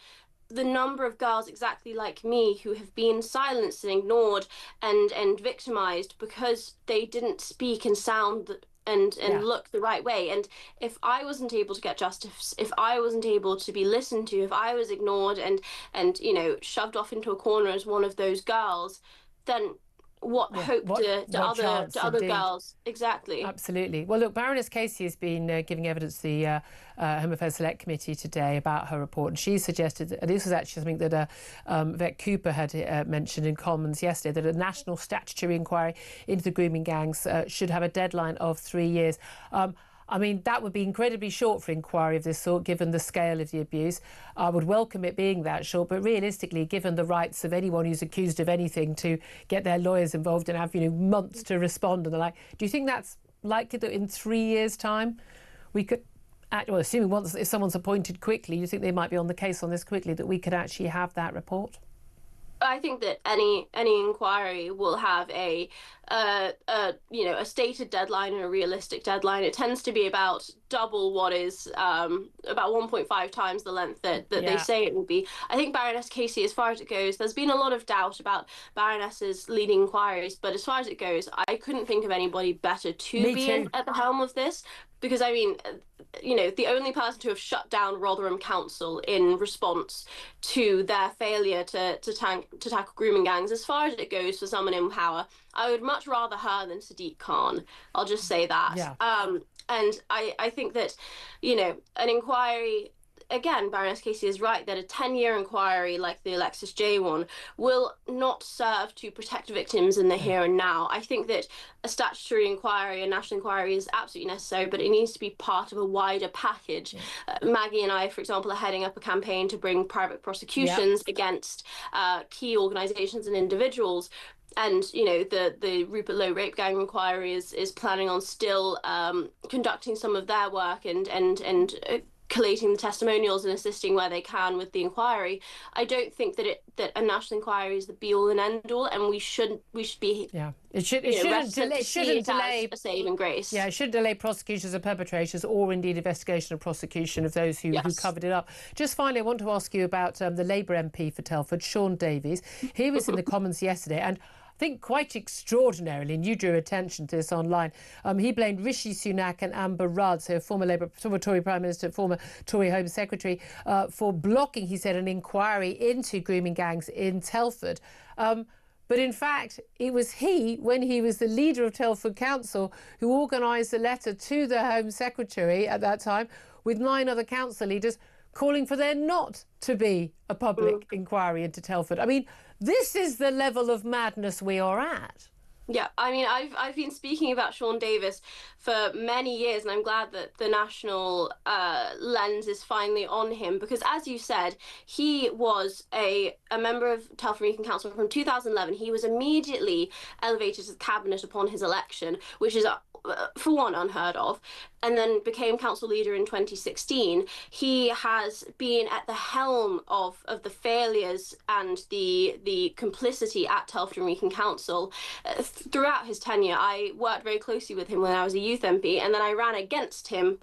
the number of girls exactly like me who have been silenced and ignored and victimized because they didn't speak and sound and look the right way. And if I wasn't able to get justice, if I wasn't able to be listened to, if I was ignored and shoved off into a corner as one of those girls, then what hope to other girls? Exactly. Absolutely. Well, look, Baroness Casey has been giving evidence to the Home Affairs Select Committee today about her report, and she suggested, and this was actually something that Vivek Cooper had mentioned in Commons yesterday, that a national statutory inquiry into the grooming gangs should have a deadline of 3 years. I mean, that would be incredibly short for inquiry of this sort, given the scale of the abuse. I would welcome it being that short, but realistically, given the rights of anyone who's accused of anything to get their lawyers involved and have, months to respond and the like, do you think that's likely that in 3 years' time we could, assuming if someone's appointed quickly, you think they might be on the case on this quickly, that we could actually have that report? I think that any inquiry will have a stated deadline and a realistic deadline. It tends to be about double what is about 1.5 times the length that they say it will be. I think Baroness Casey, as far as it goes, there's been a lot of doubt about Baroness's leading inquiries, but as far as it goes, I couldn't think of anybody better to be at the helm of this. Because, I mean, the only person to have shut down Rotherham Council in response to their failure to tackle grooming gangs, as far as it goes for someone in power, I would much rather her than Sadiq Khan. I'll just say that. Yeah. And I think that, an inquiry... Again, Baroness Casey is right that a 10-year inquiry like the Alexis J one will not serve to protect victims in the here and now. I think that a statutory inquiry, a national inquiry, is absolutely necessary, but it needs to be part of a wider package. Maggie and I, for example, are heading up a campaign to bring private prosecutions against key organisations and individuals. And, the Rupert Lowe rape gang inquiry is planning on still conducting some of their work and collating the testimonials and assisting where they can with the inquiry. I don't think that a national inquiry is the be all and end all, and we should be it shouldn't delay a saving grace. It should delay prosecutions of perpetrators, or indeed investigation and prosecution of those who covered it up. Just finally, I want to ask you about the Labour MP for Telford, Sean Davies. He was in the Commons yesterday, and I think quite extraordinarily, and you drew attention to this online, he blamed Rishi Sunak and Amber Rudd, so former Tory Prime Minister, former Tory Home Secretary, for blocking, he said, an inquiry into grooming gangs in Telford. But in fact, it was he, when he was the leader of Telford Council, who organised a letter to the Home Secretary at that time with 9 other council leaders calling for there not to be a public inquiry into Telford. I mean, this is the level of madness we are at. Yeah, I mean, I've been speaking about Sean Davis for many years, and I'm glad that the national lens is finally on him, because as you said, he was a member of Telford Region Council from 2011. He was immediately elevated to the cabinet upon his election, which is for one unheard of, and then became council leader in 2016. He has been at the helm of the failures and the complicity at Telford and Wrekin Council throughout his tenure. I worked very closely with him when I was a youth MP, and then I ran against him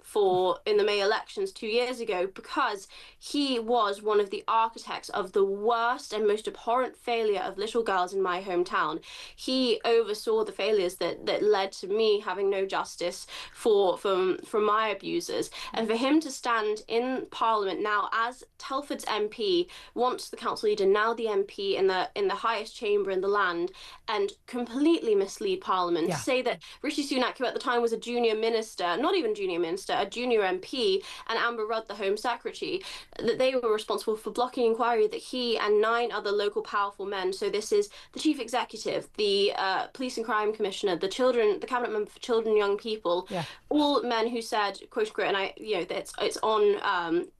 in the May elections 2 years ago, because he was one of the architects of the worst and most abhorrent failure of little girls in my hometown. He oversaw the failures that led to me having no justice from my abusers, and for him to stand in Parliament now as Telford's MP, once the council leader, now the MP in the highest chamber in the land, and completely mislead Parliament, to say that Rishi Sunak, who at the time was a junior minister, not even junior minister, a junior MP, and Amber Rudd, the Home Secretary, that they were responsible for blocking inquiry that he and 9 other local powerful men, so this is the Chief Executive, the Police and Crime Commissioner, the Cabinet Member for Children and Young People, all men who said, quote unquote, and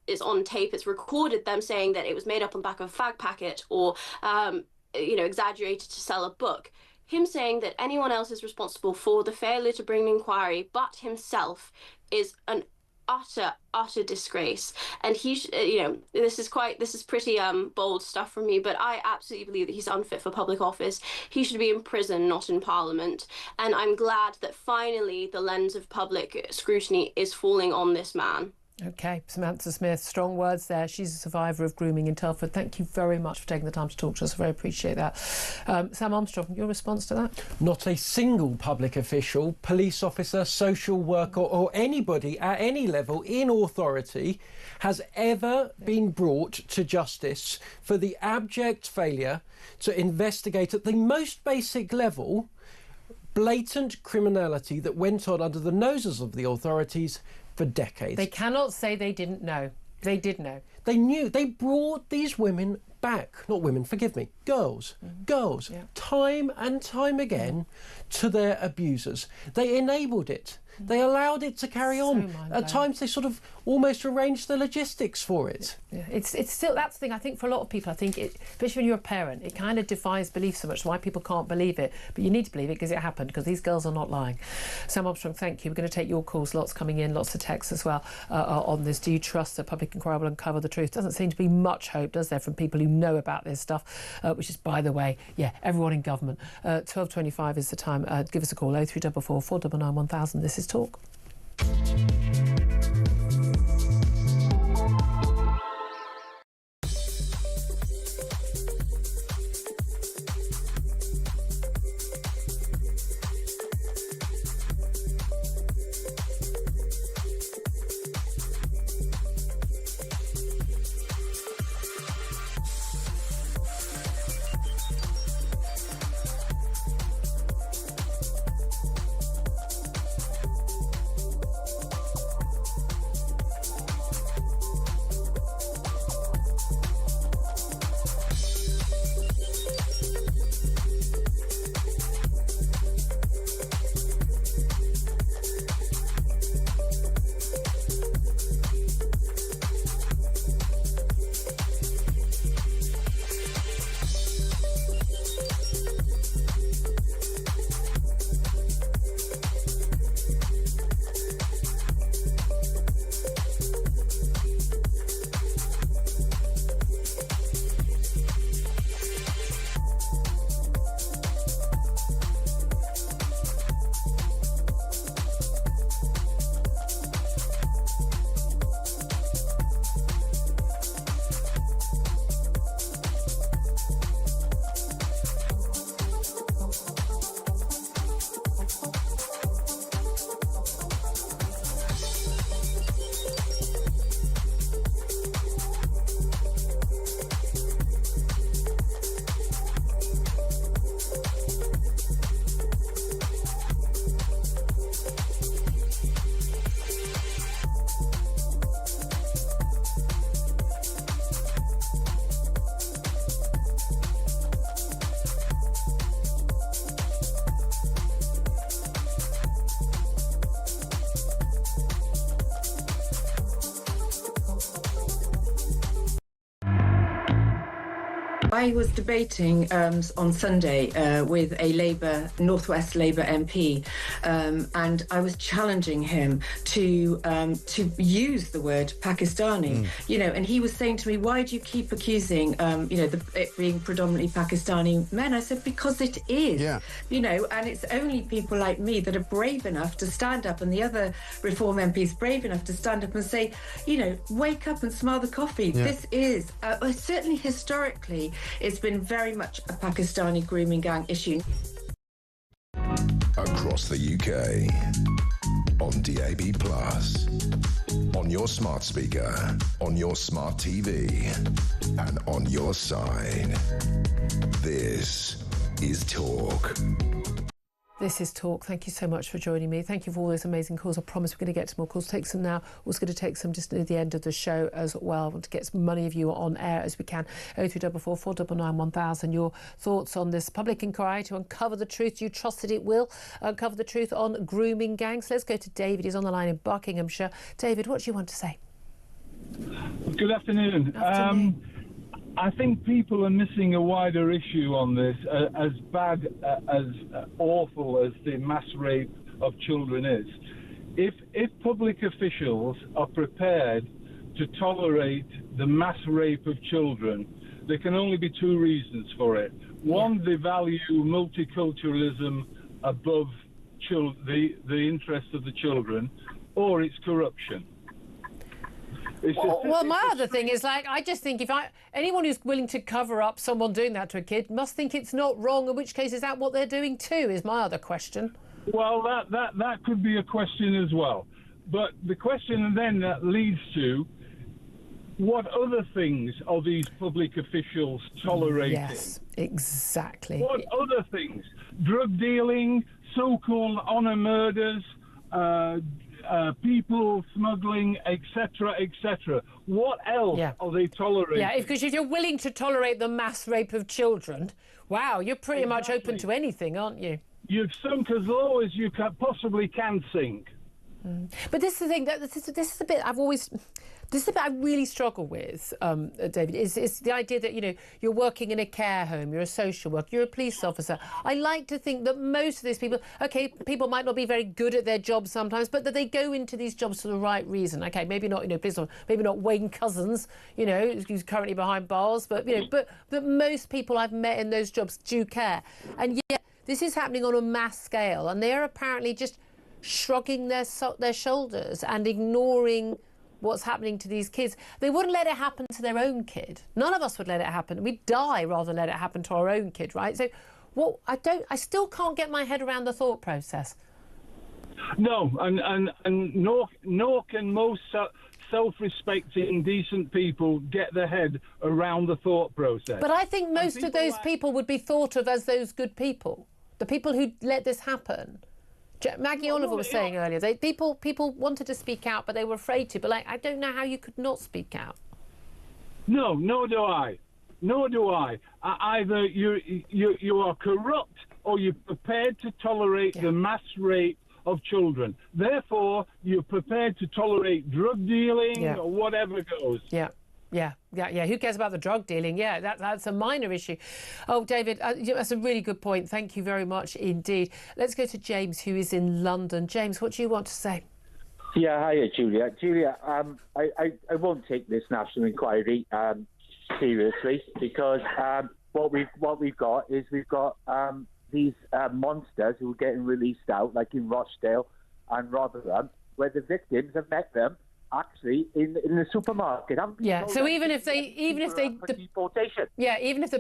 it's on tape, it's recorded, them saying that it was made up on the back of a fag packet or exaggerated to sell a book. Him saying that anyone else is responsible for the failure to bring an inquiry but himself is an utter disgrace. And this is pretty bold stuff from me, but I absolutely believe that he's unfit for public office. He should be in prison, not in Parliament. And I'm glad that finally the lens of public scrutiny is falling on this man. OK, Samantha Smith, strong words there. She's a survivor of grooming in Telford. Thank you very much for taking the time to talk to us. I very appreciate that. Sam Armstrong, your response to that? Not a single public official, police officer, social worker or anybody at any level in authority has ever been brought to justice for the abject failure to investigate at the most basic level blatant criminality that went on under the noses of the authorities for decades. They cannot say they didn't know. They did know. They knew. They brought these women back. Not women, forgive me. Girls. Girls. Yeah. Time and time again to their abusers. They enabled it. They allowed it to carry on. At times they sort of almost arranged the logistics for it. Yeah. It's still, that's the thing, I think for a lot of people, I think, especially when you're a parent, it kind of defies belief so much, why people can't believe it. But you need to believe it because it happened, because these girls are not lying. Sam Armstrong, thank you. We're going to take your calls, lots coming in, lots of texts as well on this. Do you trust the public inquiry will uncover the truth? Doesn't seem to be much hope, does there, from people who know about this stuff, which is, by the way, everyone in government. 12:25 is the time. Give us a call, 0344 499 1000. This is Talk. I was debating on Sunday with a Northwest Labour MP, and I was challenging him to use the word Pakistani. And he was saying to me, "Why do you keep accusing, it being predominantly Pakistani men?" I said, "Because it is, and it's only people like me that are brave enough to stand up, and the other Reform MPs brave enough to stand up and say, wake up and smell the coffee. This is certainly historically." It's been very much a Pakistani grooming gang issue. Across the UK, on DAB+, on your smart speaker, on your smart TV, and on your side. This is Talk. This is Talk. Thank you so much for joining me. Thank you for all those amazing calls. I promise we're going to get to more calls. Take some now. We're also going to take some just near the end of the show as well. I want to get as many of you on air as we can. 0344 499 1000. Your thoughts on this public inquiry to uncover the truth. Do you trust that it will uncover the truth on grooming gangs? Let's go to David. He's on the line in Buckinghamshire. David, what do you want to say? Good afternoon. I think people are missing a wider issue on this. As bad, as awful as the mass rape of children is, if public officials are prepared to tolerate the mass rape of children, there can only be two reasons for it. One, they value multiculturalism above the interests of the children, or it's corruption. Well, my other thing is, I just think anyone who's willing to cover up someone doing that to a kid must think it's not wrong, in which case is that what they're doing too, is my other question. Well, that could be a question as well. But the question then that leads to, what other things are these public officials tolerating? Yes, exactly. What other things? Drug dealing, so-called honour murders, people smuggling, etc., etc. What else are they tolerating? Yeah, because if you're willing to tolerate the mass rape of children, wow, you're pretty much open to anything, aren't you? You've sunk as low as you possibly can sink. But this is the thing. This is the bit I really struggle with, David. Is the idea that you're working in a care home, you're a social worker, you're a police officer. I like to think that most of these people, people might not be very good at their jobs sometimes, but that they go into these jobs for the right reason. Okay, maybe not, maybe not Wayne Couzens, who's currently behind bars, but but most people I've met in those jobs do care, and yet this is happening on a mass scale, and they're apparently just shrugging their shoulders and ignoring what's happening to these kids. They wouldn't let it happen to their own kid. None of us would let it happen. We'd die rather than let it happen to our own kid, right? So I still can't get my head around the thought process. No, and nor can most self-respecting, decent people get their head around the thought process. But I think most of those people would be thought of as those good people, the people who let this happen. Maggie Oliver was saying earlier, people wanted to speak out, but they were afraid to. But I don't know how you could not speak out. No, nor do I. Either you are corrupt, or you're prepared to tolerate the mass rape of children. Therefore, you're prepared to tolerate drug dealing or whatever goes. Yeah. Who cares about the drug dealing? Yeah, that's a minor issue. Oh, David, that's a really good point. Thank you very much indeed. Let's go to James, who is in London. James, what do you want to say? Yeah, hiya, Julia. Julia, I won't take this national inquiry seriously, because what we've got is these monsters who are getting released out, like in Rochdale and Rotherham, where the victims have met them actually in the supermarket. So even if the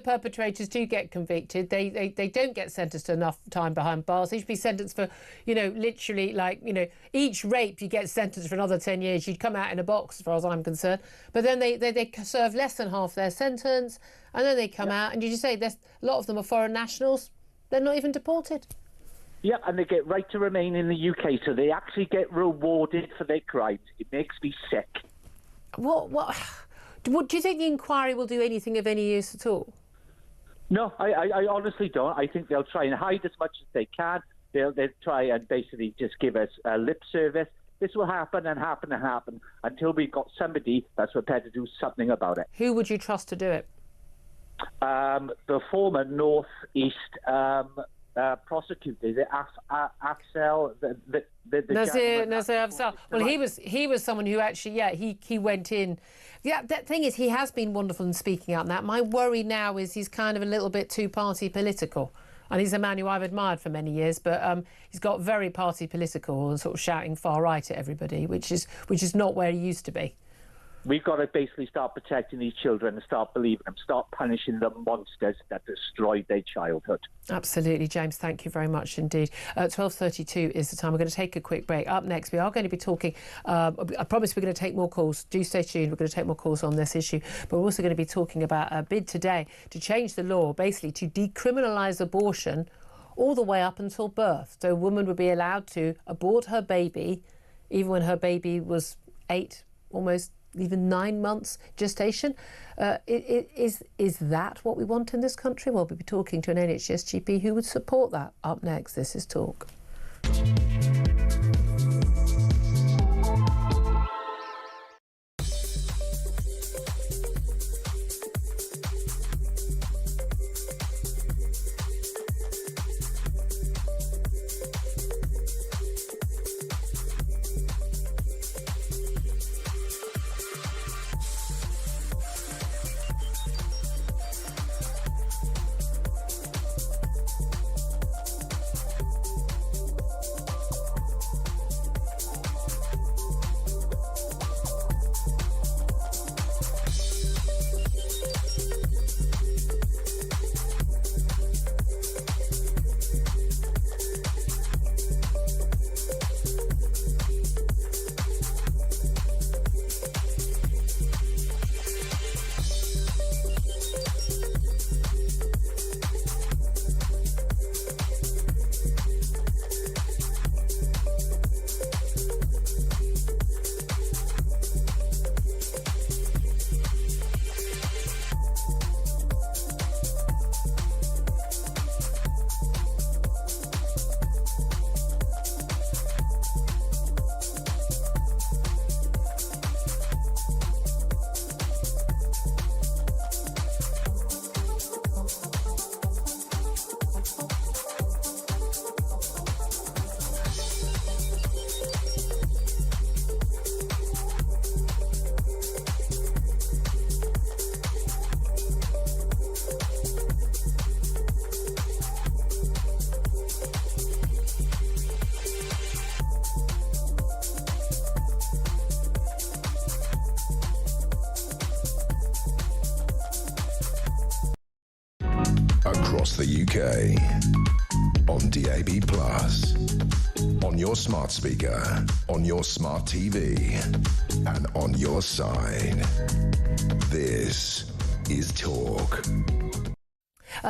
perpetrators do get convicted, they don't get sentenced to enough time behind bars. They should be sentenced for, literally, each rape you get sentenced for another 10 years. You'd come out in a box, as far as I'm concerned. But then they serve less than half their sentence, and then they come out, and you just say a lot of them are foreign nationals. They're not even deported. Yeah, and they get right to remain in the UK, so they actually get rewarded for their crimes. It makes me sick. What do you think the inquiry will do anything of any use at all? No, I honestly don't. I think they'll try and hide as much as they can. They'll try and basically just give us lip service. This will happen and happen and happen until we've got somebody that's prepared to do something about it. Who would you trust to do it? the former North East prosecutor, is it Afzal? Nazir Afzal. Well, he was someone who actually, he went in. Yeah, the thing is, he has been wonderful in speaking out. And that my worry now is he's kind of a little bit too party political. And he's a man who I've admired for many years, but he's got very party political and sort of shouting far right at everybody, which is not where he used to be. We've got to basically start protecting these children and start believing them, start punishing the monsters that destroyed their childhood. Absolutely, James. Thank you very much indeed. 12:32 is the time. We're going to take a quick break. Up next, we are going to be talking. I promise we're going to take more calls. Do stay tuned. We're going to take more calls on this issue. But we're also going to be talking about a bid today to change the law, basically to decriminalise abortion all the way up until birth. So a woman would be allowed to abort her baby even when her baby was 8, almost even 9 months gestation. Is that what we want in this country? Well, we'll be talking to an NHS GP who would support that. Up next, this is Talk. Across the UK, on DAB+, on your smart speaker, on your smart TV, and on your side. This is Talk.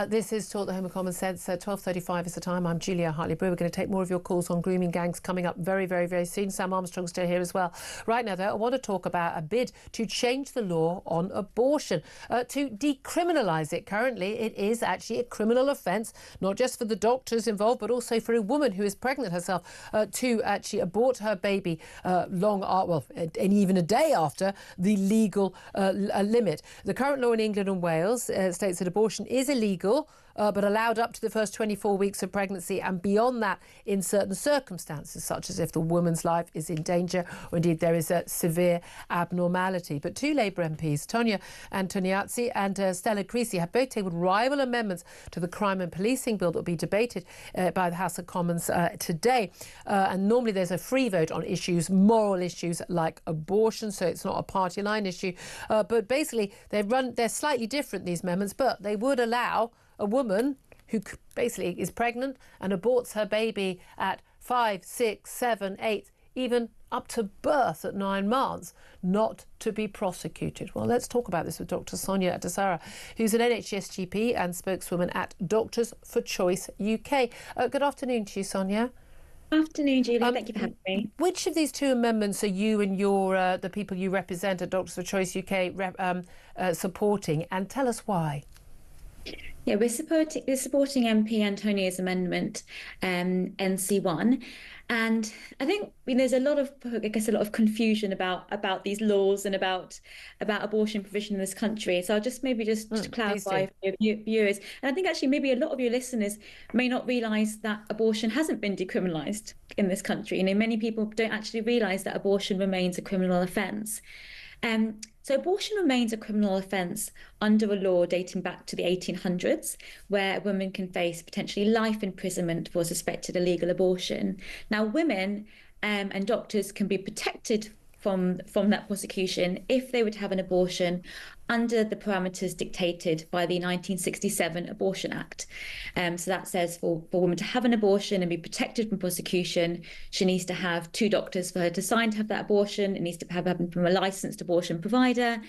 This is Talk, the Home of Common Sense. 12:35 is the time. I'm Julia Hartley-Brewer. We're going to take more of your calls on grooming gangs coming up very, very, very soon. Sam Armstrong's still here as well. Right now, though, I want to talk about a bid to change the law on abortion, to decriminalise it. Currently, it is actually a criminal offence, not just for the doctors involved, but also for a woman who is pregnant herself to actually abort her baby and even a day after the legal limit. The current law in England and Wales states that abortion is illegal, but allowed up to the first 24 weeks of pregnancy, and beyond that in certain circumstances, such as if the woman's life is in danger or indeed there is a severe abnormality. But two Labour MPs, Tonia Antoniazzi and Stella Creasy, have both tabled rival amendments to the crime and policing bill that will be debated by the House of Commons today. And normally there's a free vote on moral issues like abortion, so it's not a party line issue. But basically they're slightly different, these amendments, but they would allow a woman who basically is pregnant and aborts her baby at 5, 6, 7, 8, even up to birth at 9 months, not to be prosecuted. Well, let's talk about this with Dr. Sonia Adesara, who's an NHS GP and spokeswoman at Doctors for Choice UK. Good afternoon to you, Sonia. Afternoon, Julia. Thank you for having me. Which of these two amendments are you and the people you represent at Doctors for Choice UK supporting, and tell us why? Yeah, we're supporting MP Antonia's amendment, NC1, And I think there's a lot of confusion about these laws and about abortion provision in this country. So I'll just to clarify for your viewers. And I think actually maybe a lot of your listeners may not realise that abortion hasn't been decriminalised in this country. Many people don't actually realise that abortion remains a criminal offence. So abortion remains a criminal offence under a law dating back to the 1800s, where women can face potentially life imprisonment for suspected illegal abortion. Now, women and doctors can be protected from that prosecution if they were to have an abortion under the parameters dictated by the 1967 Abortion Act. So that says for a woman to have an abortion and be protected from prosecution, she needs to have 2 doctors for her to sign to have that abortion. It needs to have happened from a licensed abortion provider,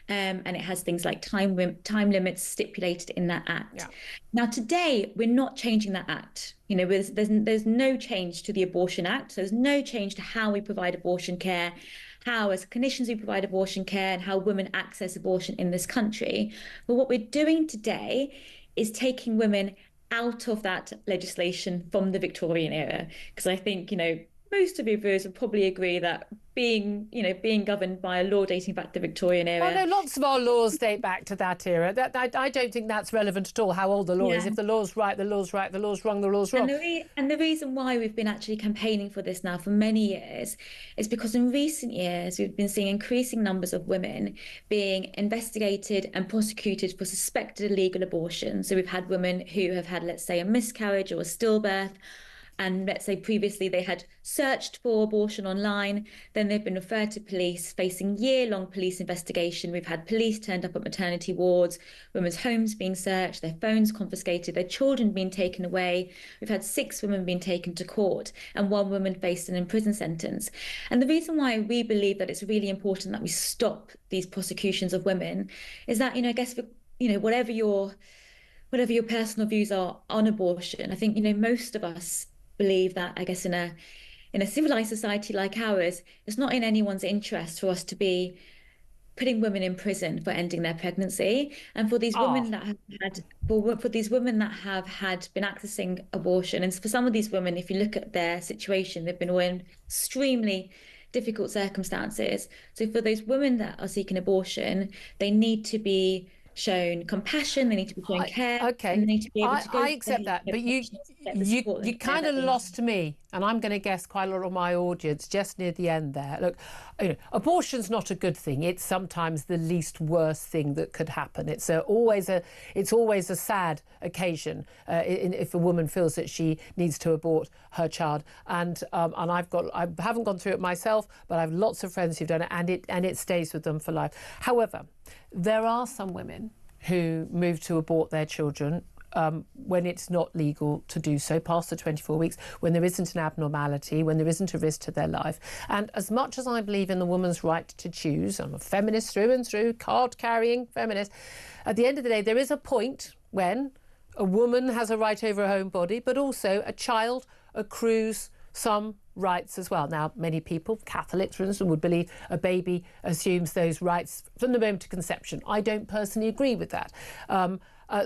and it has things like time limits stipulated in that act. Yeah. Now, today, we're not changing that act. There's no change to the Abortion Act. So there's no change to how we provide abortion care, how as clinicians we provide abortion care, and how women access abortion in this country. But what we're doing today is taking women out of that legislation from the Victorian era. Because I think, most of your viewers would probably agree that being governed by a law dating back to the Victorian era. Well, no, lots of our laws date back to that era. I don't think that's relevant at all, how old the law is. If the law's right, the law's right. The law's wrong, the law's wrong. And the reason why we've been actually campaigning for this now for many years is because in recent years, we've been seeing increasing numbers of women being investigated and prosecuted for suspected illegal abortion. So we've had women who have had, let's say, a miscarriage or a stillbirth, and let's say previously they had searched for abortion online, then they've been referred to police, facing year-long police investigation. We've had police turned up at maternity wards, women's homes being searched, their phones confiscated, their children being taken away. We've had 6 women being taken to court, and 1 woman faced an imprisonment sentence. And the reason why we believe that it's really important that we stop these prosecutions of women is that, I guess, whatever your personal views are on abortion, I think, most of us believe that, I guess, in a civilized society like ours, it's not in anyone's interest for us to be putting women in prison for ending their pregnancy. And for these women that have had, for these women that have been accessing abortion, and for some of these women, if you look at their situation, they've been in extremely difficult circumstances. So for those women that are seeking abortion, they need to be shown compassion, they need to be shown care. Okay, and they need to be able to go I accept that, but you kind of lost me, and I'm going to guess quite a lot of my audience just near the end there. Look, abortion's not a good thing. It's sometimes the least worst thing that could happen. It's always a sad occasion if a woman feels that she needs to abort her child. And I haven't gone through it myself, but I have lots of friends who've done it, and it stays with them for life. However, there are some women who move to abort their children when it's not legal to do so, past the 24 weeks, when there isn't an abnormality, when there isn't a risk to their life. And as much as I believe in the woman's right to choose, I'm a feminist through and through, card-carrying feminist, at the end of the day, there is a point when a woman has a right over her own body, but also a child accrues some rights as well. Now, many people, Catholics for instance, would believe a baby assumes those rights from the moment of conception. I don't personally agree with that.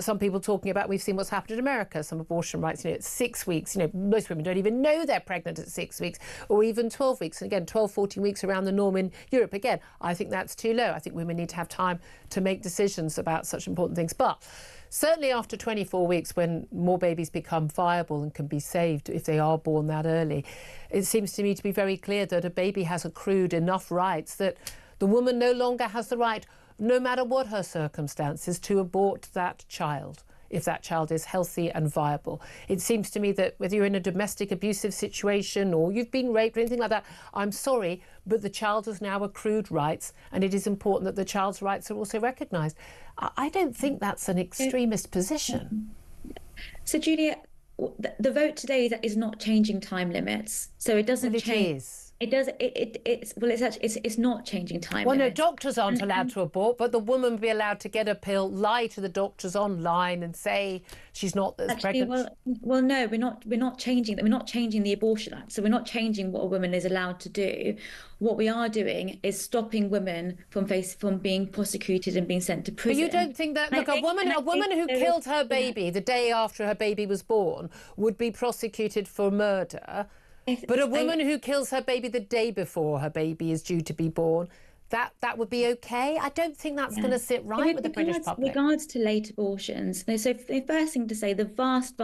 Some people talking about, we've seen what's happened in America, some abortion rights, at 6 weeks. Most women don't even know they're pregnant at 6 weeks, or even 12 weeks. And again, 12, 14 weeks around the norm in Europe. Again, I think that's too low. I think women need to have time to make decisions about such important things. But certainly after 24 weeks, when more babies become viable and can be saved if they are born that early, it seems to me to be very clear that a baby has accrued enough rights that the woman no longer has the right, no matter what her circumstances, to abort that child if that child is healthy and viable. It seems to me that whether you're in a domestic abusive situation or you've been raped or anything like that, I'm sorry, but the child has now accrued rights, and it is important that the child's rights are also recognised. I don't think that's an extremist position. So, Julia, the vote today is not changing time limits, so it doesn't change. It is. It does. It's not changing time. Well, limits. No, doctors aren't allowed to abort, but the woman will be allowed to get a pill, lie to the doctors online, and say she's not pregnant. Well, no, we're not changing that. We're not changing the Abortion Act, so we're not changing what a woman is allowed to do. What we are doing is stopping women from being prosecuted and being sent to prison. But you don't think that? Look, a woman who killed her baby the day after her baby was born would be prosecuted for murder. But a woman who kills her baby the day before her baby is due to be born, that would be okay? I don't think that's going to sit right with the British public. Regards to late abortions, so the first thing to say, the vast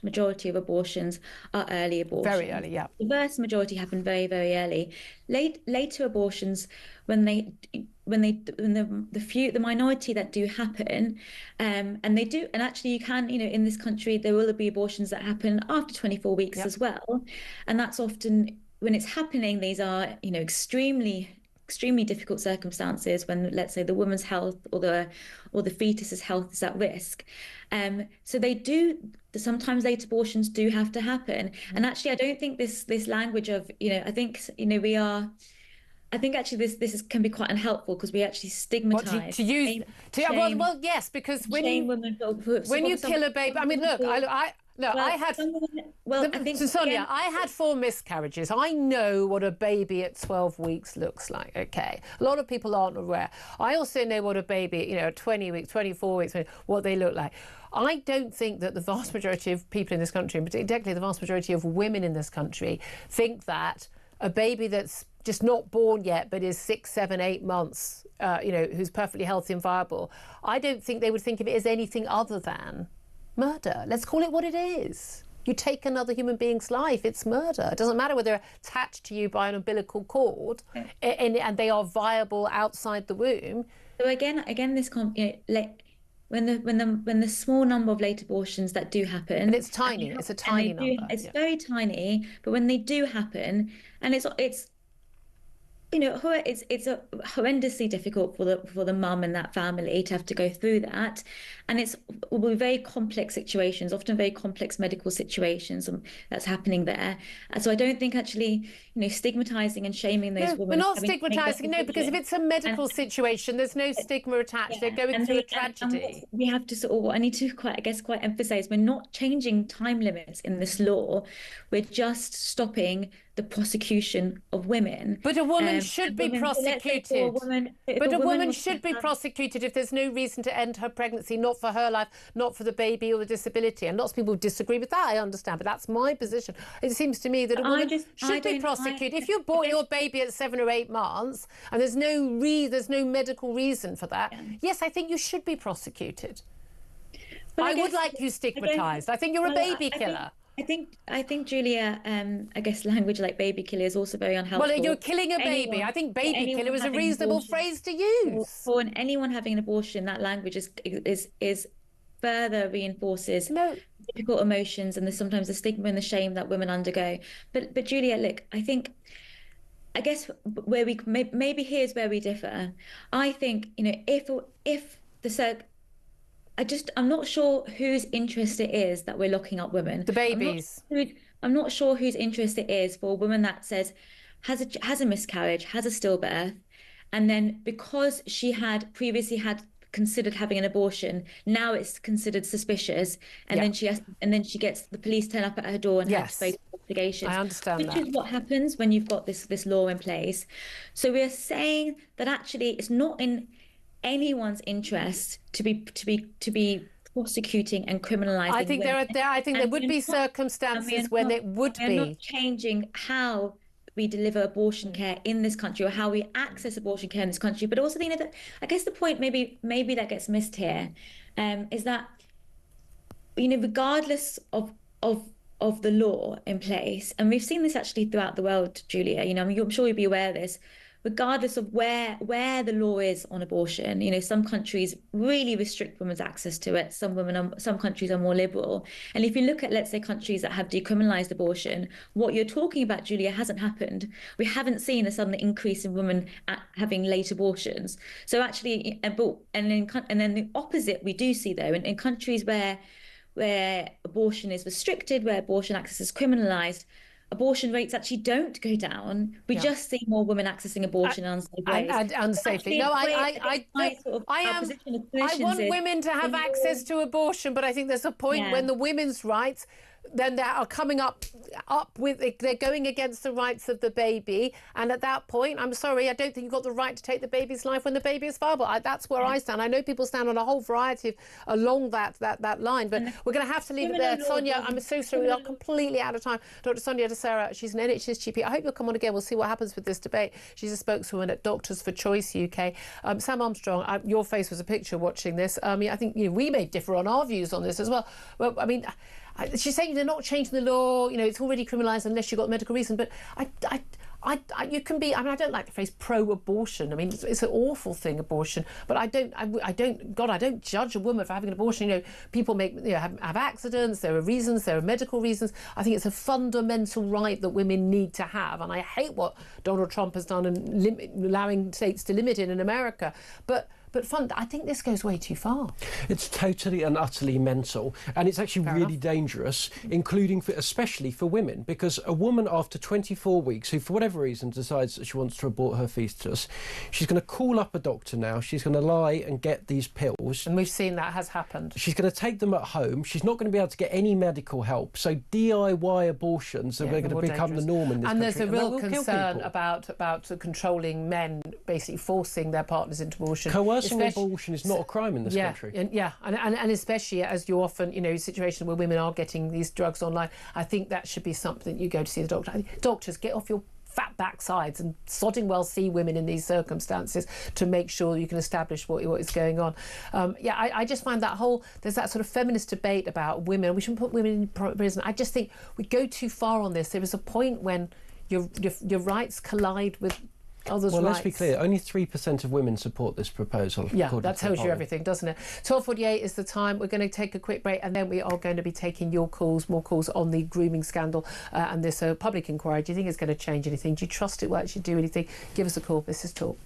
majority of abortions are early abortions. Very early, yeah. The vast majority happen very, very early. Later abortions, when the minority that do happen, and they do, and actually you can, in this country there will be abortions that happen after 24 weeks as well, and that's often when it's happening. These are extremely difficult circumstances when, let's say, the woman's health or the fetus's health is at risk. So sometimes late abortions do have to happen. And actually, I don't think this language of, I think actually this can be quite unhelpful, because we actually stigmatise. Well, yes, because when you kill a baby, I mean, look, I had Sonia, I had 4 miscarriages. I know what a baby at 12 weeks looks like. Okay, a lot of people aren't aware. I also know what a baby, 20 weeks, 24 weeks, what they look like. I don't think that the vast majority of people in this country, and particularly the vast majority of women in this country, think that a baby that's just not born yet but is 6, 7, 8 months, who's perfectly healthy and viable, I don't think they would think of it as anything other than murder. Let's call it what it is. You take another human being's life, it's murder. It doesn't matter whether they're attached to you by an umbilical cord and they are viable outside the womb. So again, this when the small number of late abortions that do happen, and it's tiny, it's a tiny number. It's very tiny, but when they do happen, and it's horrendously difficult for the mum and that family to have to go through that, and it will be very complex situations, often very complex medical situations that's happening there. And so I don't think actually stigmatizing and shaming those women. We're not stigmatizing, because if it's a medical situation, there's no stigma attached. They're going through a tragedy. We have to what I need to quite emphasize, we're not changing time limits in this law. We're just stopping the prosecution of women. But a woman should be prosecuted. But a woman should be prosecuted if there's no reason to end her pregnancy, not for her life, not for the baby or the disability. And lots of people disagree with that, I understand, but that's my position. It seems to me that a woman should be prosecuted. If you bought your baby at 7 or 8 months and there's no medical reason for that, yes, I think you should be prosecuted. I would like you stigmatised. I think you're a baby killer. I think, Julia, I guess language like baby killer is also very unhelpful. Well, you're killing a baby. I think baby killer is a reasonable phrase to use. For anyone having an abortion, that language is further reinforces difficult emotions and sometimes the stigma and the shame that women undergo. But Julia, look, I guess where we maybe here's where we differ. I think if the I'm not sure whose interest it is that we're locking up women. The babies. I'm not sure whose interest it is for a woman that says has a miscarriage, has a stillbirth, and then because she had previously considered having an abortion, now it's considered suspicious, and then she gets the police turn up at her door and have to face investigations. I understand which is what happens when you've got this law in place. So we're saying that actually it's not in anyone's interest to be prosecuting and criminalizing. I think there would be circumstances when it would be. We're not changing how we deliver abortion care in this country or how we access abortion care in this country, but also that I guess the point maybe that gets missed here is that regardless of the law in place, and we've seen this actually throughout the world, Julia. I'm sure you'll be aware of this. Regardless of where the law is on abortion, some countries really restrict women's access to it. Some countries are more liberal. And if you look at, let's say, countries that have decriminalized abortion, what you're talking about, Julia, hasn't happened. We haven't seen a sudden increase in women having late abortions. So actually, and then the opposite we do see though in countries where abortion is restricted, where abortion access is criminalized, abortion rates actually don't go down. We just see more women accessing abortion in unsafe ways. And unsafely. No, I want women to have access to abortion, but I think there's a point when the women's rights then they are coming up with, they're going against the rights of the baby, and at that point, I'm sorry, I don't think you've got the right to take the baby's life when the baby is viable. That's where I stand. I know people stand on a whole variety of along that line, but we're going to have to leave it there. Sonia, I'm so sorry, we are completely out of time. Dr. Sonia DeSera, she's an NHS GP. I hope you'll come on again. We'll see what happens with this debate. She's a spokeswoman at Doctors for Choice UK. Sam Armstrong, your face was a picture watching this. I think we may differ on our views on this as well. Well, I mean, she's saying they're not changing the law. It's already criminalised unless you've got medical reason. But you can be. I mean, I don't like the phrase pro-abortion. I mean, it's an awful thing, abortion. But I don't judge a woman for having an abortion. People have accidents. There are reasons. There are medical reasons. I think it's a fundamental right that women need to have. And I hate what Donald Trump has done and allowing states to limit it in America. But I think this goes way too far. It's totally and utterly mental, and it's actually really dangerous, especially for women, because a woman after 24 weeks who, for whatever reason, decides that she wants to abort her fetus, she's going to call up a doctor now, she's going to lie and get these pills. And we've seen that has happened. She's going to take them at home, she's not going to be able to get any medical help, so DIY abortions are going to become the norm in this country. And there's a real concern about controlling men, basically forcing their partners into abortion. Coercing abortion is not a crime in this country. And especially as you often, situations where women are getting these drugs online, I think that should be something you go to see the doctor. I think doctors, get off your fat backsides and sodding well see women in these circumstances to make sure you can establish what is going on. I just find there's that sort of feminist debate about women. We shouldn't put women in prison. I just think we go too far on this. There is a point when your rights collide with others' rights. Well, let's be clear, only 3% of women support this proposal. Yeah, that tells you everything, doesn't it? 12:48 is the time. We're going to take a quick break, and then we are going to be taking your calls, more calls on the grooming scandal and this public inquiry. Do you think it's going to change anything? Do you trust it will actually do anything? Give us a call. This is Talk.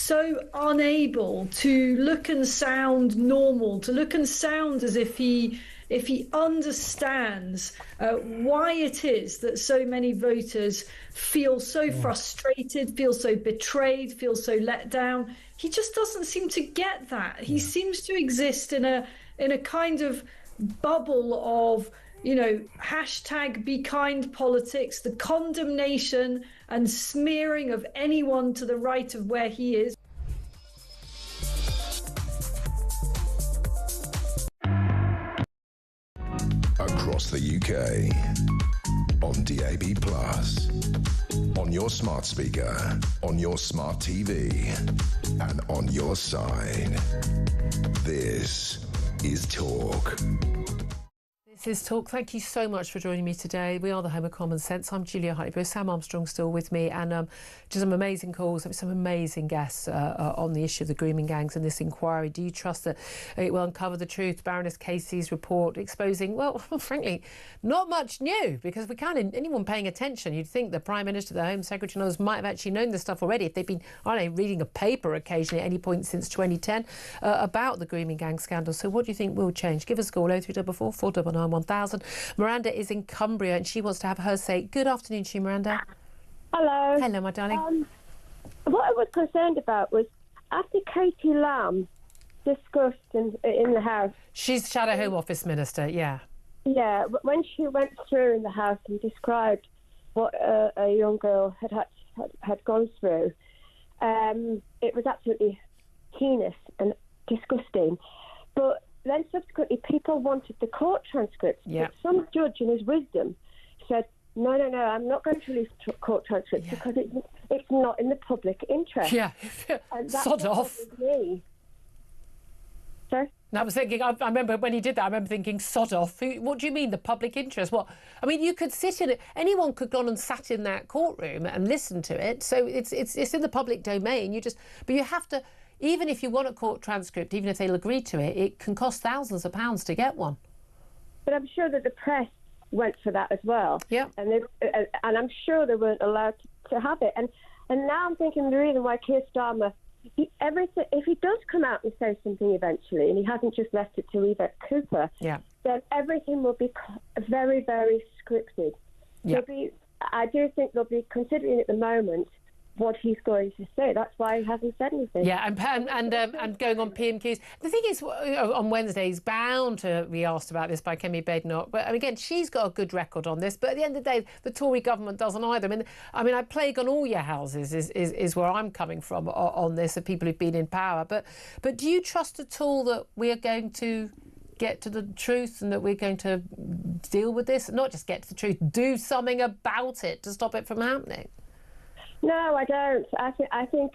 So unable to look and sound normal, to look and sound as if he understands why it is that so many voters feel so frustrated, feel so betrayed, feel so let down. He just doesn't seem to get that. He seems to exist in a kind of bubble of, hashtag be kind politics, the condemnation and smearing of anyone to the right of where he is. Across the UK, on DAB+, on your smart speaker, on your smart TV, and on your side. This is Talk. This is Talk. Thank you so much for joining me today. We are the home of common sense. I'm Julia Hartley-Brewer. Sam Armstrong still with me, and just some amazing calls, some amazing guests on the issue of the grooming gangs and this inquiry. Do you trust that it will uncover the truth? Baroness Casey's report exposing, well, frankly, not much new, because we can't, anyone paying attention, you'd think the Prime Minister, the Home Secretary and others might have actually known this stuff already if they've been, I don't know, reading a paper occasionally at any point since 2010 about the grooming gang scandal. So what do you think will change? Give us a call, 0344 499 1000. Miranda is in Cumbria and she wants to have her say. Good afternoon to you, Miranda. Hello. Hello, my darling. What I was concerned about was after Katie Lamb discussed in the House. She's Shadow Home Office Minister, yeah. Yeah, when she went through in the House and described what a young girl had gone through, it was absolutely heinous and disgusting. But then subsequently people wanted the court transcripts. Yeah. But some judge in his wisdom said, no, I'm not going to release court transcripts because it's not in the public interest. Yeah, sod off. Me. Sorry? I was thinking, I remember when he did that, I remember thinking, sod off. What do you mean, the public interest? What? I mean, you could sit in it, anyone could go on and sat in that courtroom and listen to it. So it's in the public domain. But you have to, even if you want a court transcript, even if they'll agree to it, it can cost thousands of pounds to get one. But I'm sure that the press went for that as well. Yeah. And I'm sure they weren't allowed to have it. And now I'm thinking the reason why Keir Starmer, if he does come out and say something eventually, and he hasn't just left it to Yvette Cooper, then everything will be very, very scripted. Yeah. I do think they'll be considering at the moment what he's going to say. That's why he hasn't said anything. Yeah, and going on PMQs. The thing is, on Wednesday, he's bound to be asked about this by Kemi Badenoch. But again, she's got a good record on this. But at the end of the day, the Tory government doesn't either. I mean, I plague on all your houses is where I'm coming from on this, of people who've been in power. But do you trust at all that we are going to get to the truth and that we're going to deal with this? Not just get to the truth, do something about it to stop it from happening. No, I don't. I think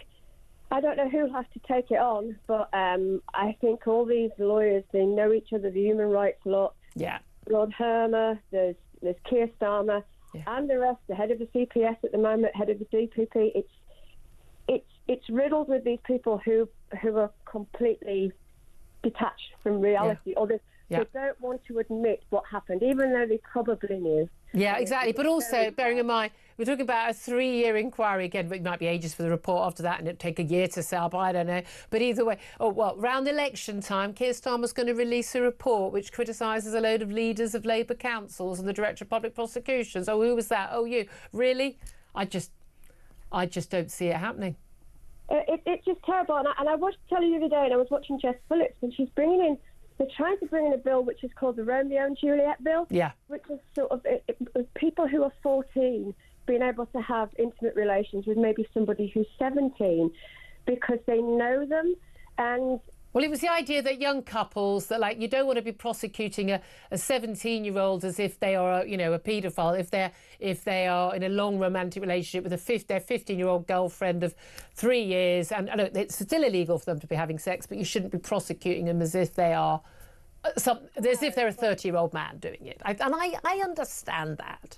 I don't know who has to take it on, but I think all these lawyers, they know each other, the human rights lot. Yeah. Lord Hermer, there's Keir Starmer, and the rest, the head of the CPS at the moment, head of the DPP. It's riddled with these people who are completely detached from reality, or they don't want to admit what happened, even though they probably knew. Yeah, exactly. But also, bearing in mind, we're talking about a 3-year inquiry. Again, it might be ages for the report after that, and it'll take a year to set up, I don't know. But either way, round election time, Keir Starmer's going to release a report which criticises a load of leaders of Labour councils and the Director of Public Prosecutions. Oh, who was that? Oh, you. Really? I just don't see it happening. It's just terrible. And I watched telly the other day, and I was watching Jess Phillips, and she's they're trying to bring in a bill which is called the Romeo and Juliet bill, which is sort of people who are 14 being able to have intimate relations with maybe somebody who's 17 because they know them. And well, it was the idea that young couples, that you don't want to be prosecuting a 17-year-old as if they are, a paedophile, if they are in a long romantic relationship with their 15-year-old girlfriend of 3 years, and it's still illegal for them to be having sex, but you shouldn't be prosecuting them as if they are as if they're a 30-year-old man doing it. I understand that.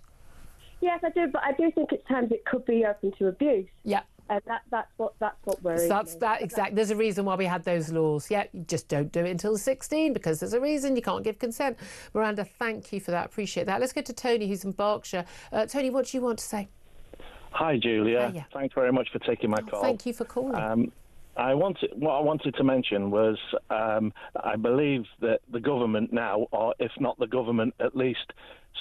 Yes, I do, but I do think at times it could be open to abuse. Yeah. And that's what worries me. Exactly. There's a reason why we had those laws. Yeah, you just don't do it until 16 because there's a reason you can't give consent. Miranda, thank you for that. Appreciate that. Let's go to Tony, who's in Berkshire. Tony, what do you want to say? Hi, Julia. Hiya. Thanks very much for taking my call. Thank you for calling. What I wanted to mention was I believe that the government now, or if not the government, at least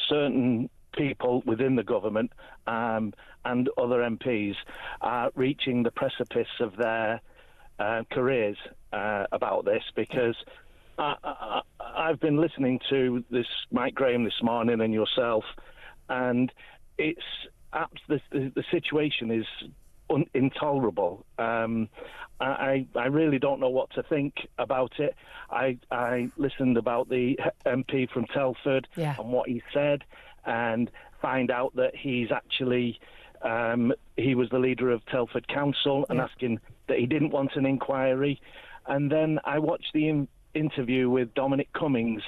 certain people within the government and other MPs are reaching the precipice of their careers about this, because I've been listening to this Mike Graham this morning and yourself, and it's the situation is intolerable. I really don't know what to think about it. I listened about the MP from Telford and what he said, and find out that he's actually he was the leader of Telford Council, and asking that he didn't want an inquiry. And then I watched the interview with Dominic Cummings,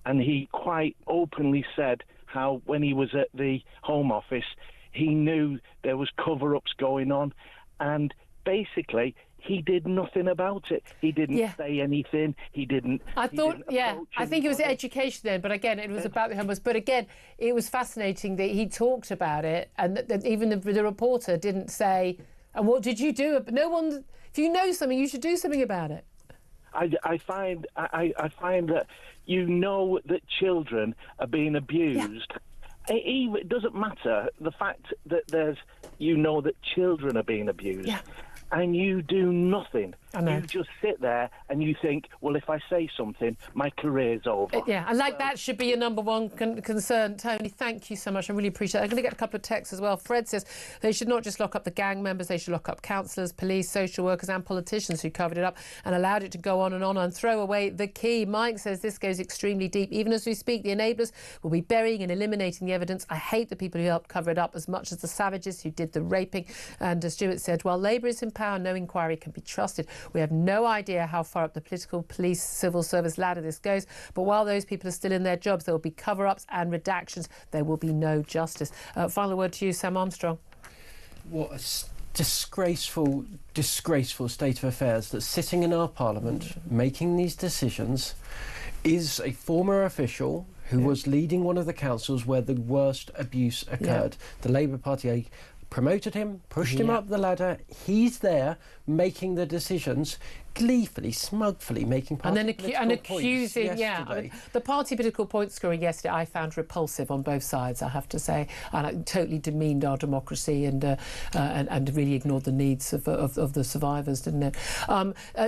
and he quite openly said how when he was at the Home Office, he knew there was cover-ups going on, and basically he did nothing about it. He didn't say anything. He didn't. I think it was education then, but again, it was about the homeless. But again, it was fascinating that he talked about it, and that even the reporter didn't say, "And what did you do?" No one. If you know something, you should do something about it. I find that you know that children are being abused. Yeah. It doesn't matter the fact that you know that children are being abused. Yeah. And you do nothing. You just sit there and you think, well, if I say something, my career's over. And that should be your number one concern. Tony, thank you so much. I really appreciate it. I'm going to get a couple of texts as well. Fred says they should not just lock up the gang members, they should lock up counsellors, police, social workers and politicians who covered it up and allowed it to go on and throw away the key. Mike says this goes extremely deep. Even as we speak, the enablers will be burying and eliminating the evidence. I hate the people who helped cover it up as much as the savages who did the raping. And as Stuart said, while Labour is in power, no inquiry can be trusted. We have no idea how far up the political, police, civil service ladder this goes, but while those people are still in their jobs, there will be cover-ups and redactions. There will be no justice. Final word to you, Sam Armstrong. What a disgraceful state of affairs that sitting in our Parliament, making these decisions, is a former official who was leading one of the councils where the worst abuse occurred. The Labour Party promoted him, pushed him up the ladder. He's there making the decisions, gleefully, smugfully making accusing. The party political point scoring yesterday I found repulsive on both sides, I have to say, and it totally demeaned our democracy and really ignored the needs of the survivors, didn't it?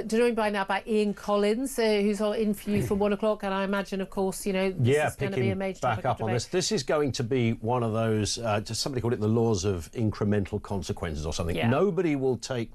Joined by now by Ian Collins, who's in for you from 1 o'clock, and I imagine, of course, this is going to be a major topic back up on this. This is going to be one of those, just somebody called it the laws of incremental consequences or something. Yeah. Nobody will take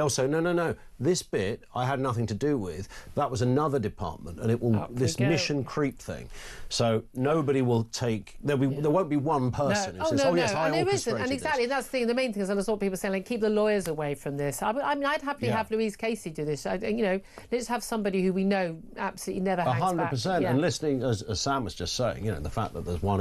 they'll say, no, this bit I had nothing to do with. That was another department, and it will mission creep thing. So nobody will take. There won't be one person who says, yes, I orchestrated isn't. And exactly, that's the thing. The main thing is, I saw people saying, keep the lawyers away from this. I mean, I'd happily have Louise Casey do this. Let's have somebody who we know absolutely never hangs back. 100%. And listening, as Sam was just saying, the fact that there's one